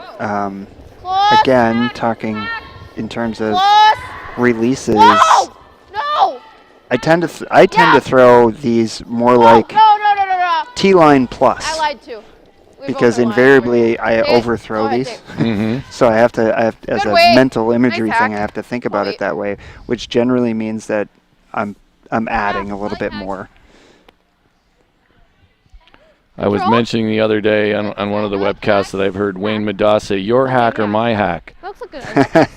again, talking in terms of releases.
Whoa! No!
I tend to throw these more like
No.
T-line plus.
I lied too.
Because invariably I overthrow these, so I have to as a mental imagery thing, I have to think about it that way, which generally means that I'm adding a little bit more.
I was mentioning the other day on one of the webcasts that I've heard Wayne Madas say, "Your hack or my hack."
Looks good.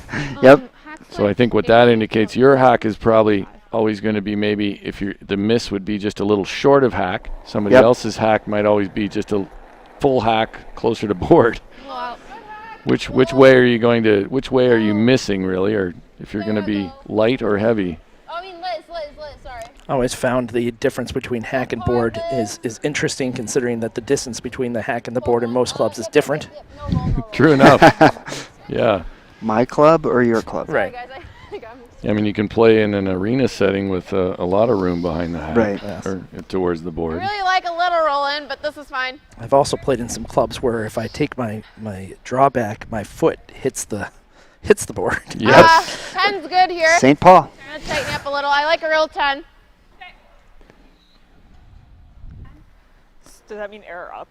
Yep.
So I think what that indicates, your hack is probably always going to be maybe if the miss would be just a little short of hack. Somebody else's hack might always be just a full hack closer to board. Which way are you going to? Which way are you missing really, or if you're going to be light or heavy?
I mean, Liz, sorry.
I always found the difference between hack and board is interesting, considering that the distance between the hack and the board in most clubs is different.
True enough. Yeah.
My club or your club?
Right.
I mean, you can play in an arena setting with a lot of room behind the hack,
right,
or towards the board.
I really like a little roll in, but this is fine.
I've also played in some clubs where if I take my drawback, my foot hits the board.
Yes.
10's good here.
St. Paul.
I'm gonna tighten up a little. I like a real 10.
Does that mean error up?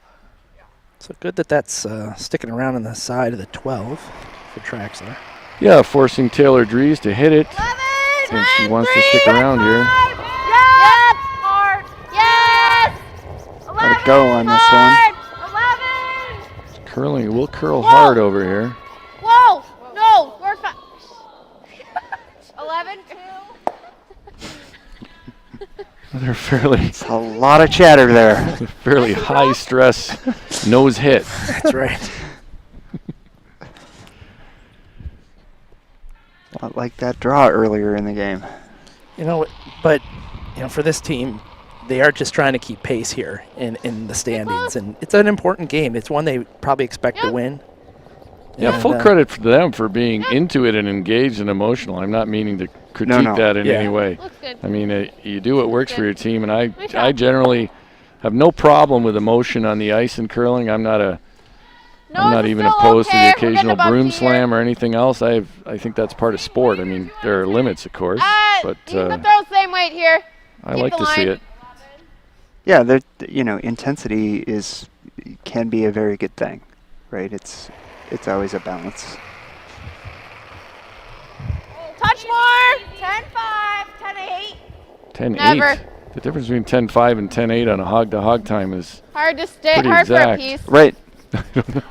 So good that's sticking around on the side of the 12 for Traxler.
Yeah, forcing Taylor Dries to hit it.
11,
and she wants to stick around here.
Yes! Hard. Yes! 11,
Gotta go on this
hard. 11!
Curling, we'll curl hard over here.
Whoa! No! We're fine. 11, 2.
They're fairly.
It's a lot of chatter there.
Fairly high stress nose hit.
That's right.
Not like that draw earlier in the game.
You know, but for this team, they are just trying to keep pace here in the standings, and it's an important game. It's one they probably expect to win.
Yeah,
and,
full credit for them for being into it and engaged and emotional. I'm not meaning to critique that in any way. I mean, you do what works for your team, and I generally have no problem with emotion on the ice in curling. I'm not even opposed to the occasional broom slam or anything else. I think that's part of sport. I mean, there are limits, of course, but
you can throw same weight here.
I like to see it.
Yeah, intensity can be a very good thing, right? It's always a balance.
Touch more. 10-5, 10-8.
10-8.
Never.
The difference between 10-5 and 10-8 on a hog-to-hog time is
hard to stay.
pretty
Hard
exact.
for a piece.
Right.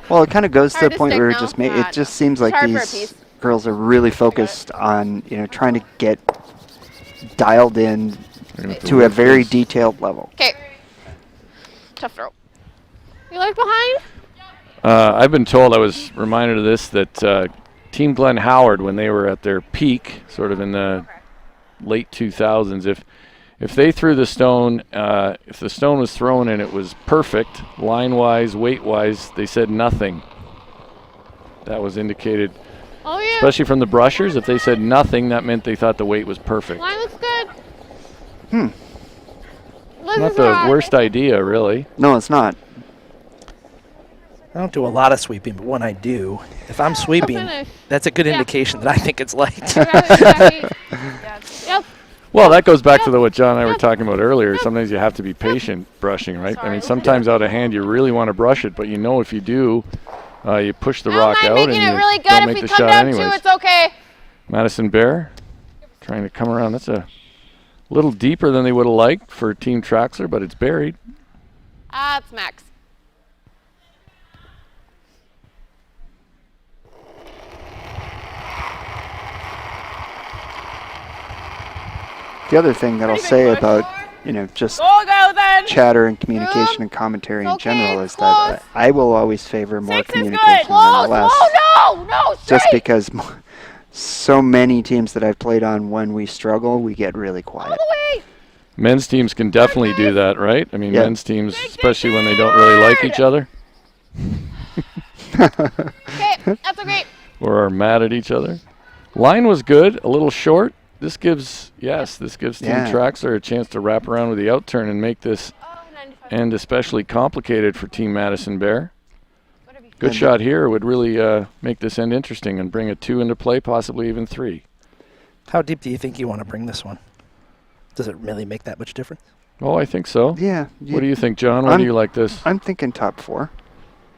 Well, it kind of goes to
Hard
the
to
point
stick,
where
no?
it just seems like
hard for a
these
piece.
girls are really focused on trying to get dialed in to a very detailed level.
Okay. Tough throw.
You like behind?
I've been told, I was reminded of this, that Team Glenn Howard, when they were at their peak, sort of in the late 2000s, if they threw the stone, if the stone was thrown and it was perfect, line-wise, weight-wise, they said nothing. That was indicated, especially from the brushers. If they said nothing, that meant they thought the weight was perfect.
Line looks good.
Not the worst idea, really.
No, it's not.
I don't do a lot of sweeping, but when I do, if I'm sweeping, that's a good indication that I think it's light.
Yep.
Well, that goes back to what John and I were talking about earlier. Sometimes you have to be patient brushing, right? I mean, sometimes out of hand you really want to brush it, but you know if you do, you push the rock out and you
really good.
don't
If
make
we
the
come
shot
down
anyways.
two, it's okay.
Madison Bear trying to come around. That's a little deeper than they would have liked for Team Traxler, but it's buried.
It's Max.
The other thing that I'll say about, just chatter and communication and commentary in general is that I will always favor more communication than less.
No,
just because so many teams that I've played on, when we struggle, we get really quiet.
Men's teams can definitely do that, right? I mean, men's teams, especially when they don't really like each other.
Okay, that's okay.
Or are mad at each other. Line was good, a little short. This gives Team Traxler a chance to wrap around with the out turn and make this end especially complicated for Team Madison Bear. Good shot here would really make this end interesting and bring a 2 into play, possibly even 3.
How deep do you think you want to bring this one? Does it really make that much difference?
Oh, I think so.
Yeah.
What do you think, John? Where do you like this?
I'm thinking top 4.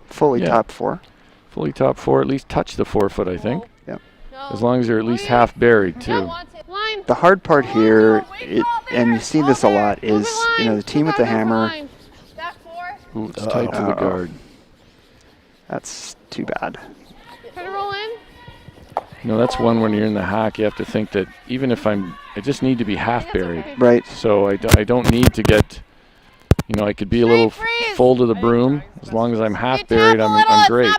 Fully top 4.
Fully top 4, at least touch the 4 foot, I think.
Yeah.
As long as you're at least half buried, too.
The hard part here, and you see this a lot, is the team with the hammer.
Ooh, it's tight to the guard.
That's too bad.
Try to roll in.
That's one when you're in the hack, you have to think that even if I just need to be half buried.
Right.
So I don't need to get, I could be a little full to the broom. As long as I'm half buried, I'm great.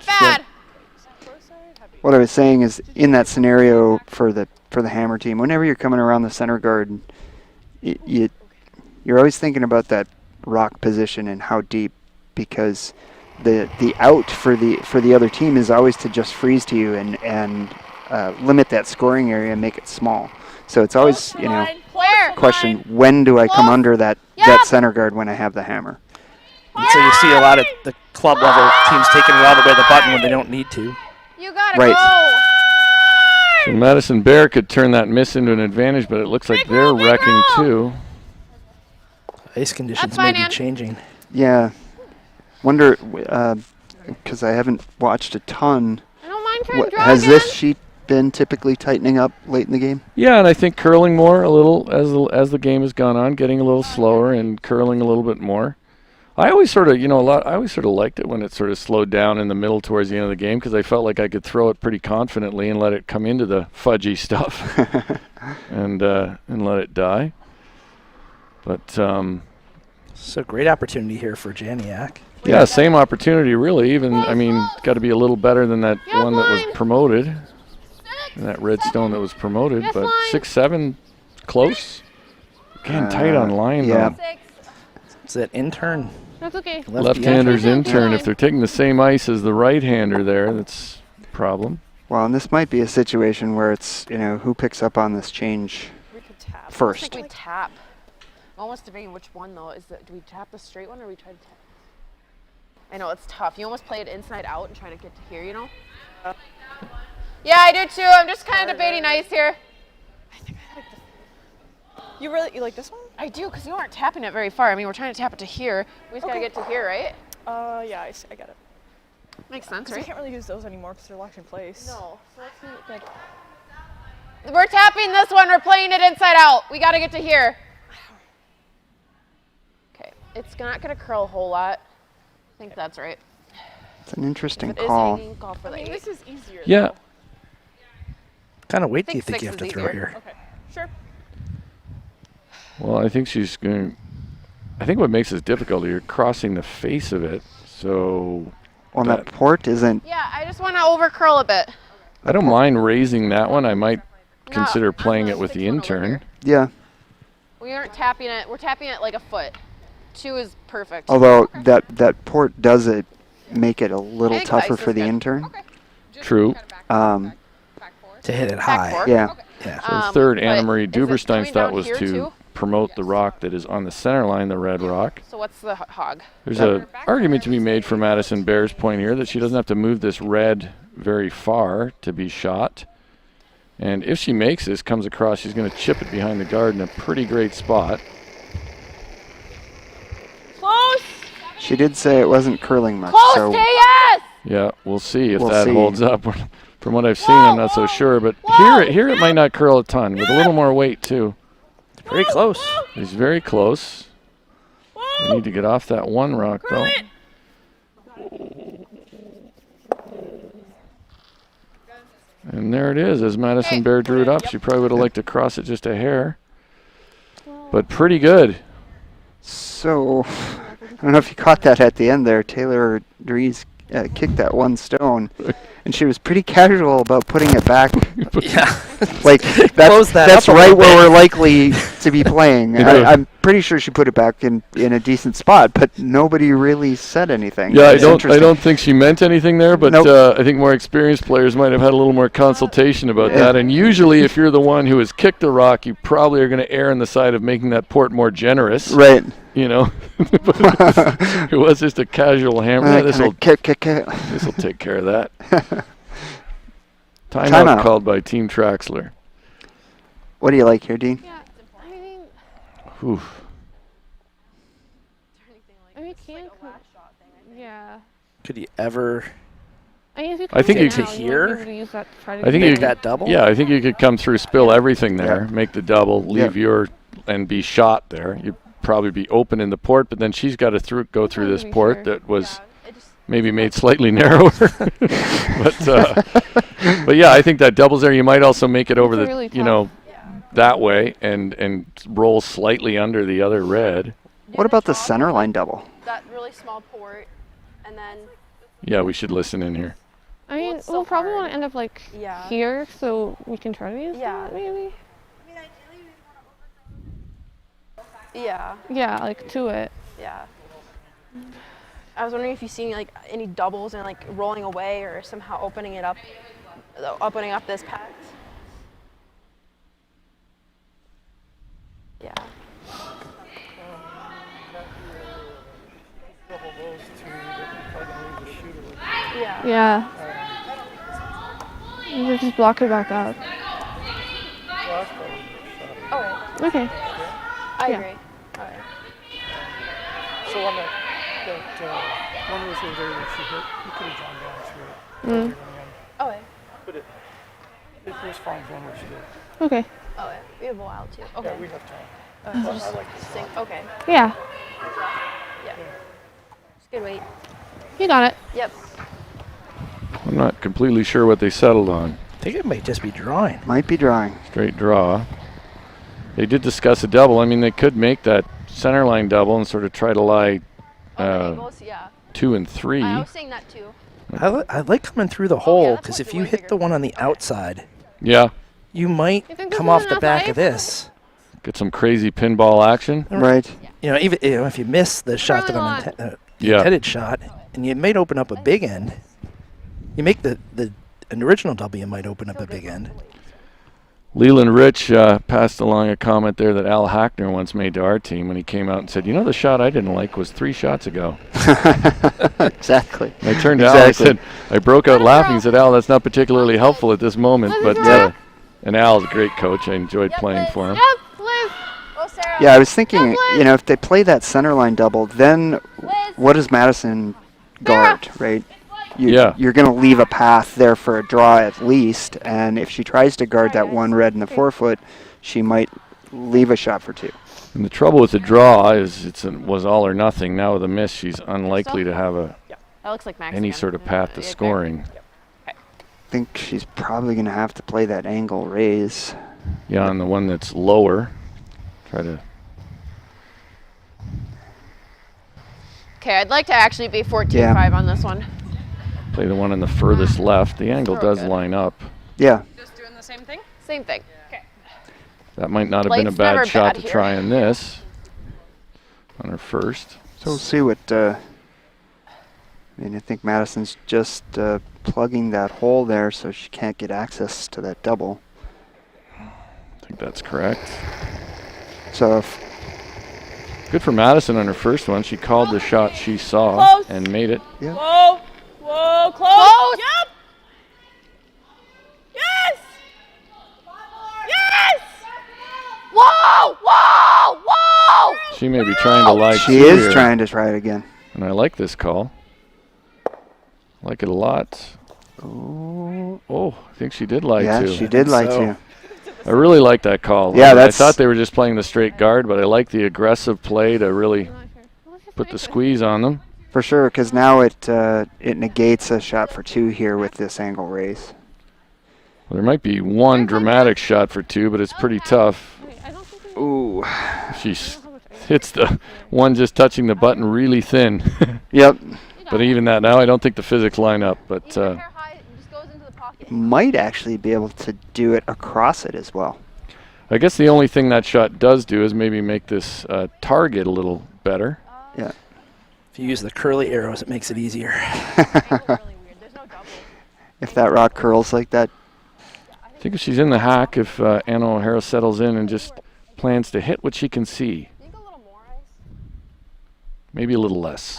What I was saying is, in that scenario for the hammer team, whenever you're coming around the center guard, you're always thinking about that rock position and how deep, because the out for the other team is always to just freeze to you and limit that scoring area and make it small. So it's always question, when do I come under that center guard when I have the hammer?
And so you see a lot of the club level teams taking it all the way to the button when they don't need to.
You gotta
go.
So Madison Bear could turn that miss into an advantage, but it looks like they're wrecking too.
Ice conditions may be changing.
Yeah. Wonder, because I haven't watched a ton.
I don't mind trying to draw
has
again.
this sheet been typically tightening up late in the game?
Yeah, and I think curling more a little as the game has gone on, getting a little slower and curling a little bit more. I always sort of, I always sort of liked it when it sort of slowed down in the middle towards the end of the game, because I felt like I could throw it pretty confidently and let it come into the fudgy stuff and let it die. But
so great opportunity here for Janiak.
Yeah, same opportunity really. Even got to be a little better than that one that was promoted, and that redstone that was promoted. But 6-7, close. Again, tight on line though.
Is that intern?
That's okay.
Left-hander's intern. If they're taking the same ice as the right-hander there, that's a problem.
Well, and this might be a situation where it's, who picks up on this change first.
I think we tap. I'm almost debating which one though. Do we tap the straight one or we try to tap? I know it's tough. You almost play it inside out and try to get to here,
Yeah, I do too. I'm just kind of debating ice here.
You like this one?
I do, because you aren't tapping it very far. We're trying to tap it to here. We just gotta get to here, right?
Yeah, I got it.
Makes sense,
right?
right?
We can't really use those anymore because they're locked in place.
No, so let's make good. We're tapping this one. We're playing it inside out. We gotta get to here. Okay, it's not gonna curl a whole lot. I think that's right.
It's an interesting
If it
call.
is hanging, call for the 8.
This is easier.
Yeah.
Though.
What kind of weight do you
think
think you
6
have to
is
throw
easier.
here?
Okay, sure.
Well, I think she's going. I think what makes this difficult, you're crossing the face of it, So
On that port isn't.
Yeah, I just want to over curl a bit.
I don't mind raising that one. I might consider playing it with the intern.
Yeah.
We aren't tapping it. We're tapping it like a foot. 2 is perfect.
Although that port does make it a little
think
tougher
ice
for
is
the
good.
intern.
True.
To hit it high.
Yeah.
So third,
but
Anna Marie
is it
Duberstein's
coming
thought
down
was
here
to
too?
promote the rock that is on the center line, the red rock.
So what's the hog?
There's an argument to be made for Madison Bear's point here that she doesn't have to move this red very far to be shot. And if she makes this, comes across, she's going to chip it behind the guard in a pretty great spot.
Close.
She did say it wasn't curling much.
Close
so
to yes.
Yeah, we'll see if
We'll
that
see.
holds up. From what I've seen, I'm not so sure. But here it might not curl a ton, with a little more weight, too.
It's pretty close.
He's very close. We need to get off that one rock, though. And there it is. As Madison Bear drew it up, she probably would have liked to cross it just a hair. But pretty good.
So, I don't know if you caught that at the end there. Taylor Dries kicked that one stone, and she was pretty casual about putting it back.
Yeah.
Like,
Close that
that's
up a
right
little
where
bit.
we're likely to be playing.
Yeah.
I'm pretty sure she put it back in a decent spot, but nobody really said anything.
Yeah,
It's
I
interesting.
don't think she meant anything there, but
Nope.
I think more experienced players might have had a little more consultation about that. And usually, if you're the one who has kicked the rock, you probably are going to err on the side of making that port more generous.
Right.
You know, but it was just a casual hammer. Yeah, this will
kick.
This will take care of that. Timeout
Timeout.
called by Team Traxler.
What do you like here, Dean?
I mean,
Oof.
we can. Yeah.
Could you ever?
I mean, if you
I think
come
you
to
could
now,
hear.
You might be able to use that to try to
I think
get
you
it.
that double?
Yeah, I think you could come through, spill everything there, make the double, leave your, and be shot there. You'd probably be open in the port, but then she's got to go through this port that was maybe made slightly narrower. but yeah, I think that doubles there. You might also make it over the,
really
that way and roll slightly under the other red.
What about the center line double?
That really small port, and then.
Yeah, we should listen in here.
I mean,
it's so
we'll probably
hard.
want to end up like
Yeah.
here, so we can try to use
Yeah.
that maybe.
Yeah.
Yeah, like to it.
Yeah. I was wondering if you've seen like any doubles and like rolling away or somehow opening up this path. Yeah. Yeah.
Yeah. You should just block it back up.
Okay.
Okay.
I
Yeah.
agree. All right.
So on that one was over there that she hit, you could have gone down through it.
Mm.
Okay.
But it was fine going where she did.
Okay.
Oh, yeah. We have a while too. Okay.
Yeah, we have time.
So
I
just
like this.
sing. Okay.
Yeah.
Yeah. Just good weight.
You got it.
Yep.
I'm not completely sure what they settled on.
I think it might just be drawing.
Might be drawing.
Straight draw. They did discuss a double. I mean, they could make that center line double and sort of try to lie
Yeah.
2 and 3.
I was saying that too.
I like coming through the hole because if you hit the one on the outside,
Yeah.
you might
You think this
come
is
off the
enough
back
height?
of this.
Get some crazy pinball action.
Right.
Even if you miss the shot that I'm
Yeah.
intended shot, and you might open up a big end. You make an original double, you might open up a big end.
Leland Rich passed along a comment there that Al Hackner once made to our team when he came out and said, "You know, the shot I didn't like was 3 shots ago."
Exactly.
And I turned to Al and said, I broke out laughing and said, "Al, that's not particularly helpful at this moment." But and Al's a great coach. I enjoyed playing for him.
Yep, Liz.
Oh, Sarah.
Yeah, I was thinking, if they play that center line double, then what does Madison guard, right? You're going to leave a path there for a draw at least, and if she tries to guard that one red in the forefoot, she might leave a shot for 2.
And the trouble with the draw is was all or nothing. Now with a miss, she's unlikely to have
That looks like Max
any
again.
sort of path to scoring.
I think she's probably going to have to play that angle raise.
Yeah, on the one that's lower, try to.
Okay, I'd like to actually be 14-5 on this one.
Play the one in the furthest left. The angle
Throw it
does
good.
line up.
Yeah.
Just doing the same thing?
Same thing.
Okay.
That might not have been a
Light's never
bad shot
bad
to
here.
try in this. On her first.
So we'll see what. I mean, I think Madison's just plugging that hole there, so she can't get access to that double.
I think that's correct.
So if
Good for Madison on her first one. She called the shot she saw
Close.
and made it.
Yeah.
Whoa. Whoa. Close. Yep. Yes. Yes.
Whoa! Whoa! Whoa!
She may be trying to lie
she
to
is
here.
trying to try it again.
And I like this call. Like it a lot.
Oh.
Oh, I think she did lie
Yeah,
to.
she did lie to.
I really like that call.
Yeah,
I thought they were just playing the straight guard, but I like the aggressive play to really put the squeeze on them.
For sure, because now it negates a shot for 2 here with this angle raise.
Well, there might be one dramatic shot for 2, but it's pretty tough.
Ooh.
She hits the one just touching the button really thin.
Yep.
But even that now, I don't think the physics line up. But
Might actually be able to do it across it as well.
I guess the only thing that shot does do is maybe make this target a little better.
Yeah.
If you use the curly arrows, it makes it easier.
If that rock curls like that.
I think if she's in the hack, if Anna O'Hara settles in and just plans to hit what she can see. Maybe a little less.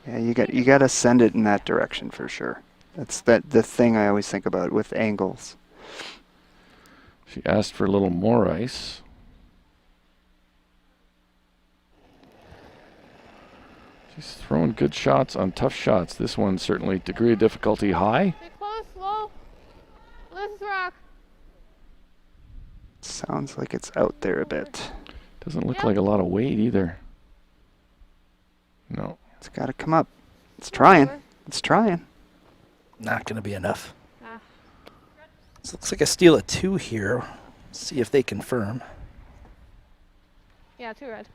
Yeah, you got to send it in that direction for sure. That's the thing I always think about with angles.
She asked for a little more ice. She's throwing good shots on tough shots. This one certainly degree of difficulty high.
Stay close, slow. Let's rock.
Sounds like it's out there a bit.
Doesn't look like a lot of weight either. No.
It's got to come up. It's trying. It's trying.
Not going to be enough. This looks like a steal of 2 here. See if they confirm.
Yeah, 2 red.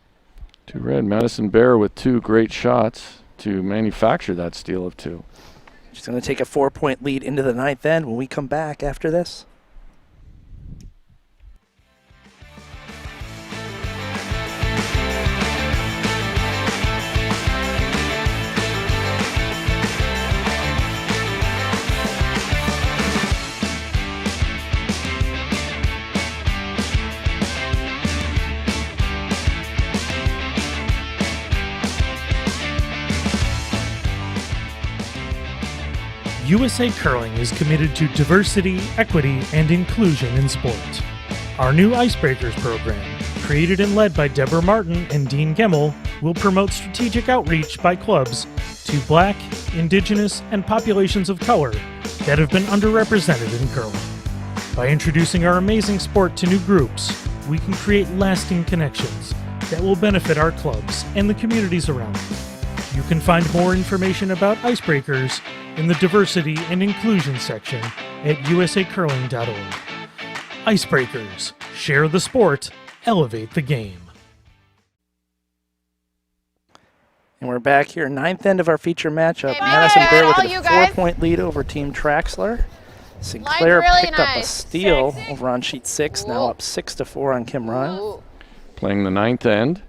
2 red. Madison Bear with 2 great shots to manufacture that steal of 2.
She's going to take a 4-point lead into the 9th end when we come back after this.
USA Curling is committed to diversity, equity, and inclusion in sport. Our new Icebreakers program, created and led by Deborah Martin and Dean Gemmel, will promote strategic outreach by clubs to Black, Indigenous, and populations of color that have been underrepresented in curling. By introducing our amazing sport to new groups, we can create lasting connections that will benefit our clubs and the communities around them. You can find more information about Icebreakers in the Diversity and Inclusion section at usacurling.org. Icebreakers. Share the sport. Elevate the game.
And we're back here, 9th end of our feature matchup.
Hey,
Madison
Mike,
Bear with
all
a
you guys.
4-point lead over Team Traxler. Sinclair
really
picked up a
nice.
steal over on sheet 6, now up 6-4 on Kim Ryan.
Playing the 9th end.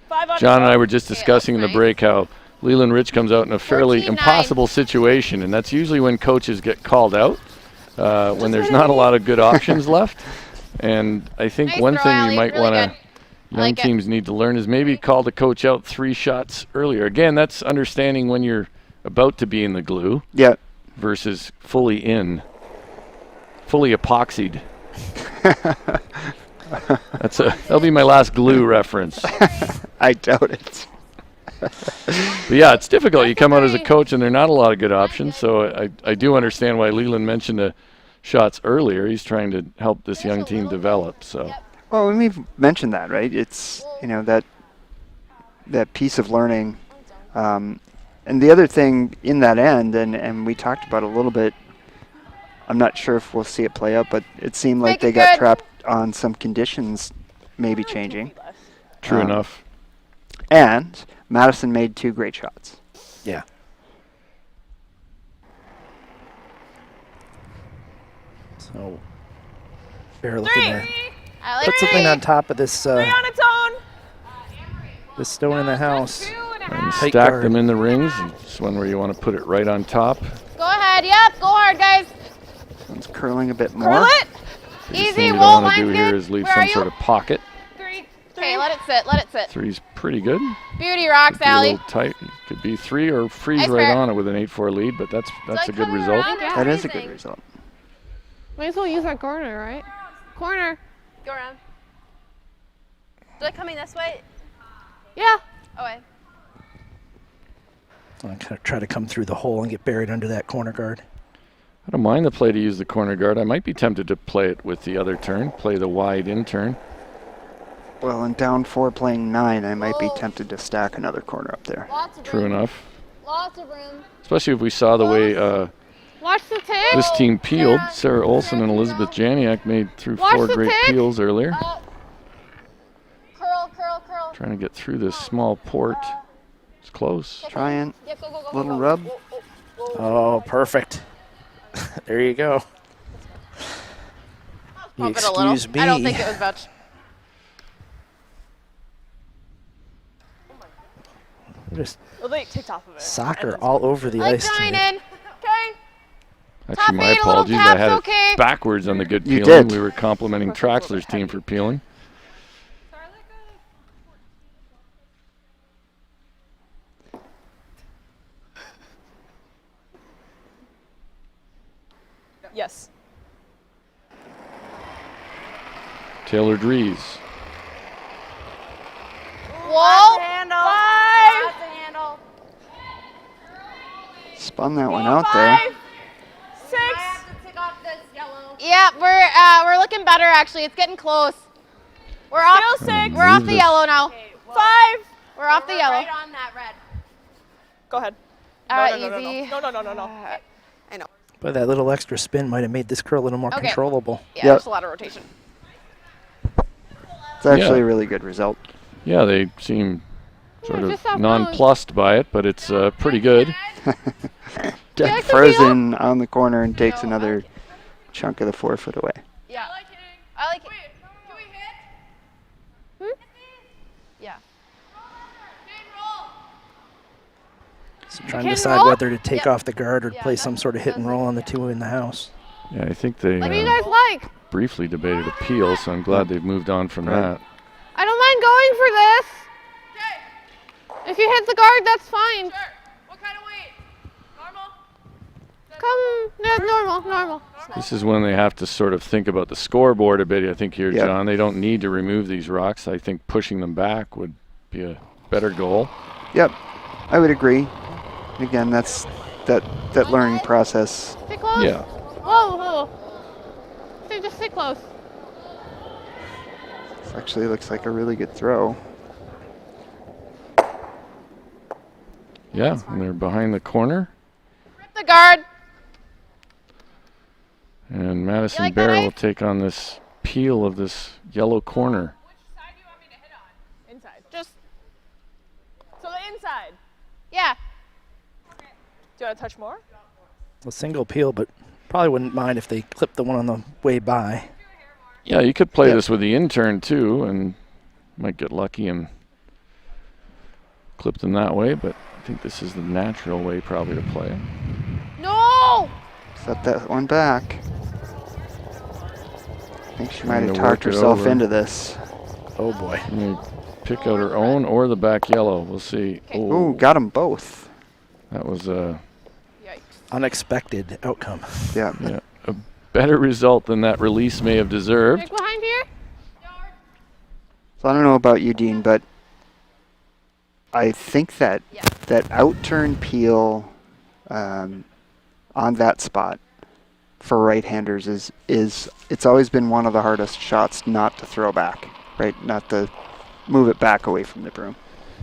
5 on
John and I
12.
were just discussing in the break how Leland Rich comes out in a fairly
14-9.
impossible situation, and that's usually when coaches get called out, when there's not a lot of good options left. And I think
Nice
one
throw,
thing
Allie.
you might
Really
want to,
good.
young
like it.
teams need to learn is maybe call the coach out 3 shots earlier. Again, that's understanding when you're about to be in the glue.
Yeah.
Versus fully epoxied. That'll be my last glue reference.
I doubt it.
But yeah, it's difficult. You come out as a coach and there are not a lot of good options. So I do understand why Leland mentioned the shots earlier. He's trying to help this young team develop. So.
Well, when we've mentioned that, right? It's, that piece of learning. And the other thing in that end, and we talked about a little bit, I'm not sure if we'll see it play out, but it seemed like they got trapped on some conditions maybe changing.
True enough.
And Madison made 2 great shots.
Yeah. So, Bear looking to
I like
put something on top of this
3 on its own.
this stone in the house.
And
Tight
stack
guard.
them in the rings. It's one where you want to put it right on top.
Go ahead. Yep. Go hard, guys.
One's curling a bit more.
Curl it.
Biggest
Easy.
thing you
Whoa,
don't want to do
line's
here
good.
is leave
Where
some
are you?
sort of pocket.
3. Okay, let it sit. Let it sit.
3's pretty good.
Beauty rocks,
Be a
Allie.
little tight. Could be 3 or freeze
Nice
right
fair.
on it with an 8-4 lead, but that's a good
coming
result.
around or
That is a
freezing?
good result.
Might as well use that corner, right? Corner.
Go around. Is it coming this way?
Yeah.
Okay.
I'm going to try to come through the hole and get buried under that corner guard.
I don't mind the play to use the corner guard. I might be tempted to play it with the other turn, play the wide in turn.
Well, and down 4 playing 9, I might be tempted to stack another corner up there.
Lots of
True
room.
enough.
Lots of room.
Especially if we saw the way
Watch the tip.
this team peeled. Sarah Olson and Elizabeth Janiak made through
Watch
4
the
great
tick.
peels earlier.
Curl, curl, curl.
Trying to get through this small port. It's close.
Trying.
Yep, go, go, go,
Little
go, go.
rub.
Whoa, whoa, whoa.
Oh, perfect. There you go. You
Bump it a little.
excuse me.
I don't think it was much.
Just
Well, they ticked off of it.
soccer all over the
Like
ice today.
Tynan. Okay.
Actually, my
feet, a little
apologies. I
taps,
had
okay.
it backwards on the good
You
peeling.
did.
We were complimenting Traxler's team for peeling.
Yes.
Taylor Drees.
Whoa.
Handle.
5.
Lots of handle.
Spun that one out there.
5. 6.
I have to take off this yellow.
Yeah, we're looking better actually. It's getting close. We're off.
Still 6.
We're off
Move
the
this.
yellow now.
5.
We're off the
We're
yellow.
right on that red.
Go ahead.
Easy.
No.
I know.
But that little extra spin might have made this curl a little more
Okay.
controllable.
Yeah,
Yep.
there's a lot of rotation.
It's actually
Yeah.
a really good result.
Yeah, they seem sort
just
of
how
nonplussed by it, but it's pretty good.
Dead
like the
frozen on the corner and takes another chunk of the 4 foot away.
Yeah. I like it.
Can we hit?
Yeah.
So trying to
Hit and
decide
roll?
whether to take
Yeah.
off the guard or
Yeah,
play some
that's-
sort of hit and
that's
roll
like-
on the 2 in the house.
Yeah, I think they
What do you guys like?
briefly debated a peel, so I'm glad they've moved on from
Right.
that.
I don't mind going for this. If you hit the guard, that's fine.
Sure. What kind of weight? Normal?
Come, yeah, normal.
This is when they have to sort of think about the scoreboard a bit, I think, here,
Yep.
John. They don't need to remove these rocks. I think pushing them back would be a better goal.
Yep, I would agree. Again, that's that learning process.
Stay close.
Yeah.
Whoa. Just stay close.
This actually looks like a really good throw.
Yeah, and they're behind the corner.
Rip the guard.
And Madison
like that,
Bear
eh?
will take on this peel of this yellow corner.
Which side do you want me to hit on? Inside. Just. So the inside.
Yeah.
Do you want to touch more?
A single peel, but probably wouldn't mind if they clipped the one on the way by.
Yeah, you could play
Yep.
this with the intern too, and might get lucky and clip them that way, but I think this is the natural way probably to play it.
No.
Set that one back. I think she might
Trying
have
to
talked
work it
herself
over.
into this.
Oh boy.
May pick out her own or the back yellow. We'll see.
Ooh, got them both.
That was
Yikes.
Unexpected outcome.
Yeah.
yeah, a better result than that release may have deserved.
Break behind here.
So I don't know about you, Dean, but I think that that out-turn peel on that spot for right-handers is it's always been one of the hardest shots not to throw back, right? Not to move it back away from the broom.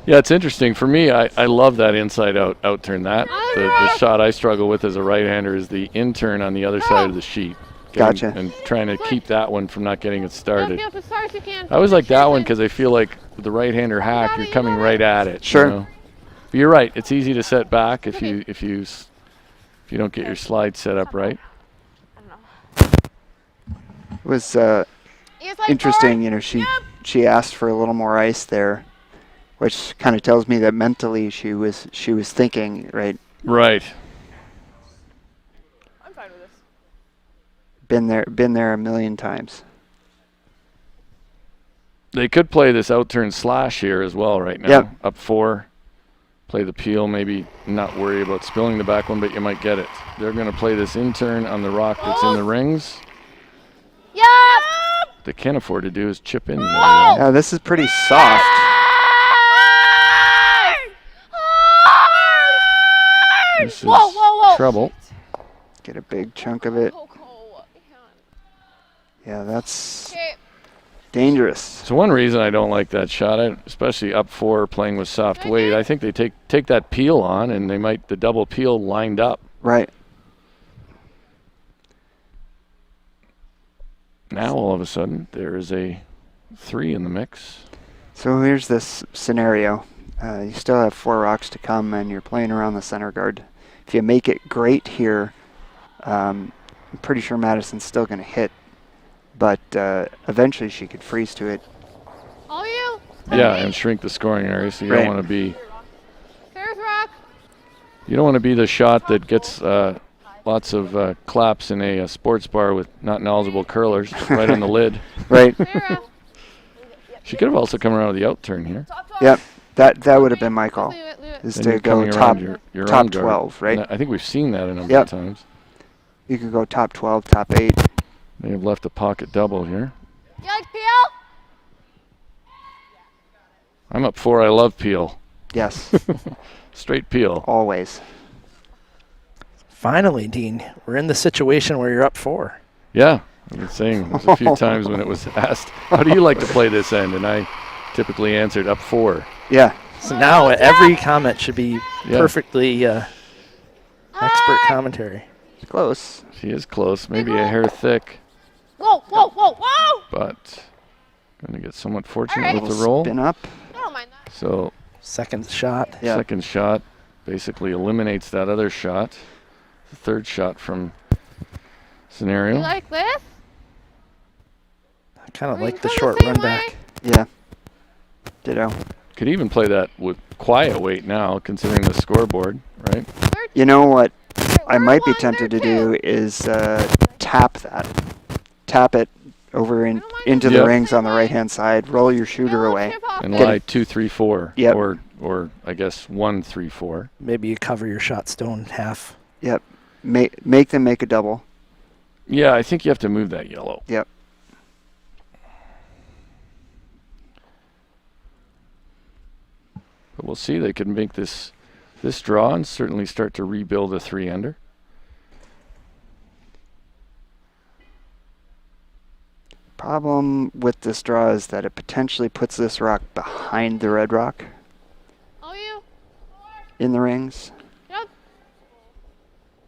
Yeah, it's interesting. For me, I love that inside out turn. That the shot I struggle with as a right-hander is the in turn on the other side of the sheet.
Gotcha.
And trying to keep that one from not getting it started.
Yep, as far as you can.
I always like that one because I feel like with the right-hander hack, you're coming right at it.
Sure.
You know? But you're right. It's easy to set back if you don't get your slide set up right.
It was interesting, you know, she asked for a little more ice there, which kind of tells me that mentally she was thinking, right?
Right.
I'm fine with this.
Been there a million times.
They could play this out-turn slash here as well right now.
Yep.
Up 4. Play the peel, maybe not worry about spilling the back one, but you might get it. They're going to play this in-turn on the rock that's in the rings.
Yep.
What they can't afford to do is chip in.
Yeah, this is pretty soft.
This is trouble.
Get a big chunk of it. Yeah, that's dangerous.
So one reason I don't like that shot, especially up 4 playing with soft weight, I think they take that peel on and they might the double peel lined up.
Right.
Now all of a sudden there is a 3 in the mix.
So here's this scenario. You still have 4 rocks to come and you're playing around the center guard. If you make it great here, I'm pretty sure Madison's still going to hit. But eventually she could freeze to it.
All you.
Yeah, and shrink the scoring area, so you
Right.
don't want to be
There's rock.
you don't want to be the shot that gets lots of claps in a sports bar with not knowledgeable curlers right on the lid.
Right.
She could have also come around with the out turn here.
Yep. That would have been my call. Is
Then
to
you're
go
coming
top
around your
top
own guard.
12, right?
And I think we've seen that a number
Yep.
of times.
You could go top 12, top 8.
They have left a pocket double here.
You like peel?
I'm up 4. I love peel.
Yes.
Straight peel.
Always.
Finally, Dean, we're in the situation where you're up 4.
Yeah, I've been saying there's a few times when it was asked, how do you like to play this end? And I typically answered up 4.
Yeah.
So now every comment should be perfectly expert commentary.
Close.
She is close, maybe a hair thick,
Whoa, whoa, whoa, whoa!
but going to get somewhat fortunate
All right.
with the roll.
Spin up.
I don't mind that.
So
Second shot.
Yeah.
second shot basically eliminates that other shot. The third shot from scenario.
You like this?
I kind of
Are you
like the
feeling
short
the same
run
way?
back.
Yeah. Ditto.
Could even play that with quiet weight now, considering the scoreboard, right?
You know what I
we're
might be
one,
tempted to
they're
do is tap that. Tap it over into the
Yep.
rings on the right-hand side. Roll your shooter away.
And
Get
lie
it.
2, 3, 4.
Yep.
Or I guess 1, 3, 4.
Maybe you cover your shot stone half.
Yep. Make them make a double.
Yeah, I think you have to move that yellow.
Yep.
But we'll see. They could make this draw and certainly start to rebuild a 3-ender.
Problem with this draw is that it potentially puts this rock behind the red rock
All you.
in the rings.
Yep.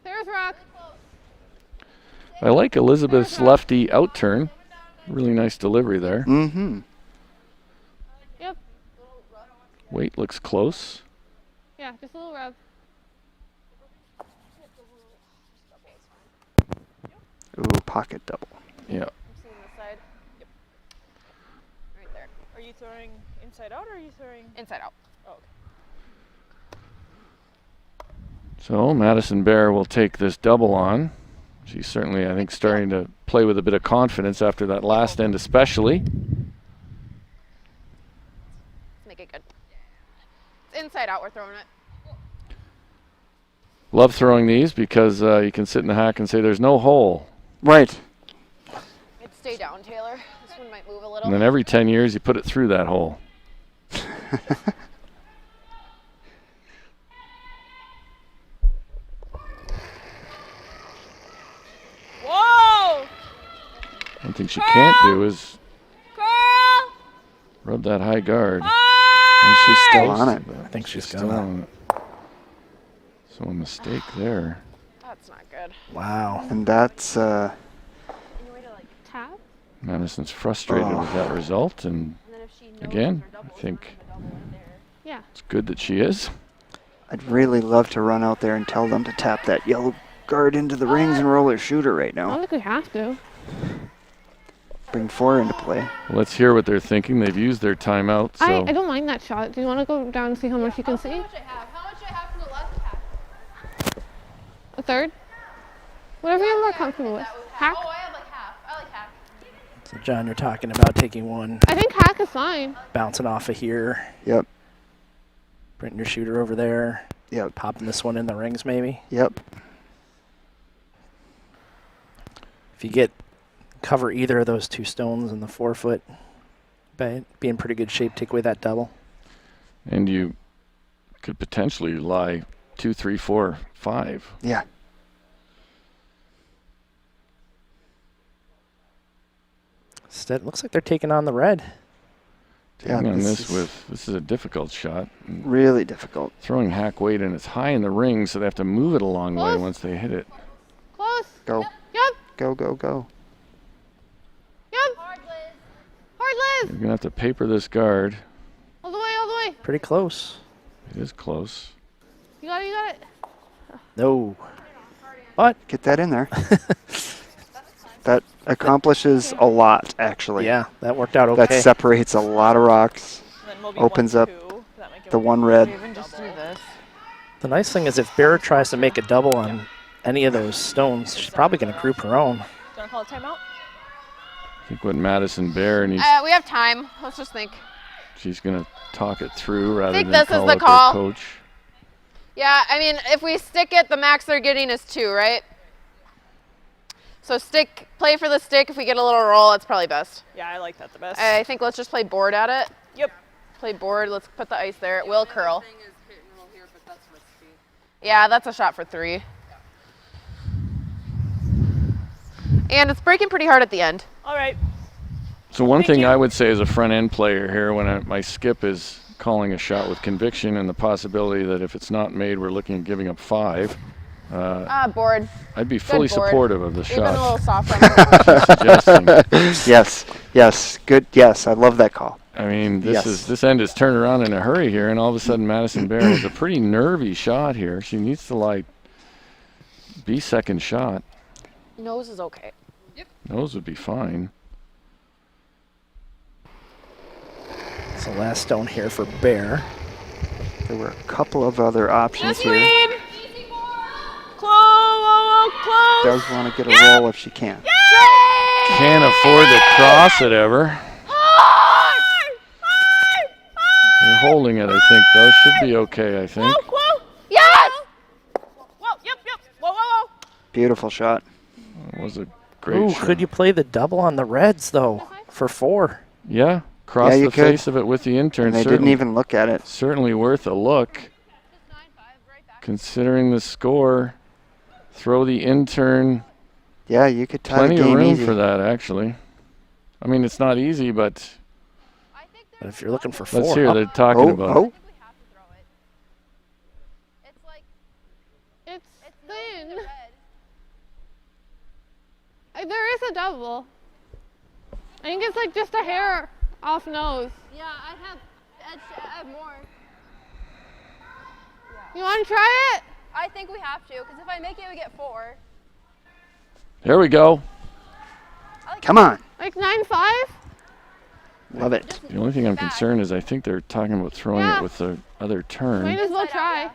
There's rock.
I like Elizabeth's lefty out turn. Really nice delivery there.
Mm-hmm.
Yep.
Weight looks close.
Yeah, just a little rub.
Ooh, pocket double.
Yeah.
I'm seeing the side. Yep. Right there. Are you throwing inside out or are you throwing
Inside out.
Oh, okay.
So Madison Bear will take this double on. She's certainly, I think, starting to play with a bit of confidence after that last end especially.
Let's make it good. It's inside out. We're throwing it.
Love throwing these because you can sit in the hack and say there's no hole.
Right.
It'd stay down, Taylor. This one might move a little.
And then every 10 years you put it through that hole.
Whoa!
One thing she can't do is rub that high guard.
And she's still on it.
I think she's
Still
gonna.
on it. So a mistake there.
That's not good.
Wow.
And that's
Tap.
Madison's frustrated with that result, and
And then if she
again, I think
Yeah.
it's good that she is.
I'd really love to run out there and tell them to tap that yellow guard into the rings and roll their shooter right
I don't
now.
think we have to.
Bring 4 into play.
Let's hear what they're thinking. They've used their timeout, so
I don't mind that shot. Do you want to go down and see how much you can see?
How much I have from the left half?
A third? Whatever you're more comfortable with. Hack?
Oh, I have like half. I like half.
So, John, you're talking about taking one,
I think hack is fine.
bouncing off of here,
Yep.
putting your shooter over there,
Yep.
popping this one in the rings maybe.
Yep.
If you cover either of those 2 stones in the 4-foot, be in pretty good shape, take away that double.
and you could potentially lie 2, 3, 4, 5.
Yeah.
Instead, it looks like they're taking on the red.
Taking
Yeah,
on
this
this is a difficult shot.
Really difficult.
Throwing hack weight, and it's high in the ring, so they have to move it a long way once they hit it.
Close.
Go.
Yep.
Go, go, go.
Yep. Hard, Liz.
You're gonna have to paper this guard.
All the way, all the way.
Pretty close.
It is close.
You got it, you got it.
No. But
Get that in there. That accomplishes a lot, actually.
yeah, that worked out okay.
That separates a lot of rocks,
And then we'll be
opens
1,
up
2. That might give
the
them
one red.
Even just do this.
The nice thing is if Bear tries to make a double on any of those stones, she's probably going to group her own.
Do you want to call a timeout?
I think what Madison Bear needs,
We have time. Let's just think.
she's gonna talk it through rather
Think
than
this is
call
the
out their
call.
coach.
Yeah, I mean, if we stick it, the max they're getting is 2, right? So play for the stick. If we get a little roll, that's probably best.
Yeah, I like that the best.
I think let's just play board at it.
Yep.
Play board. Let's put the ice there. It will curl. Yeah, that's a shot for 3. And it's breaking pretty hard at the end.
All right.
So one thing I would say as a front end player here, when my skip is calling a shot with conviction and the possibility that if it's not made, we're looking at giving up 5.
Board.
I'd be fully
Good board.
supportive of the
You've been a little
shot.
soft on the
Yes, yes, good. Yes, I love that call.
I mean,
Yes.
this end is turned around in a hurry here, and all of a sudden Madison Bear has a pretty nervy shot here. She needs to be second shot.
Nose is okay.
Nose would be fine.
So last stone here for Bear.
There were a couple of other options here.
Close.
Does want to get a roll if she can.
Can't afford to cross it ever. They're holding it, I think, though. Should be okay, I think.
Yes!
Whoa, yep. Whoa.
Beautiful shot.
It was a great
Ooh,
shot.
could you play the double on the reds, though, for 4?
Yeah, cross
Yeah, you
the
could.
face of it with the intern.
And they didn't even look at it.
Certainly worth a look. Considering the score, throw the intern.
Yeah, you could tie
Plenty
the
of
game
room
easy.
for that, actually. I mean, it's not easy, but
if you're looking for 4.
let's hear they're talking about it.
It's thin. There is a double. I think it's just a hair off nose.
Yeah, I have more.
You want to try it?
I think we have to, because if I make it, we get 4.
Here we go.
Come on.
Like 9.5?
Love it.
The only thing I'm concerned is I think they're talking about throwing
Yeah.
it with the other
Might
turn.
as well try.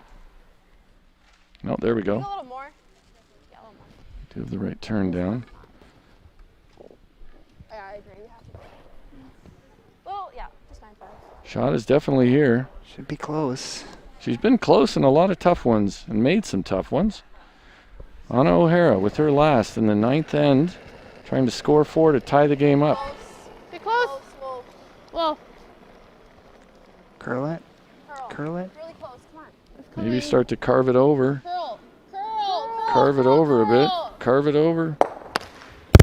No, there we
A
go.
little more.
Do have the right turn down.
Yeah, I agree. We have to. Well, yeah, just 9.5.
Shot is definitely here.
Should be close.
She's been close in a lot of tough ones and made some tough ones. Anna O'Hara with her last in the 9th end, trying to score 4 to tie the game up.
Get close. Well,
Curl it. Curl it.
Really close. Come on.
Maybe start to carve it over.
Curl.
Carve it over a bit. Carve it over.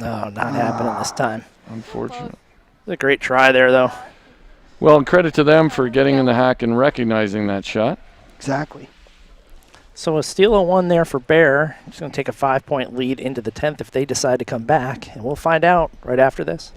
No, not happening this time.
Unfortunate.
It's a great try there, though.
Well, and credit to them for getting in the hack and recognizing that shot.
Exactly.
So a steal of 1 there for Bear. It's going to take a 5-point lead into the 10th if they decide to come back, and we'll find out right after this.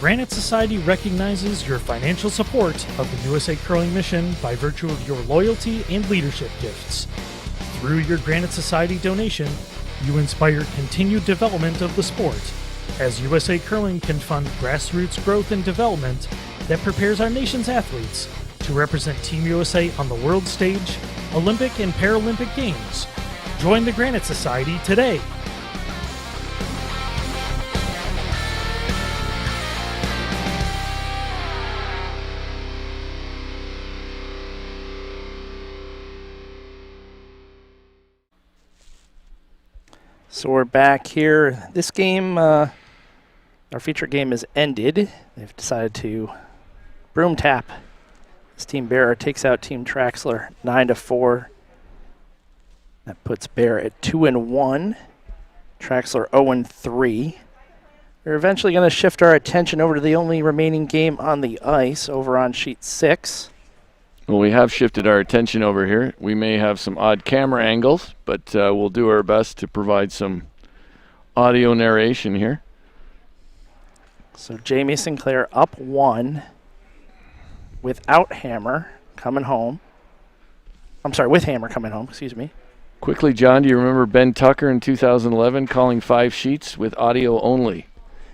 Granite Society recognizes your financial support of the USA Curling Mission by virtue of your loyalty and leadership gifts. Through your Granite Society donation, you inspire continued development of the sport, as USA Curling can fund grassroots growth and development that prepares our nation's athletes to represent Team USA on the world stage, Olympic and Paralympic Games. Join the Granite Society today.
So we're back here. This game, our feature game is ended. They've decided to broom tap. This Team Bear takes out Team Traxler 9-4. That puts Bear at 2-1. Traxler 0-3. We're eventually going to shift our attention over to the only remaining game on the ice, over on sheet 6.
Well, we have shifted our attention over here. We may have some odd camera angles, but we'll do our best to provide some audio narration here.
So Jamie Sinclair up 1 without Hammer coming home. I'm sorry, with Hammer coming home, excuse me.
Quickly, John, do you remember Ben Tucker in 2011 calling 5 sheets with audio only?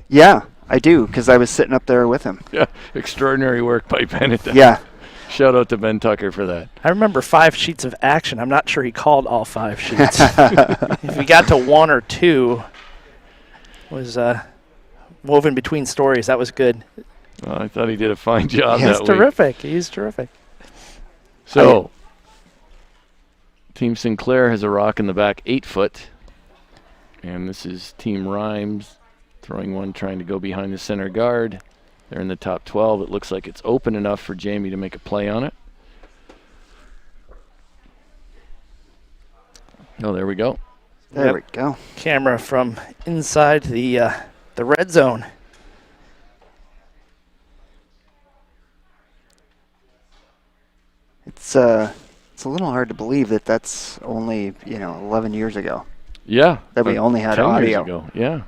Yeah, I do, because I was sitting up there with him.
Yeah, extraordinary work by Ben.
Yeah.
Shout out to Ben Tucker for that.
I remember 5 sheets of action. I'm not sure he called all 5 sheets. If he got to 1 or 2, was woven between stories. That was good.
Well, I thought he did a fine job
He's
that week.
terrific. He's terrific.
So, Team Sinclair has a rock in the back, 8 foot. And this is Team Rhymes throwing one, trying to go behind the center guard. They're in the top 12. It looks like it's open enough for Jamie to make a play on it. Oh, there we go.
There we go.
Camera from inside the red zone.
It's a little hard to believe that that's only 11 years ago.
Yeah.
That we only had
10
audio.
years ago. Yeah.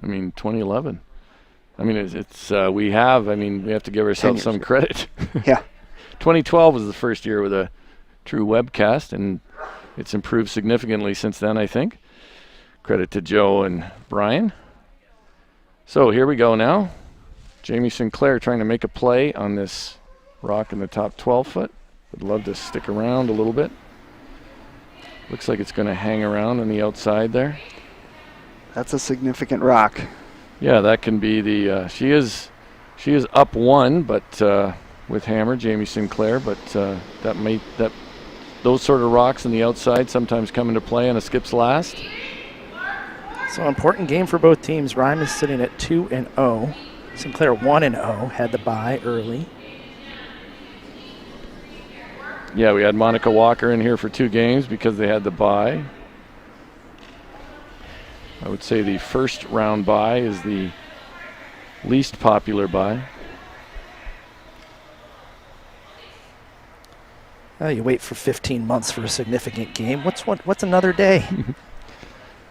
I mean, 2011. I mean, we have to give ourselves some credit.
Yeah.
2012 was the first year with a true webcast, and it's improved significantly since then, I think. Credit to Joe and Brian. So here we go now. Jamie Sinclair trying to make a play on this rock in the top 12 foot. Would love to stick around a little bit. Looks like it's going to hang around on the outside there.
That's a significant rock.
Yeah, that can be the. She is up 1, but with Hammer, Jamie Sinclair. But those sort of rocks on the outside sometimes come into play on a skips last.
So important game for both teams. Rhyme is sitting at 2-0. Sinclair 1-0. Had the bye early.
Yeah, we had Monica Walker in here for 2 games because they had the bye. I would say the first round bye is the least popular bye.
You wait for 15 months for a significant game. What's another day?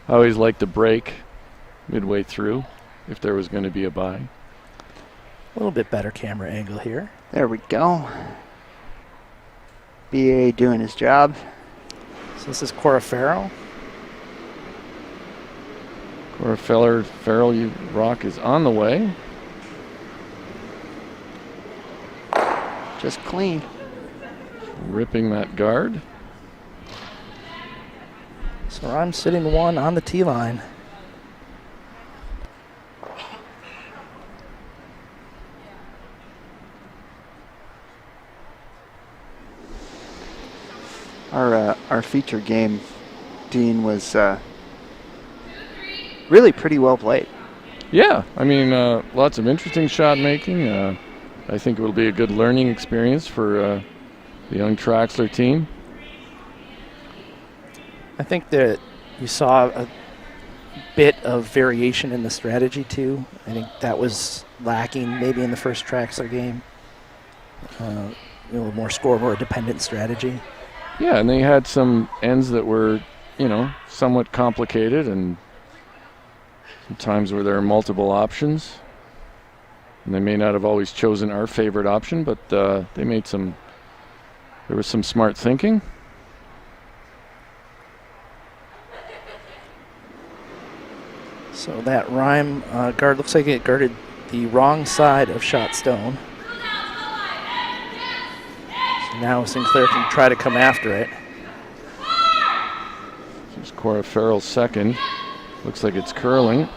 I always like to break midway through if there was going to be a bye.
A little bit better camera angle here.
There we go. BA doing his job.
So this is Cora Farrell.
Cora Farrell, you rock is on the way.
Just clean.
Ripping that guard.
So I'm sitting 1 on the tee line.
Our feature game, Dean, was really pretty well played.
Yeah, I mean, lots of interesting shot making. I think it will be a good learning experience for the young Traxler team.
I think that you saw a bit of variation in the strategy too. I think that was lacking maybe in the first Traxler game. A little more scoreboard dependent strategy.
Yeah, and they had some ends that were, somewhat complicated, and sometimes where there are multiple options. And they may not have always chosen our favorite option, but they made some. There was some smart thinking.
So that Rhyme guard looks like it guarded the wrong side of shot stone. So now Sinclair can try to come after it.
Here's Cora Farrell's second. Looks like it's curling.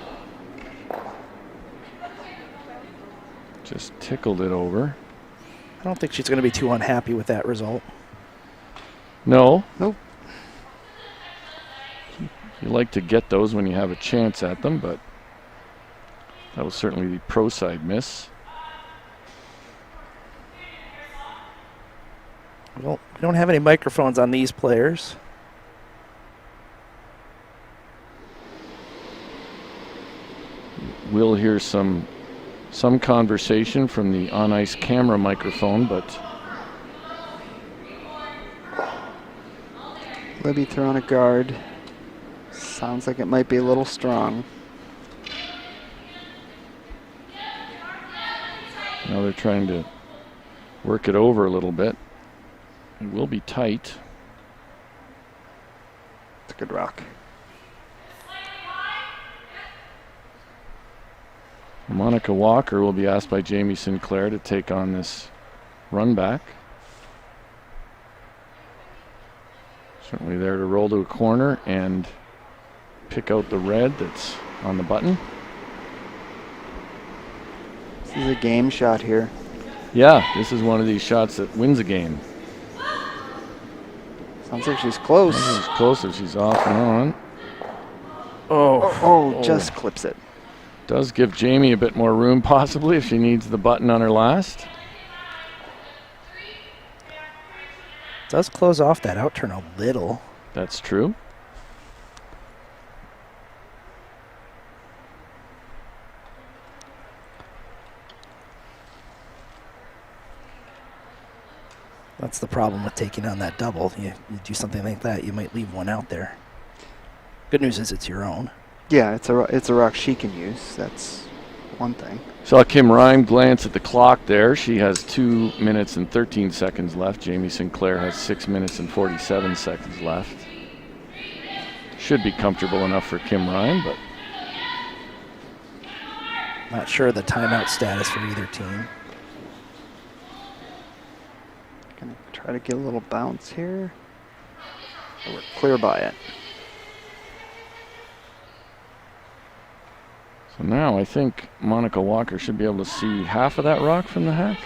Just tickled it over.
I don't think she's going to be too unhappy with that result.
No.
Nope.
You like to get those when you have a chance at them, but that was certainly the pro side miss.
Well, we don't have any microphones on these players.
We'll hear some conversation from the on-ice camera microphone, but
Libby throwing a guard. Sounds like it might be a little strong.
now they're trying to work it over a little bit. It will be tight.
It's a good rock.
Monica Walker will be asked by Jamie Sinclair to take on this run back. Certainly there to roll to a corner and pick out the red that's on the button.
This is a game shot here.
Yeah, this is one of these shots that wins a game.
Sounds like she's close.
She's close if she's off and on.
Oh, just clips it.
Does give Jamie a bit more room possibly if she needs the button on her last.
Does close off that outturn a little.
That's true.
That's the problem with taking on that double. You do something like that, you might leave one out there. Good news is it's your own.
Yeah, it's a rock she can use. That's one thing.
Saw Kim Rhyme glance at the clock there. She has 2 minutes and 13 seconds left. Jamie Sinclair has 6 minutes and 47 seconds left. Should be comfortable enough for Kim Rhyme, but
not sure the timeout status for either team.
Gonna try to get a little bounce here. We're clear by it.
so now I think Monica Walker should be able to see half of that rock from the hack.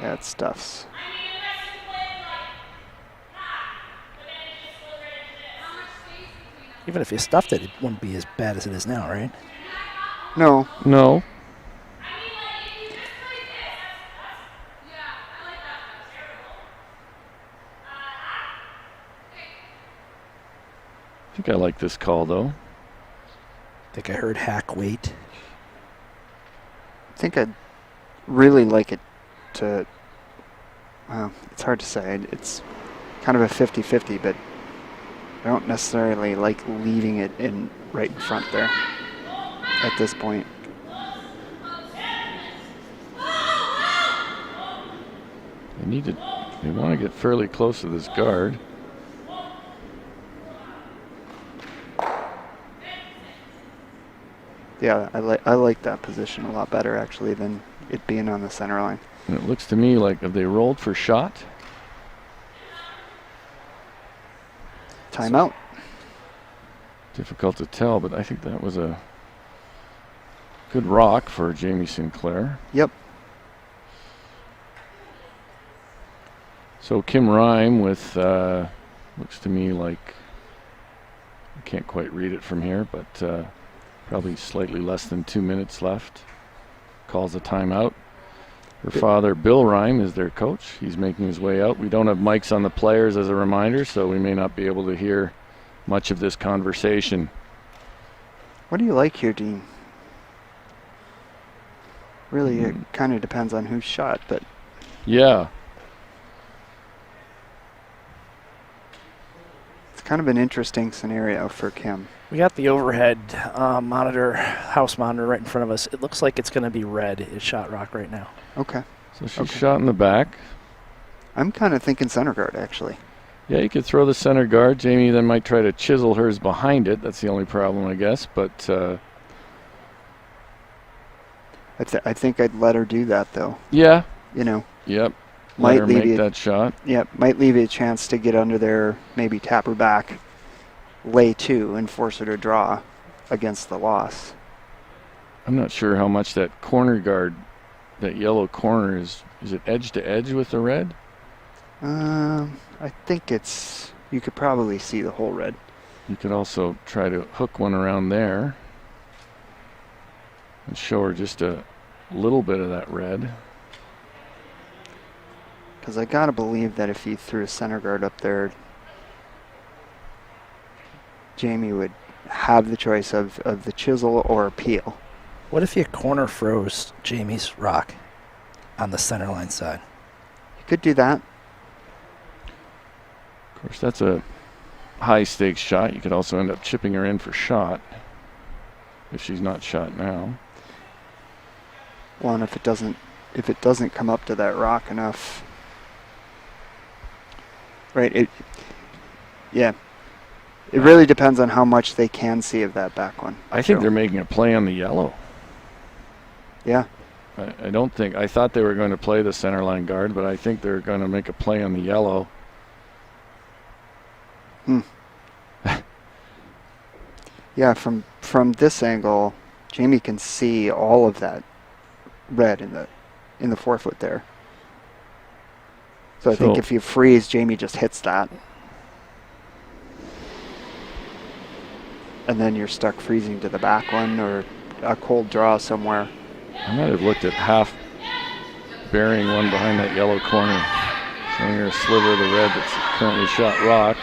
Yeah, it stuffs.
Even if you stuffed it, it wouldn't be as bad as it is now, right?
No.
No. I think I like this call, though.
I think I heard hack weight.
I think I'd really like it to, well, it's hard to say. It's kind of a 50-50, but I don't necessarily like leaving it in right in front there at this point.
They want to get fairly close to this guard.
Yeah, I like that position a lot better actually than it being on the center line.
And it looks to me like, have they rolled for shot?
Timeout.
Difficult to tell, but I think that was a good rock for Jamie Sinclair.
Yep.
So Kim Rhyme with, looks to me like, I can't quite read it from here, but probably slightly less than 2 minutes left. Calls a timeout. Her father, Bill Rhyme, is their coach. He's making his way out. We don't have mics on the players as a reminder, so we may not be able to hear much of this conversation.
What do you like here, Dean? Really, it kind of depends on who's shot, but
Yeah.
It's kind of an interesting scenario for Kim.
We got the overhead house monitor right in front of us. It looks like it's going to be red. It's shot rock right now.
Okay.
So she's shot in the back.
I'm kind of thinking center guard, actually.
Yeah, you could throw the center guard. Jamie then might try to chisel hers behind it. That's the only problem, I guess. But
I think I'd let her do that, though.
yeah.
You know.
Yep.
Might
Let her
leave
make that shot.
Yep. Might leave you a chance to get under there, maybe tap her back, lay two, and force her to draw against the loss.
I'm not sure how much that corner guard, that yellow corner is it edge to edge with the red?
I think you could probably see the whole red.
You could also try to hook one around there and show her just a little bit of that red.
Because I gotta believe that if you threw a center guard up there, Jamie would have the choice of the chisel or peel.
What if you corner froze Jamie's rock on the center line side?
You could do that.
Of course, that's a high stakes shot. You could also end up chipping her in for shot if she's not shot now.
Well, and if it doesn't come up to that rock enough, right? It really depends on how much they can see of that back one.
I think they're making a play on the yellow.
Yeah.
I don't think, I thought they were going to play the center line guard, but I think they're going to make a play on the yellow.
Yeah, from this angle, Jamie can see all of that red in the forefoot there. So I think if you freeze, Jamie just hits that. And then you're stuck freezing to the back one or a cold draw somewhere.
I might have looked at half burying one behind that yellow corner, showing her a sliver of the red that's currently shot rock.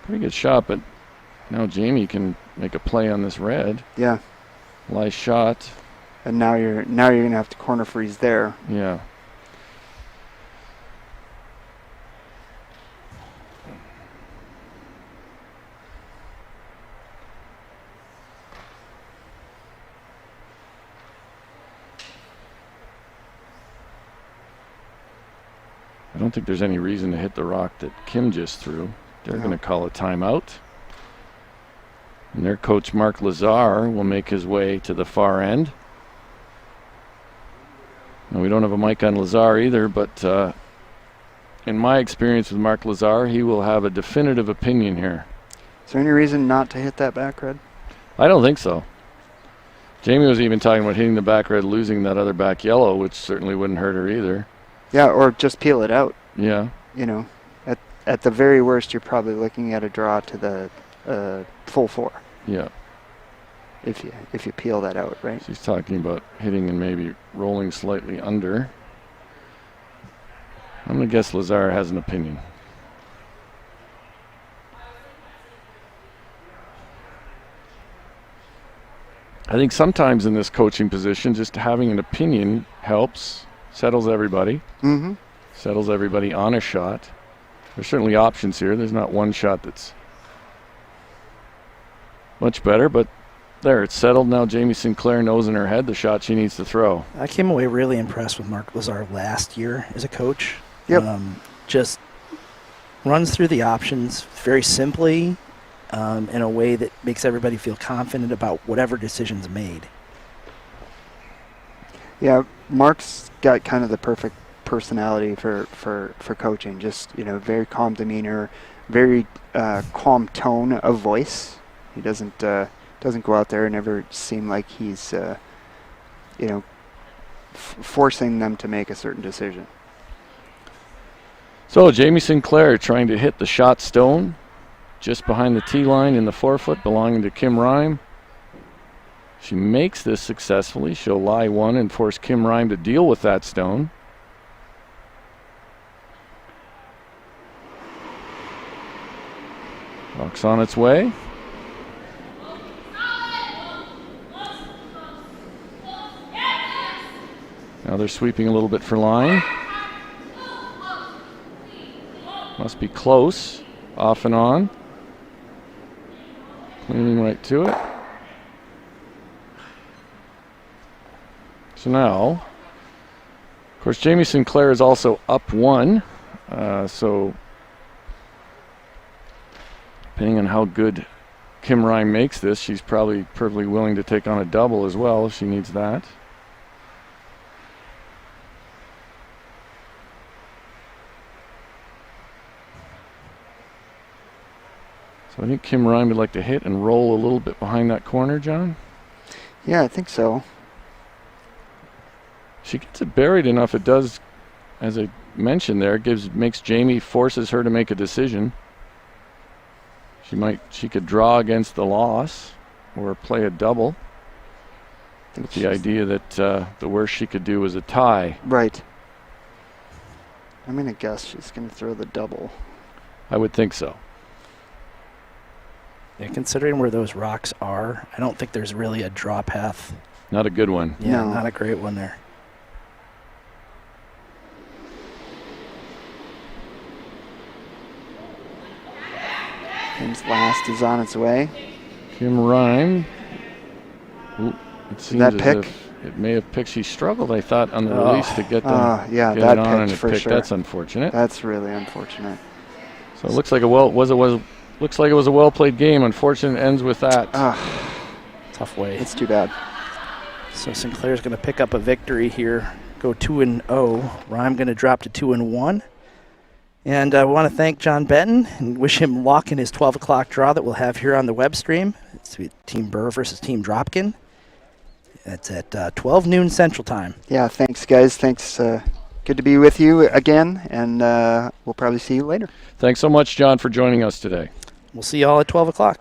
Pretty good shot, but now Jamie can make a play on this red.
Yeah.
Nice shot.
And now you're gonna have to corner freeze there.
Yeah. I don't think there's any reason to hit the rock that Kim just threw. They're going to call a timeout. And their coach, Mark Lazar, will make his way to the far end. Now, we don't have a mic on Lazar either, but in my experience with Mark Lazar, he will have a definitive opinion here.
Is there any reason not to hit that back red?
I don't think so. Jamie was even talking about hitting the back red, losing that other back yellow, which certainly wouldn't hurt her either.
Yeah, or just peel it out.
Yeah.
You know, at the very worst, you're probably looking at a draw to the full four.
Yeah.
If you peel that out, right?
She's talking about hitting and maybe rolling slightly under. I'm going to guess Lazar has an opinion. I think sometimes in this coaching position, just having an opinion helps, settles everybody.
Mm-hmm.
Settles everybody on a shot. There's certainly options here. There's not one shot that's much better, but there, it's settled. Now Jamie Sinclair knows in her head the shot she needs to throw.
I came away really impressed with Mark Lazar last year as a coach.
Yep.
Just runs through the options very simply in a way that makes everybody feel confident about whatever decision's made.
Yeah, Mark's got kind of the perfect personality for coaching. Just, very calm demeanor, very calm tone of voice. He doesn't go out there and ever seem like he's forcing them to make a certain decision.
So Jamie Sinclair trying to hit the shot stone just behind the tee line in the forefoot belonging to Kim Rime. She makes this successfully. She'll lie one and force Kim Rime to deal with that stone. Rock's on its way. Now they're sweeping a little bit for line. Must be close, off and on. Cleaning right to it. So now, of course, Jamie Sinclair is also up 1. So depending on how good Kim Ryan makes this, she's probably perfectly willing to take on a double as well if she needs that. So I think Kim Ryan would like to hit and roll a little bit behind that corner, John.
Yeah, I think so.
She gets it buried enough. It does, as I mentioned there, makes Jamie, forces her to make a decision. She could draw against the loss or play a double. With the idea that the worst she could do was a tie.
Right. I'm going to guess she's going to throw the double.
I would think so.
Yeah, considering where those rocks are, I don't think there's really a draw path.
Not a good one.
Yeah, not a great one there.
Kim's last is on its way.
Kim Ryan. Ooh, it seems
that
as
pick?
if it may have picked. She struggled, I thought, on the release to get them.
Yeah,
get
that
it on, and
picked
it
for
picked.
sure.
That's unfortunate.
That's really unfortunate.
So it looks like looks like it was a well played game. Unfortunate ends with that.
Tough way.
It's too bad.
So Sinclair's going to pick up a victory here. Go 2-0. Ryan going to drop to 2-1. And I want to thank John Benton and wish him luck in his 12 o'clock draw that we'll have here on the web stream. It's Team Burr versus Team Dropkin. That's at 12 noon Central Time.
Yeah, thanks, guys. Thanks. Good to be with you again, and we'll probably see you later.
Thanks so much, John, for joining us today.
We'll see you all at 12 o'clock.